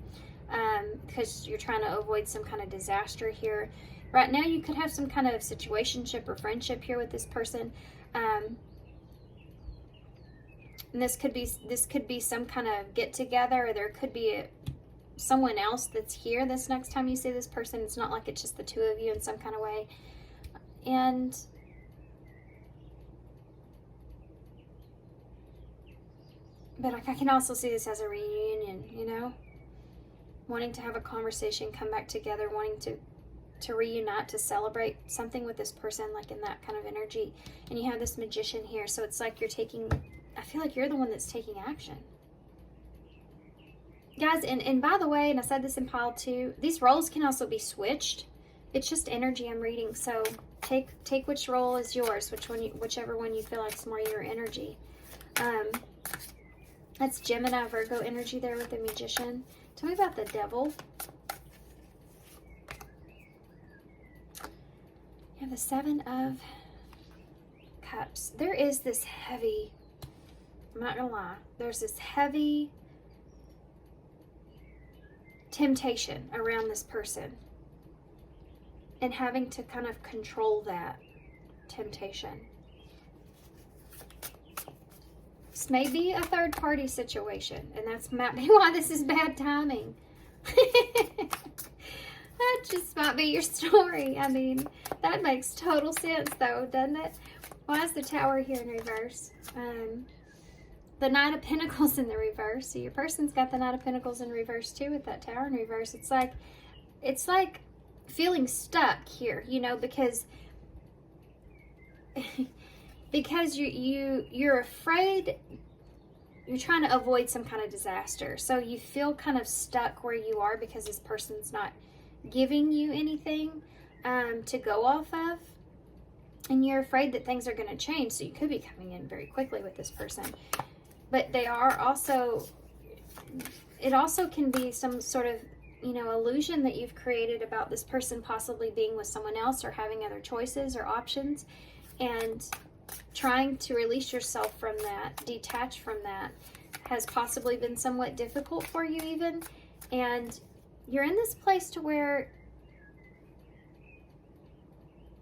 because you're trying to avoid some kind of disaster here. Right now you could have some kind of situationship or friendship here with this person. And this could be some kind of get together, or there could be someone else that's here this next time you see this person. It's not like it's just the 2 of you in some kind of way. But I can also see this as a reunion, you know, wanting to have a conversation, come back together, wanting to reunite, to celebrate something with this person, like in that kind of energy. And you have this Magician here, so it's like I feel like you're the one that's taking action. Guys, and by the way, and I said this in pile 2, these roles can also be switched. It's just energy I'm reading, so take which role is yours, whichever one you feel like is more your energy. That's Gemini, Virgo energy there with the Magician. Tell me about the Devil. You have the 7 of Cups. There is this heavy, I'm not gonna lie, there's this heavy temptation around this person, and having to kind of control that temptation. this may be a third party situation, and that's might be why this is bad timing. That just might be your story. I mean, that makes total sense though, doesn't it? Why is the Tower here in reverse? The Knight of Pentacles in the reverse. So your person's got the Knight of Pentacles in reverse too with that Tower in reverse. It's like feeling stuck here, you know, because you're afraid, you're trying to avoid some kind of disaster. So you feel kind of stuck where you are because this person's not giving you anything to go off of. And you're afraid that things are going to change. So you could be coming in very quickly with this person. But they are also, it also can be some sort of, you know, illusion that you've created about this person possibly being with someone else or having other choices or options. And trying to release yourself from that, detach from that, has possibly been somewhat difficult for you even. And you're in this place to where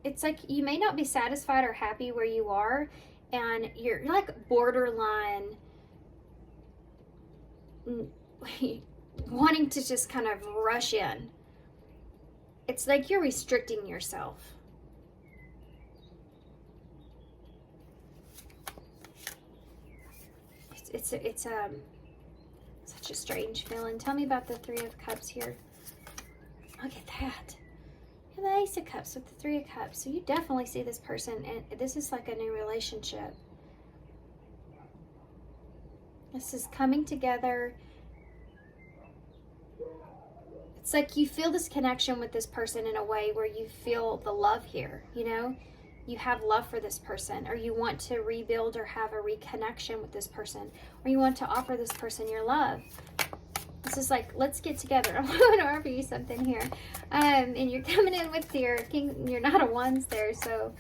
it's like you may not be satisfied or happy where you are, and you're like borderline wanting to just kind of rush in. It's like you're restricting yourself. It's such a strange feeling. Tell me about the Three of Cups here. Look at that. And the Ace of Cups with the Three of Cups. So you definitely see this person, and this is like a new relationship. This is coming together. It's like you feel this connection with this person in a way where you feel the love here, you know? You have love for this person, or you want to rebuild or have a reconnection with this person, or you want to offer this person your love. This is like, let's get together. I want to offer you something here. And you're coming in with your King, your Knight of Wands there. So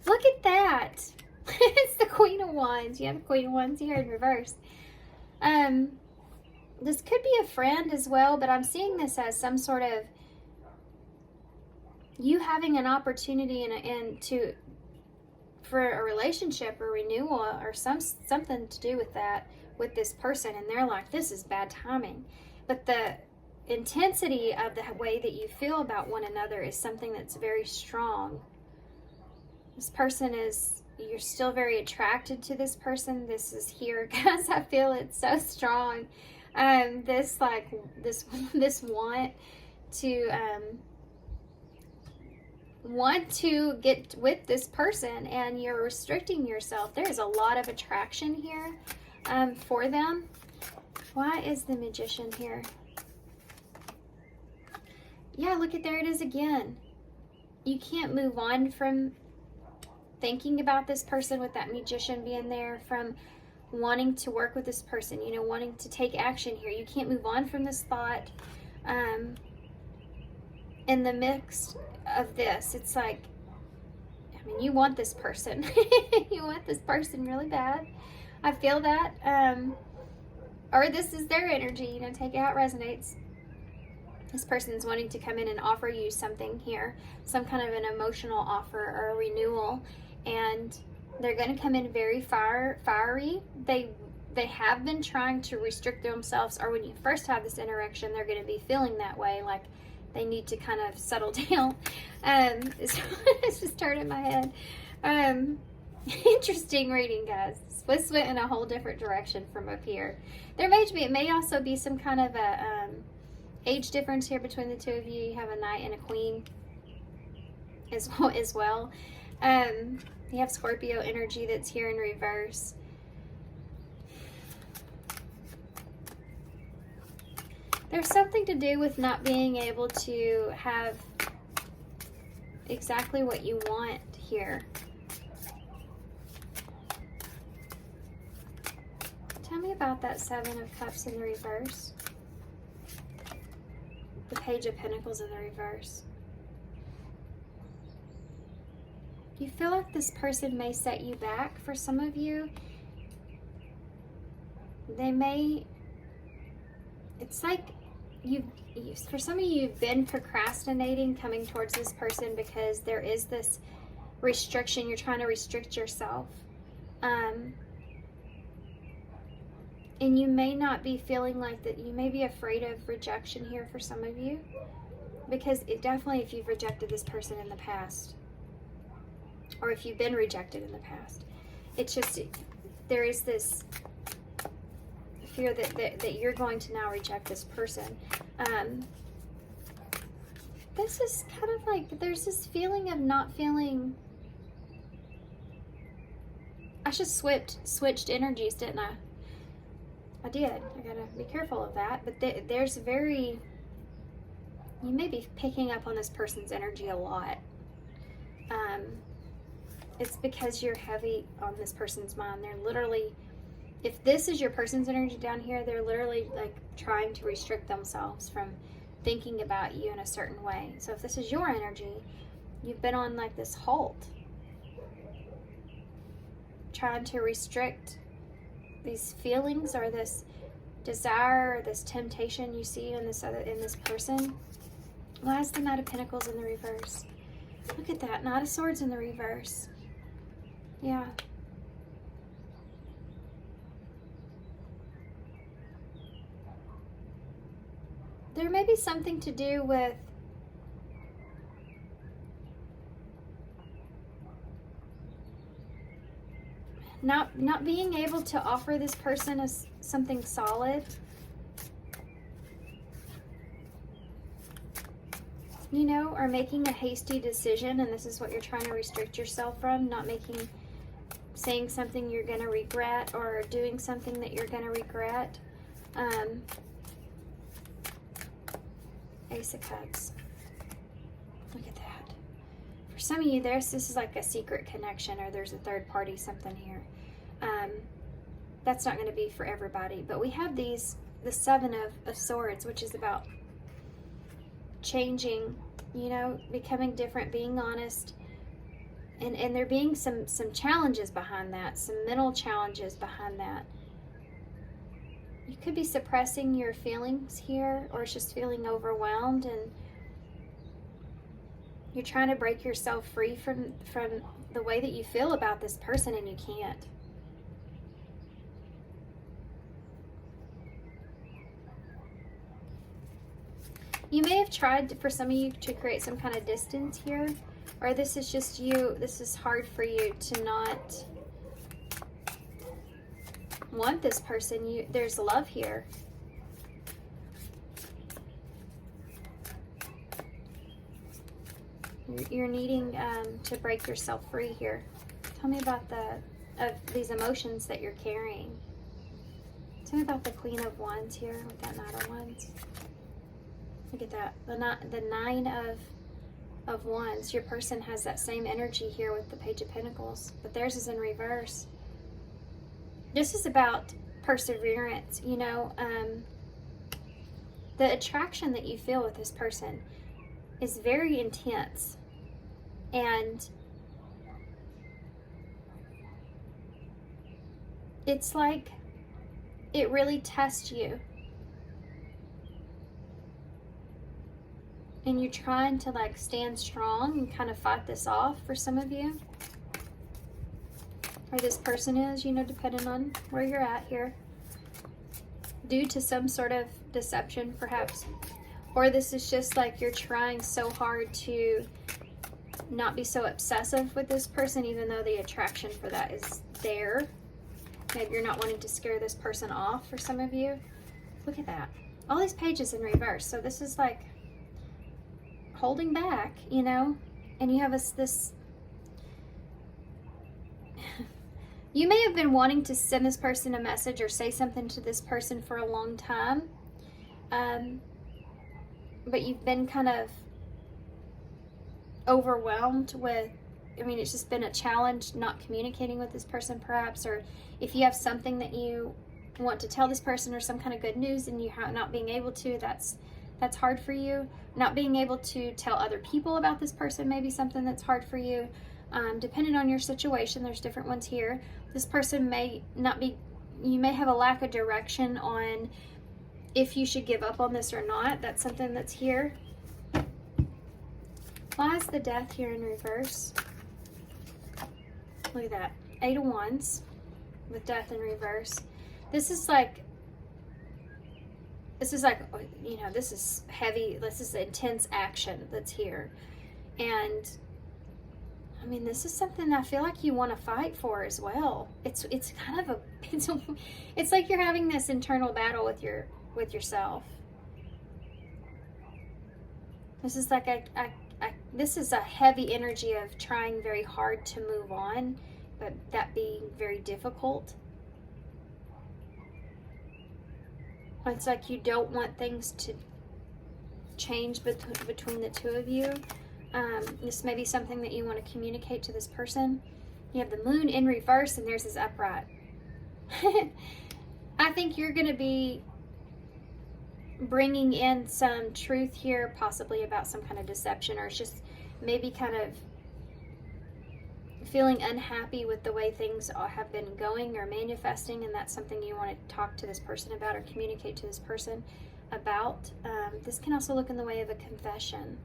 look at that. It's the Queen of Wands. You have a Queen of Wands here in reverse. This could be a friend as well, but I'm seeing this as some sort of you having an opportunity for a relationship or renewal or something to do with that with this person, and they're like, this is bad timing. But the intensity of the way that you feel about one another is something that's very strong. This person is, you're still very attracted to this person. This is here, guys. I feel it's so strong. This want to get with this person, and you're restricting yourself. There's a lot of attraction here for them. Why is the Magician here? Yeah, look at, there it is again. You can't move on from thinking about this person with that Magician being there, from wanting to work with this person, you know, wanting to take action here. You can't move on from this thought. In the mix of this, it's like, I mean, you want this person. You want this person really bad. I feel that. Or this is their energy, you know, take it how it resonates. This person's wanting to come in and offer you something here, some kind of an emotional offer or a renewal, and they're going to come in very fiery. They have been trying to restrict themselves, or when you first have this interaction, they're going to be feeling that way, like they need to kind of settle down. It's just turned in my head. Interesting reading, guys. This went in a whole different direction from up here. There may be, it may also be some kind of a age difference here between the two of you. You have a Knight and a Queen as well. You have Scorpio energy that's here in reverse. There's something to do with not being able to have exactly what you want here. Tell me about that Seven of Cups in the reverse. The Page of Pentacles in the reverse. You feel like this person may set you back. For some of you, they may, it's like for some of you, you've been procrastinating coming towards this person because there is this restriction. You're trying to restrict yourself. And you may not be feeling like that. You may be afraid of rejection here for some of you. Because it definitely, if you've rejected this person in the past, or if you've been rejected in the past, it's just, there is this fear that you're going to now reject this person. This is kind of like, there's this feeling of not feeling, I just switched energies, didn't I? I did. I gotta be careful of that. But there's very, you may be picking up on this person's energy a lot. It's because you're heavy on this person's mind. They're literally, if this is your person's energy down here, they're literally like trying to restrict themselves from thinking about you in a certain way. So if this is your energy, you've been on like this halt, trying to restrict these feelings or this desire or this temptation you see in this person. Why is the Knight of Pentacles in the reverse? Look at that, Knight of Swords in the reverse. Yeah. There may be something to do with not being able to offer this person something solid. You know, or making a hasty decision, and this is what you're trying to restrict yourself from, saying something you're going to regret or doing something that you're going to regret. Ace of Cups. Look at that. For some of you, this is like a secret connection, or there's a third party, something here. That's not going to be for everybody, but we have the Seven of Swords, which is about changing, you know, becoming different, being honest, and there being some challenges behind that, some mental challenges behind that. You could be suppressing your feelings here, or just feeling overwhelmed, and you're trying to break yourself free from the way that you feel about this person, and you can't. You may have tried, for some of you, to create some kind of distance here, or this is just you, this is hard for you to not want this person. There's love here. You're needing to break yourself free here. Tell me about these emotions that you're carrying. Tell me about the Queen of Wands here with that Knight of Wands. Look at that, the Nine of Wands. Your person has that same energy here with the Page of Pentacles, but theirs is in reverse. This is about perseverance, you know. The attraction that you feel with this person is very intense, and it's like it really tests you. And you're trying to like stand strong and kind of fight this off for some of you. Or this person is, you know, depending on where you're at here. Due to some sort of deception, perhaps. Or this is just like you're trying so hard to not be so obsessive with this person, even though the attraction for that is there. Maybe you're not wanting to scare this person off for some of you. Look at that. All these pages in reverse. So this is like holding back, you know, and you have this you may have been wanting to send this person a message or say something to this person for a long time, but you've been kind of overwhelmed with, I mean, it's just been a challenge not communicating with this person perhaps, or if you have something that you want to tell this person or some kind of good news and you not being able to, that's hard for you. Not being able to tell other people about this person may be something that's hard for you. Depending on your situation, there's different ones here. This person may not be, you may have a lack of direction on if you should give up on this or not. That's something that's here. Why is the Death here in reverse? Look at that. Eight of Wands with Death in reverse. This is like this is like, you know, this is heavy, this is intense action that's here. And I mean, this is something I feel like you want to fight for as well. It's kind of it's like you're having this internal battle with yourself. This is like this is a heavy energy of trying very hard to move on, but that being very difficult. It's like you don't want things to change between the two of you. This may be something that you want to communicate to this person. You have the moon in reverse and there's this upright. I think you're going to be bringing in some truth here, possibly about some kind of deception, or it's just maybe kind of feeling unhappy with the way things have been going or manifesting, and that's something you want to talk to this person about or communicate to this person about. This can also look in the way of a confession.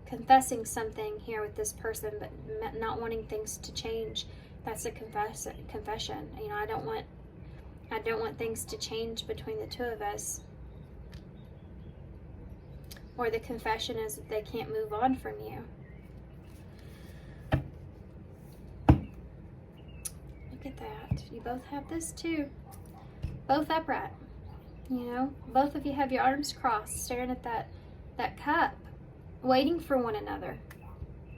Confessing something here with this person, but not wanting things to change. That's a confession. You know, I don't want things to change between the two of us. Or the confession is that they can't move on from you. Look at that. You both have this too. Both upright. You know, both of you have your arms crossed, staring at that cup, waiting for one another.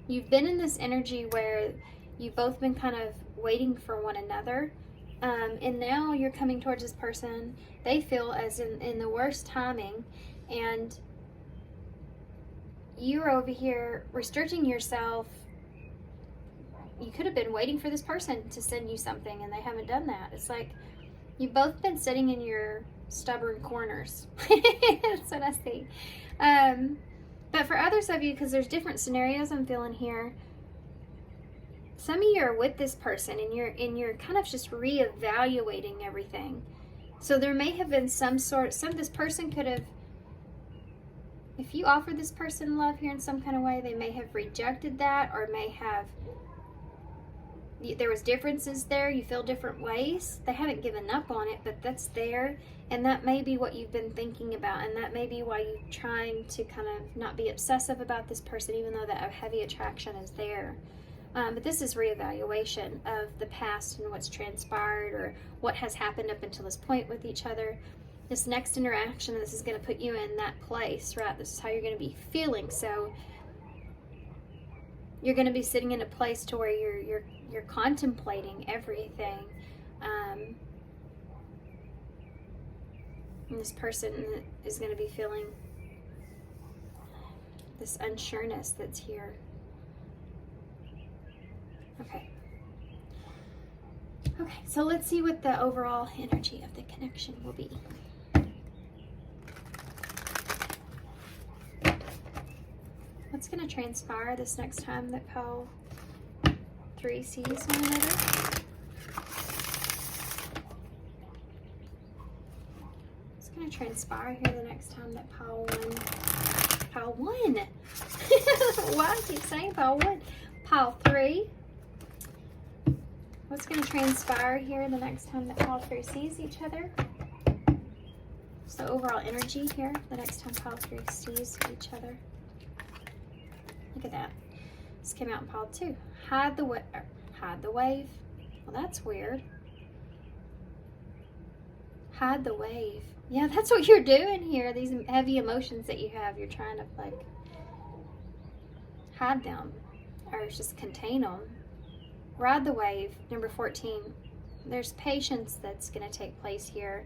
You've been in this energy where you've both been kind of waiting for one another. And now you're coming towards this person. They feel as in the worst timing, and you're over here restricting yourself. You could have been waiting for this person to send you something, and they haven't done that. It's like you've both been sitting in your stubborn corners. That's what I see. But for others of you, because there's different scenarios I'm feeling here, some of you are with this person and you're kind of just reevaluating everything. So there may have been this person could have, if you offered this person love here in some kind of way, they may have rejected that, or may have, there was differences there, you feel different ways. They haven't given up on it, but that's there, and that may be what you've been thinking about, and that may be why you're trying to kind of not be obsessive about this person, even though that heavy attraction is there. But this is reevaluation of the past and what's transpired or what has happened up until this point with each other. This next interaction, this is going to put you in that place, right? This is how you're going to be feeling. So you're going to be sitting in a place to where you're contemplating everything. And this person is going to be feeling this unsureness that's here. Okay, so let's see what the overall energy of the connection will be. What's going to transpire this next time that pile 3 sees one another? What's going to transpire here the next time that pile 1? Why I keep saying pile 1? Pile 3. What's going to transpire here the next time that pile 3 sees each other? So overall energy here the next time pile 3 sees each other. Look at that. This came out in pile 2. Hide the wave. Well, that's weird. Hide the wave. Yeah, that's what you're doing here. These heavy emotions that you have, you're trying to like hide them or just contain them. Ride the wave, number 14. There's patience that's going to take place here.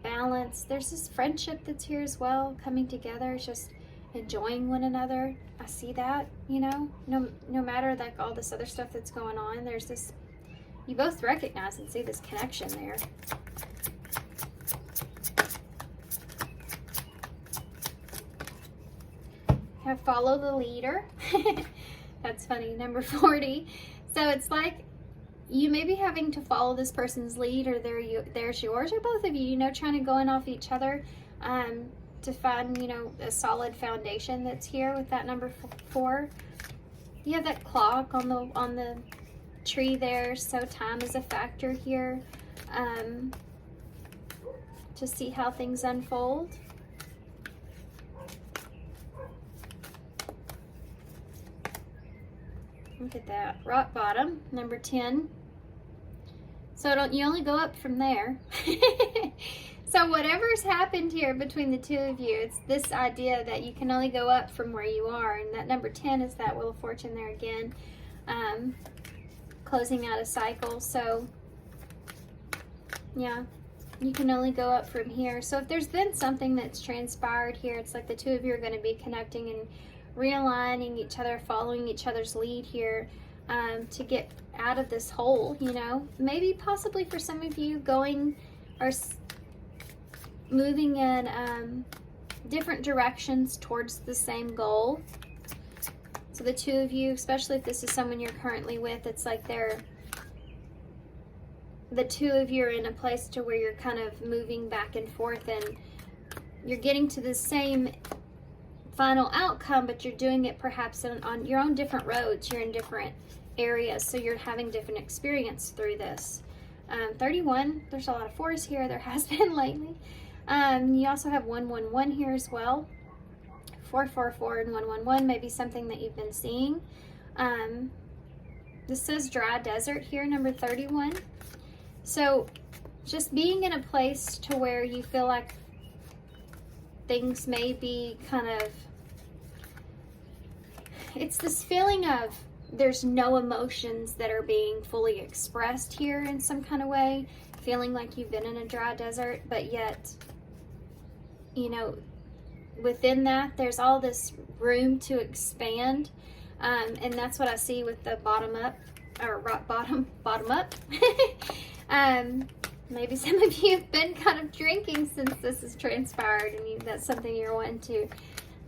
Balance. There's this friendship that's here as well, coming together, just enjoying one another. I see that, you know, no matter like all this other stuff that's going on, there's this, you both recognize and see this connection there. Have follow the leader. That's funny, number 40. So it's like you may be having to follow this person's lead, or there's yours, or both of you, you know, trying to go in off each other to find, you know, a solid foundation that's here with that number 4. You have that clock on the tree there, so time is a factor here. to see how things unfold. Look at that. Rock bottom, number 10. So you only go up from there. So whatever's happened here between the two of you, it's this idea that you can only go up from where you are. And that number 10 is that Wheel of Fortune there again. Closing out a cycle. So yeah, you can only go up from here. So if there's been something that's transpired here, it's like the two of you are going to be connecting and realigning each other, following each other's lead here, to get out of this hole, you know. Maybe possibly for some of you going or moving in different directions towards the same goal. So the two of you, especially if this is someone you're currently with, it's like the two of you are in a place to where you're kind of moving back and forth and you're getting to the same final outcome, but you're doing it perhaps on your own different roads. You're in different areas, so you're having different experience through this. 31, there's a lot of fours here. There has been lately. You also have 111 here as well. 444 and 111 may be something that you've been seeing. This says dry desert here, number 31. So just being in a place to where you feel like things may be kind of, it's this feeling of there's no emotions that are being fully expressed here in some kind of way, feeling like you've been in a dry desert, but yet, you know, within that there's all this room to expand, and that's what I see with the bottom up, or rock bottom up. Maybe some of you have been kind of drinking since this has transpired, and that's something you're wanting to,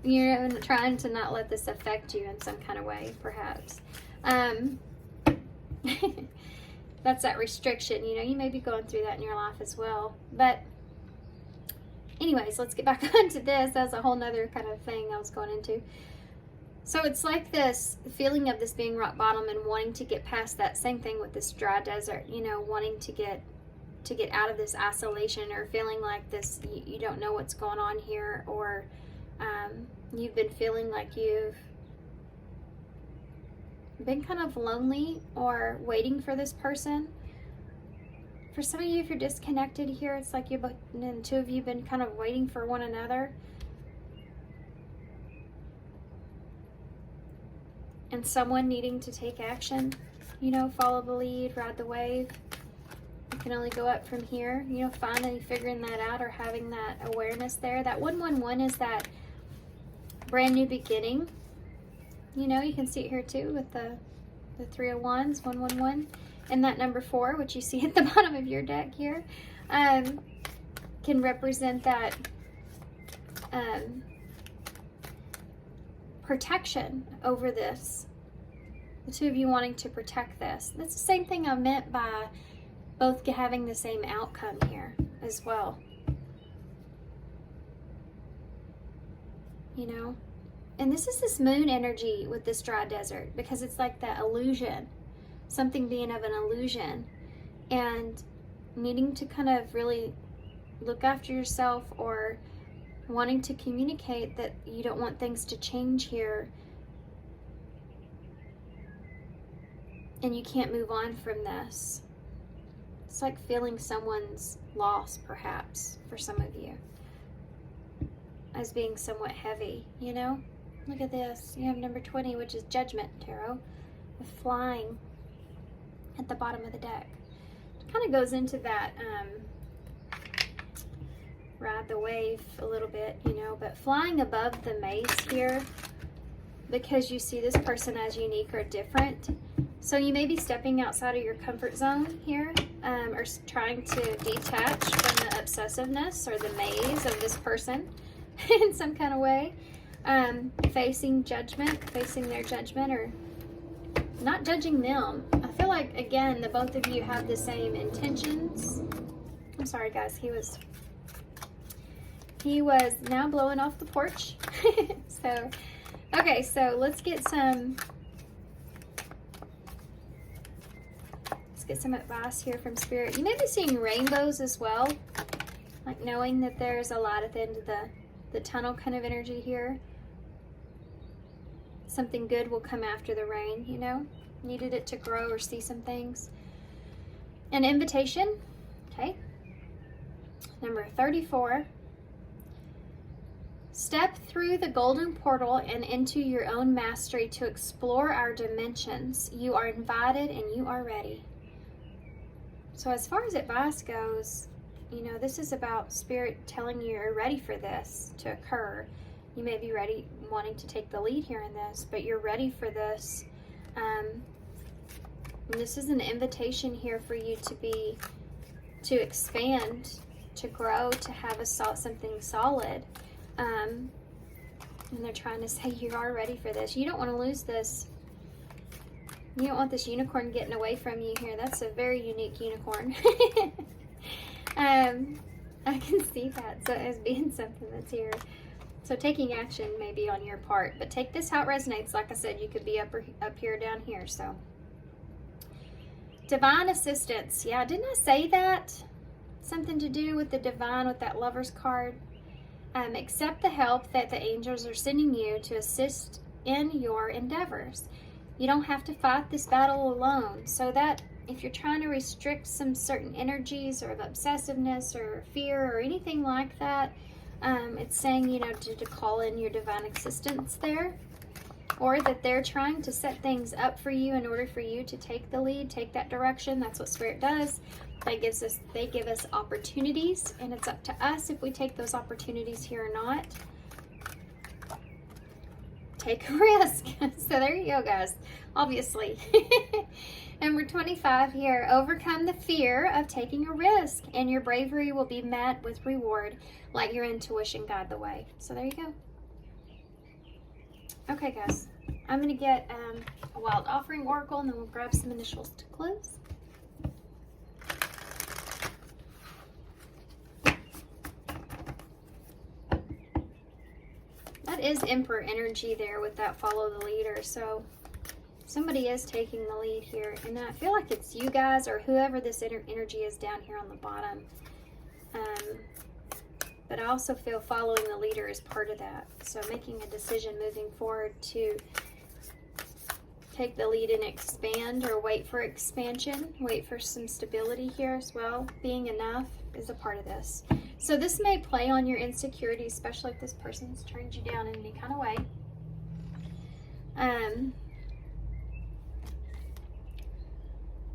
you're trying to not let this affect you in some kind of way, perhaps. That's that restriction, you know, you may be going through that in your life as well. But anyways, let's get back onto this. That's a whole nother kind of thing I was going into. So it's like this feeling of this being rock bottom and wanting to get past that. Same thing with this dry desert, you know, wanting to get out of this isolation, or feeling like this, you don't know what's going on here, or you've been feeling like you've been kind of lonely or waiting for this person. For some of you, if you're disconnected here, it's like you and two of you been kind of waiting for one another. And someone needing to take action, you know, follow the lead, ride the wave. You can only go up from here, you know, finally figuring that out or having that awareness there. That 111 is that brand new beginning. You know, you can see it here too with the 3 of Wands, 111. And that number 4, which you see at the bottom of your deck here, can represent that protection over this. The two of you wanting to protect this. That's the same thing I meant by both having the same outcome here as well. You know? And this is this moon energy with this dry desert, because it's like that illusion. Something being of an illusion. And needing to kind of really look after yourself, or wanting to communicate that you don't want things to change here, and you can't move on from this. It's like feeling someone's loss, perhaps, for some of you, as being somewhat heavy, you know? Look at this. You have number 20, which is Judgment Tarot, with flying at the bottom of the deck. It kind of goes into that ride the wave a little bit, you know, but flying above the maze here, because you see this person as unique or different. So you may be stepping outside of your comfort zone here, or trying to detach from the obsessiveness or the maze of this person in some kind of way. Facing judgment, facing their judgment, or not judging them. I feel like, again, the both of you have the same intentions. I'm sorry, guys. He was now blowing off the porch. So, okay, so let's get some advice here from Spirit. You may be seeing rainbows as well. Like knowing that there's a light at the end of the tunnel kind of energy here. Something good will come after the rain, you know? Needed it to grow or see some things. An invitation, okay? Number 34. Step through the golden portal and into your own mastery to explore our dimensions. You are invited and you are ready. So as far as advice goes, you know, this is about Spirit telling you you're ready for this to occur. You may be ready, wanting to take the lead here in this, but you're ready for this. And this is an invitation here for you to expand, to grow, to have something solid. And they're trying to say you are ready for this. You don't want to lose this. You don't want this unicorn getting away from you here. That's a very unique unicorn. I can see that so as being something that's here. So taking action may be on your part, but take this how it resonates. Like I said, you could be up here, down here. So divine assistance. Yeah, didn't I say that? Something to do with the divine with that Lover's card. Accept the help that the angels are sending you to assist in your endeavors. You don't have to fight this battle alone. So that if you're trying to restrict some certain energies or of obsessiveness or fear or anything like that, it's saying, you know, to call in your divine assistance there. Or that they're trying to set things up for you in order for you to take the lead, take that direction. That's what Spirit does. They give us opportunities, and it's up to us if we take those opportunities here or not. Take a risk. So there you go, guys. Obviously. Number 25 here. Overcome the fear of taking a risk, and your bravery will be met with reward. Let your intuition guide the way. So there you go. Okay, guys. I'm going to get a Wild Offering Oracle, and then we'll grab some initials to close. That is Emperor energy there with that follow the leader. So somebody is taking the lead here. And I feel like it's you guys or whoever this energy is down here on the bottom. But I also feel following the leader is part of that. So making a decision moving forward to take the lead and expand or wait for expansion. Wait for some stability here as well. Being enough is a part of this. So this may play on your insecurities, especially if this person's turned you down in any kind of way.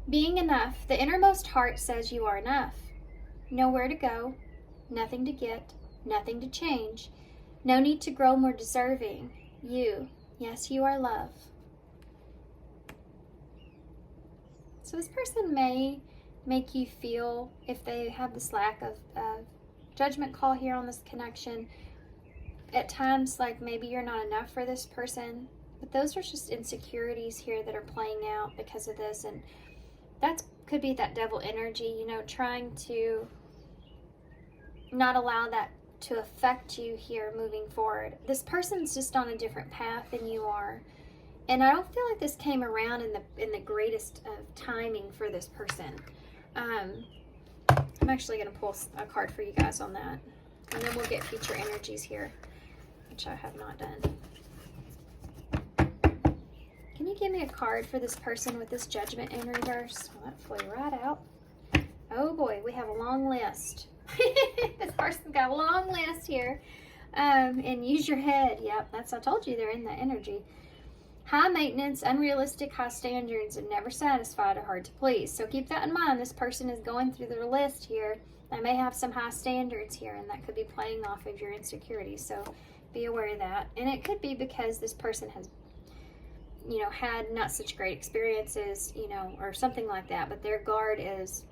Being enough. The innermost heart says you are enough. Nowhere to go, nothing to get, nothing to change. No need to grow more deserving. You, yes, you are love. So this person may make you feel, if they have this lack of judgment call here on this connection, at times like maybe you're not enough for this person, but those are just insecurities here that are playing out because of this. And that could be that devil energy, you know, trying to not allow that to affect you here moving forward. This person's just on a different path than you are. And I don't feel like this came around in the greatest of timing for this person. I'm actually going to pull a card for you guys on that. And then we'll get future energies here, which I have not done. Can you give me a card for this person with this judgment in reverse? Well, that flew right out. Oh boy, we have a long list. This person's got a long list here. And use your head. Yep, I told you they're in the energy. High maintenance, unrealistic, high standards, and never satisfied or hard to please. So keep that in mind. This person is going through their list here. They may have some high standards here, and that could be playing off of your insecurities. So be aware of that. And it could be because this person has, you know, had not such great experiences, you know, or something like that. But their guard is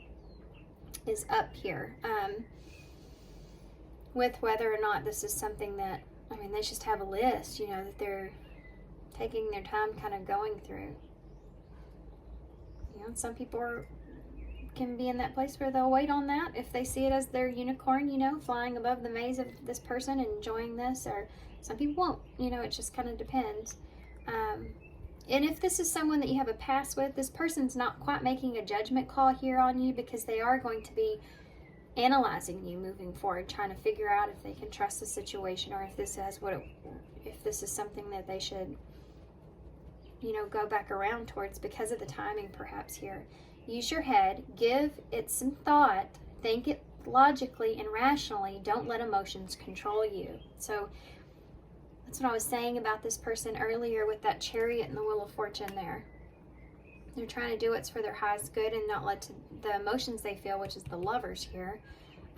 up here. With whether or not this is something that, I mean, they just have a list, you know, that they're taking their time kind of going through. You know, some people can be in that place where they'll wait on that if they see it as their unicorn, you know, flying above the maze of this person and enjoying this, or some people won't, you know, it just kind of depends. And if this is someone that you have a past with, this person's not quite making a judgment call here on you because they are going to be analyzing you moving forward, trying to figure out if they can trust the situation, or if this is something that they should, you know, go back around towards because of the timing perhaps here. Use your head, give it some thought, think it logically and rationally. Don't let emotions control you. So that's what I was saying about this person earlier with that Chariot and the Wheel of Fortune there. They're trying to do what's for their highest good and not let the emotions they feel, which is the Lovers here,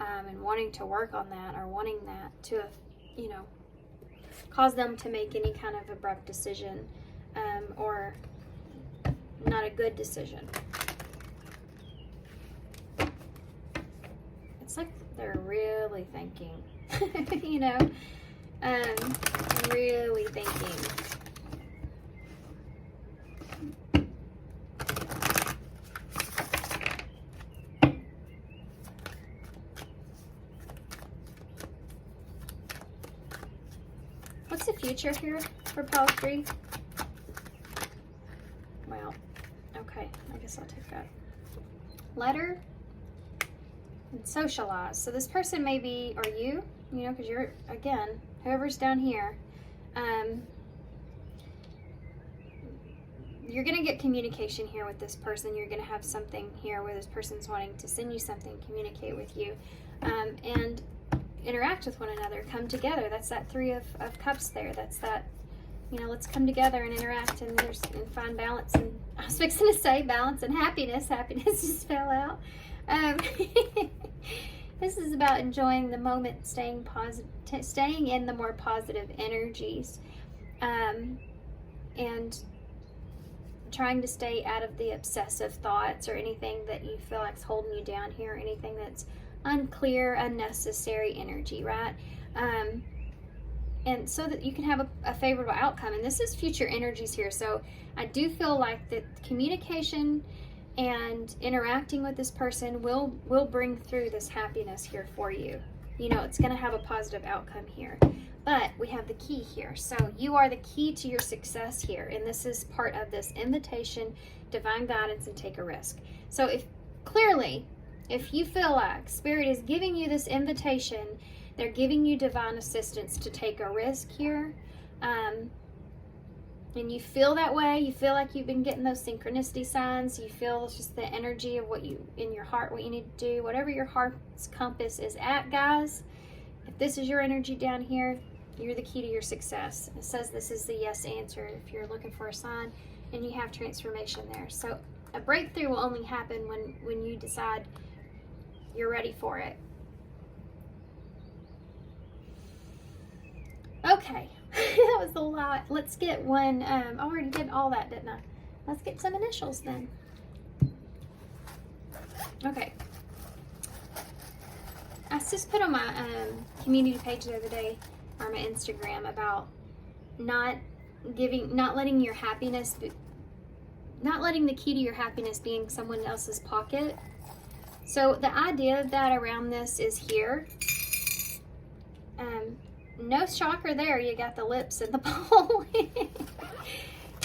and wanting to work on that, or wanting that to, you know, cause them to make any kind of abrupt decision, or not a good decision. It's like they're really thinking, you know, really thinking. What's the future here for Pile 3? Well, okay, I guess I'll take that. Letter and socialize. So this person may be, or you know, because you're, again, whoever's down here, you're going to get communication here with this person. You're going to have something here where this person's wanting to send you something, communicate with you, and interact with one another, come together. That's that Three of Cups there. That's that, you know, let's come together and interact and find balance. And I was fixing to say balance and happiness. Happiness just fell out. This is about enjoying the moment, staying positive, staying in the more positive energies, and trying to stay out of the obsessive thoughts or anything that you feel like's holding you down here, anything that's unclear, unnecessary energy, right? And so that you can have a favorable outcome. And this is future energies here. So I do feel like that communication and interacting with this person will bring through this happiness here for you. You know, it's going to have a positive outcome here. But we have the key here. So you are the key to your success here. And this is part of this invitation, divine guidance, and take a risk. So if you feel like Spirit is giving you this invitation, they're giving you divine assistance to take a risk here, and you feel that way, you feel like you've been getting those synchronicity signs, you feel just the energy of what you, in your heart, what you need to do, whatever your heart's compass is at, guys, if this is your energy down here, you're the key to your success. It says this is the yes answer if you're looking for a sign, and you have transformation there. So a breakthrough will only happen when you decide you're ready for it. Okay, that was a lot. Let's get one. I already did all that, didn't I? Let's get some initials then. Okay. I just put on my community page the other day, or my Instagram, about not letting your happiness, not letting the key to your happiness being someone else's pocket. So the idea of that around this is here. No shocker there, you got the lips and the bowl.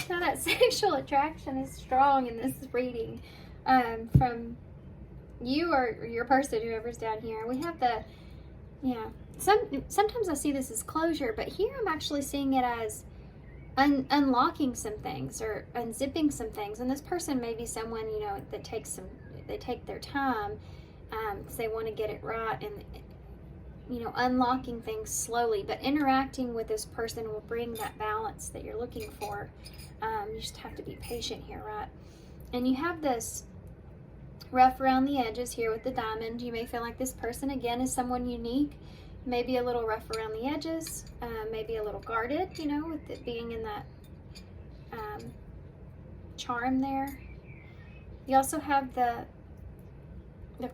Now that sexual attraction is strong in this reading, from you or your person, whoever's down here. We have the, sometimes I see this as closure, but here I'm actually seeing it as unlocking some things or unzipping some things. And this person may be someone, you know, that they take their time because they want to get it right, and, you know, unlocking things slowly. But interacting with this person will bring that balance that you're looking for. You just have to be patient here, right? And you have this rough around the edges here with the diamond. You may feel like this person, again, is someone unique. Maybe a little rough around the edges, maybe a little guarded, you know, with it being in that charm there. You also have the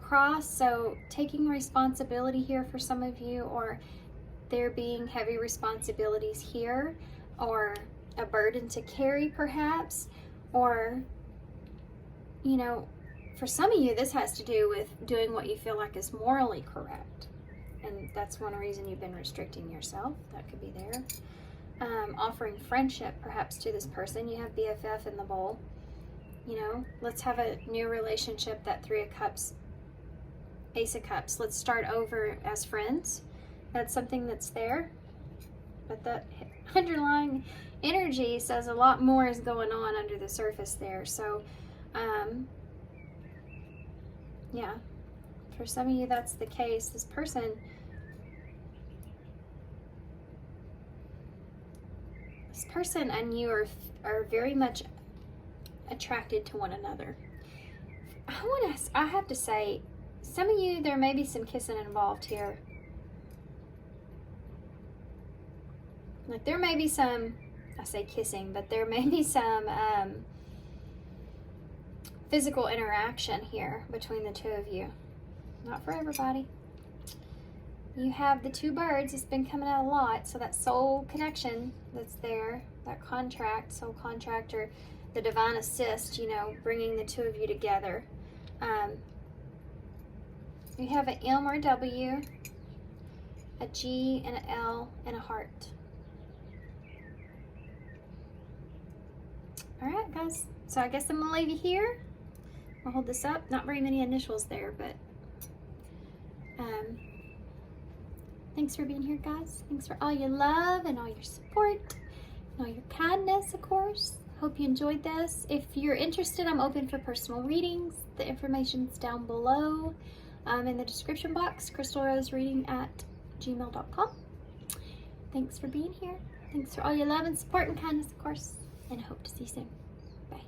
cross, so taking responsibility here for some of you, or there being heavy responsibilities here, or a burden to carry perhaps, or, you know, for some of you this has to do with doing what you feel like is morally correct, and that's one reason you've been restricting yourself. That could be there. Offering friendship perhaps to this person. You have BFF in the bowl. You know, let's have a new relationship, that Three of Cups Ace of Cups. Let's start over as friends. That's something that's there. But the underlying energy says a lot more is going on under the surface there. So, yeah, for some of you that's the case. This person, and you are very much attracted to one another. I have to say, some of you, there may be some kissing involved here. Like there may be some, I say kissing, but there may be some physical interaction here between the two of you. Not for everybody. You have the two birds. It's been coming out a lot. So that soul connection that's there, that contract, soul contract, or the divine assist, you know, bringing the two of you together. You have an M or a W, a G and an L, and a heart. All right, guys. So I guess I'm going to leave you here. I'll hold this up. Not very many initials there, but thanks for being here, guys. Thanks for all your love and all your support and all your kindness, of course. Hope you enjoyed this. If you're interested, I'm open for personal readings. The information's down below in the description box, crystalrosereading@gmail.com. Thanks for being here. Thanks for all your love and support and kindness, of course. And I hope to see you soon. Bye.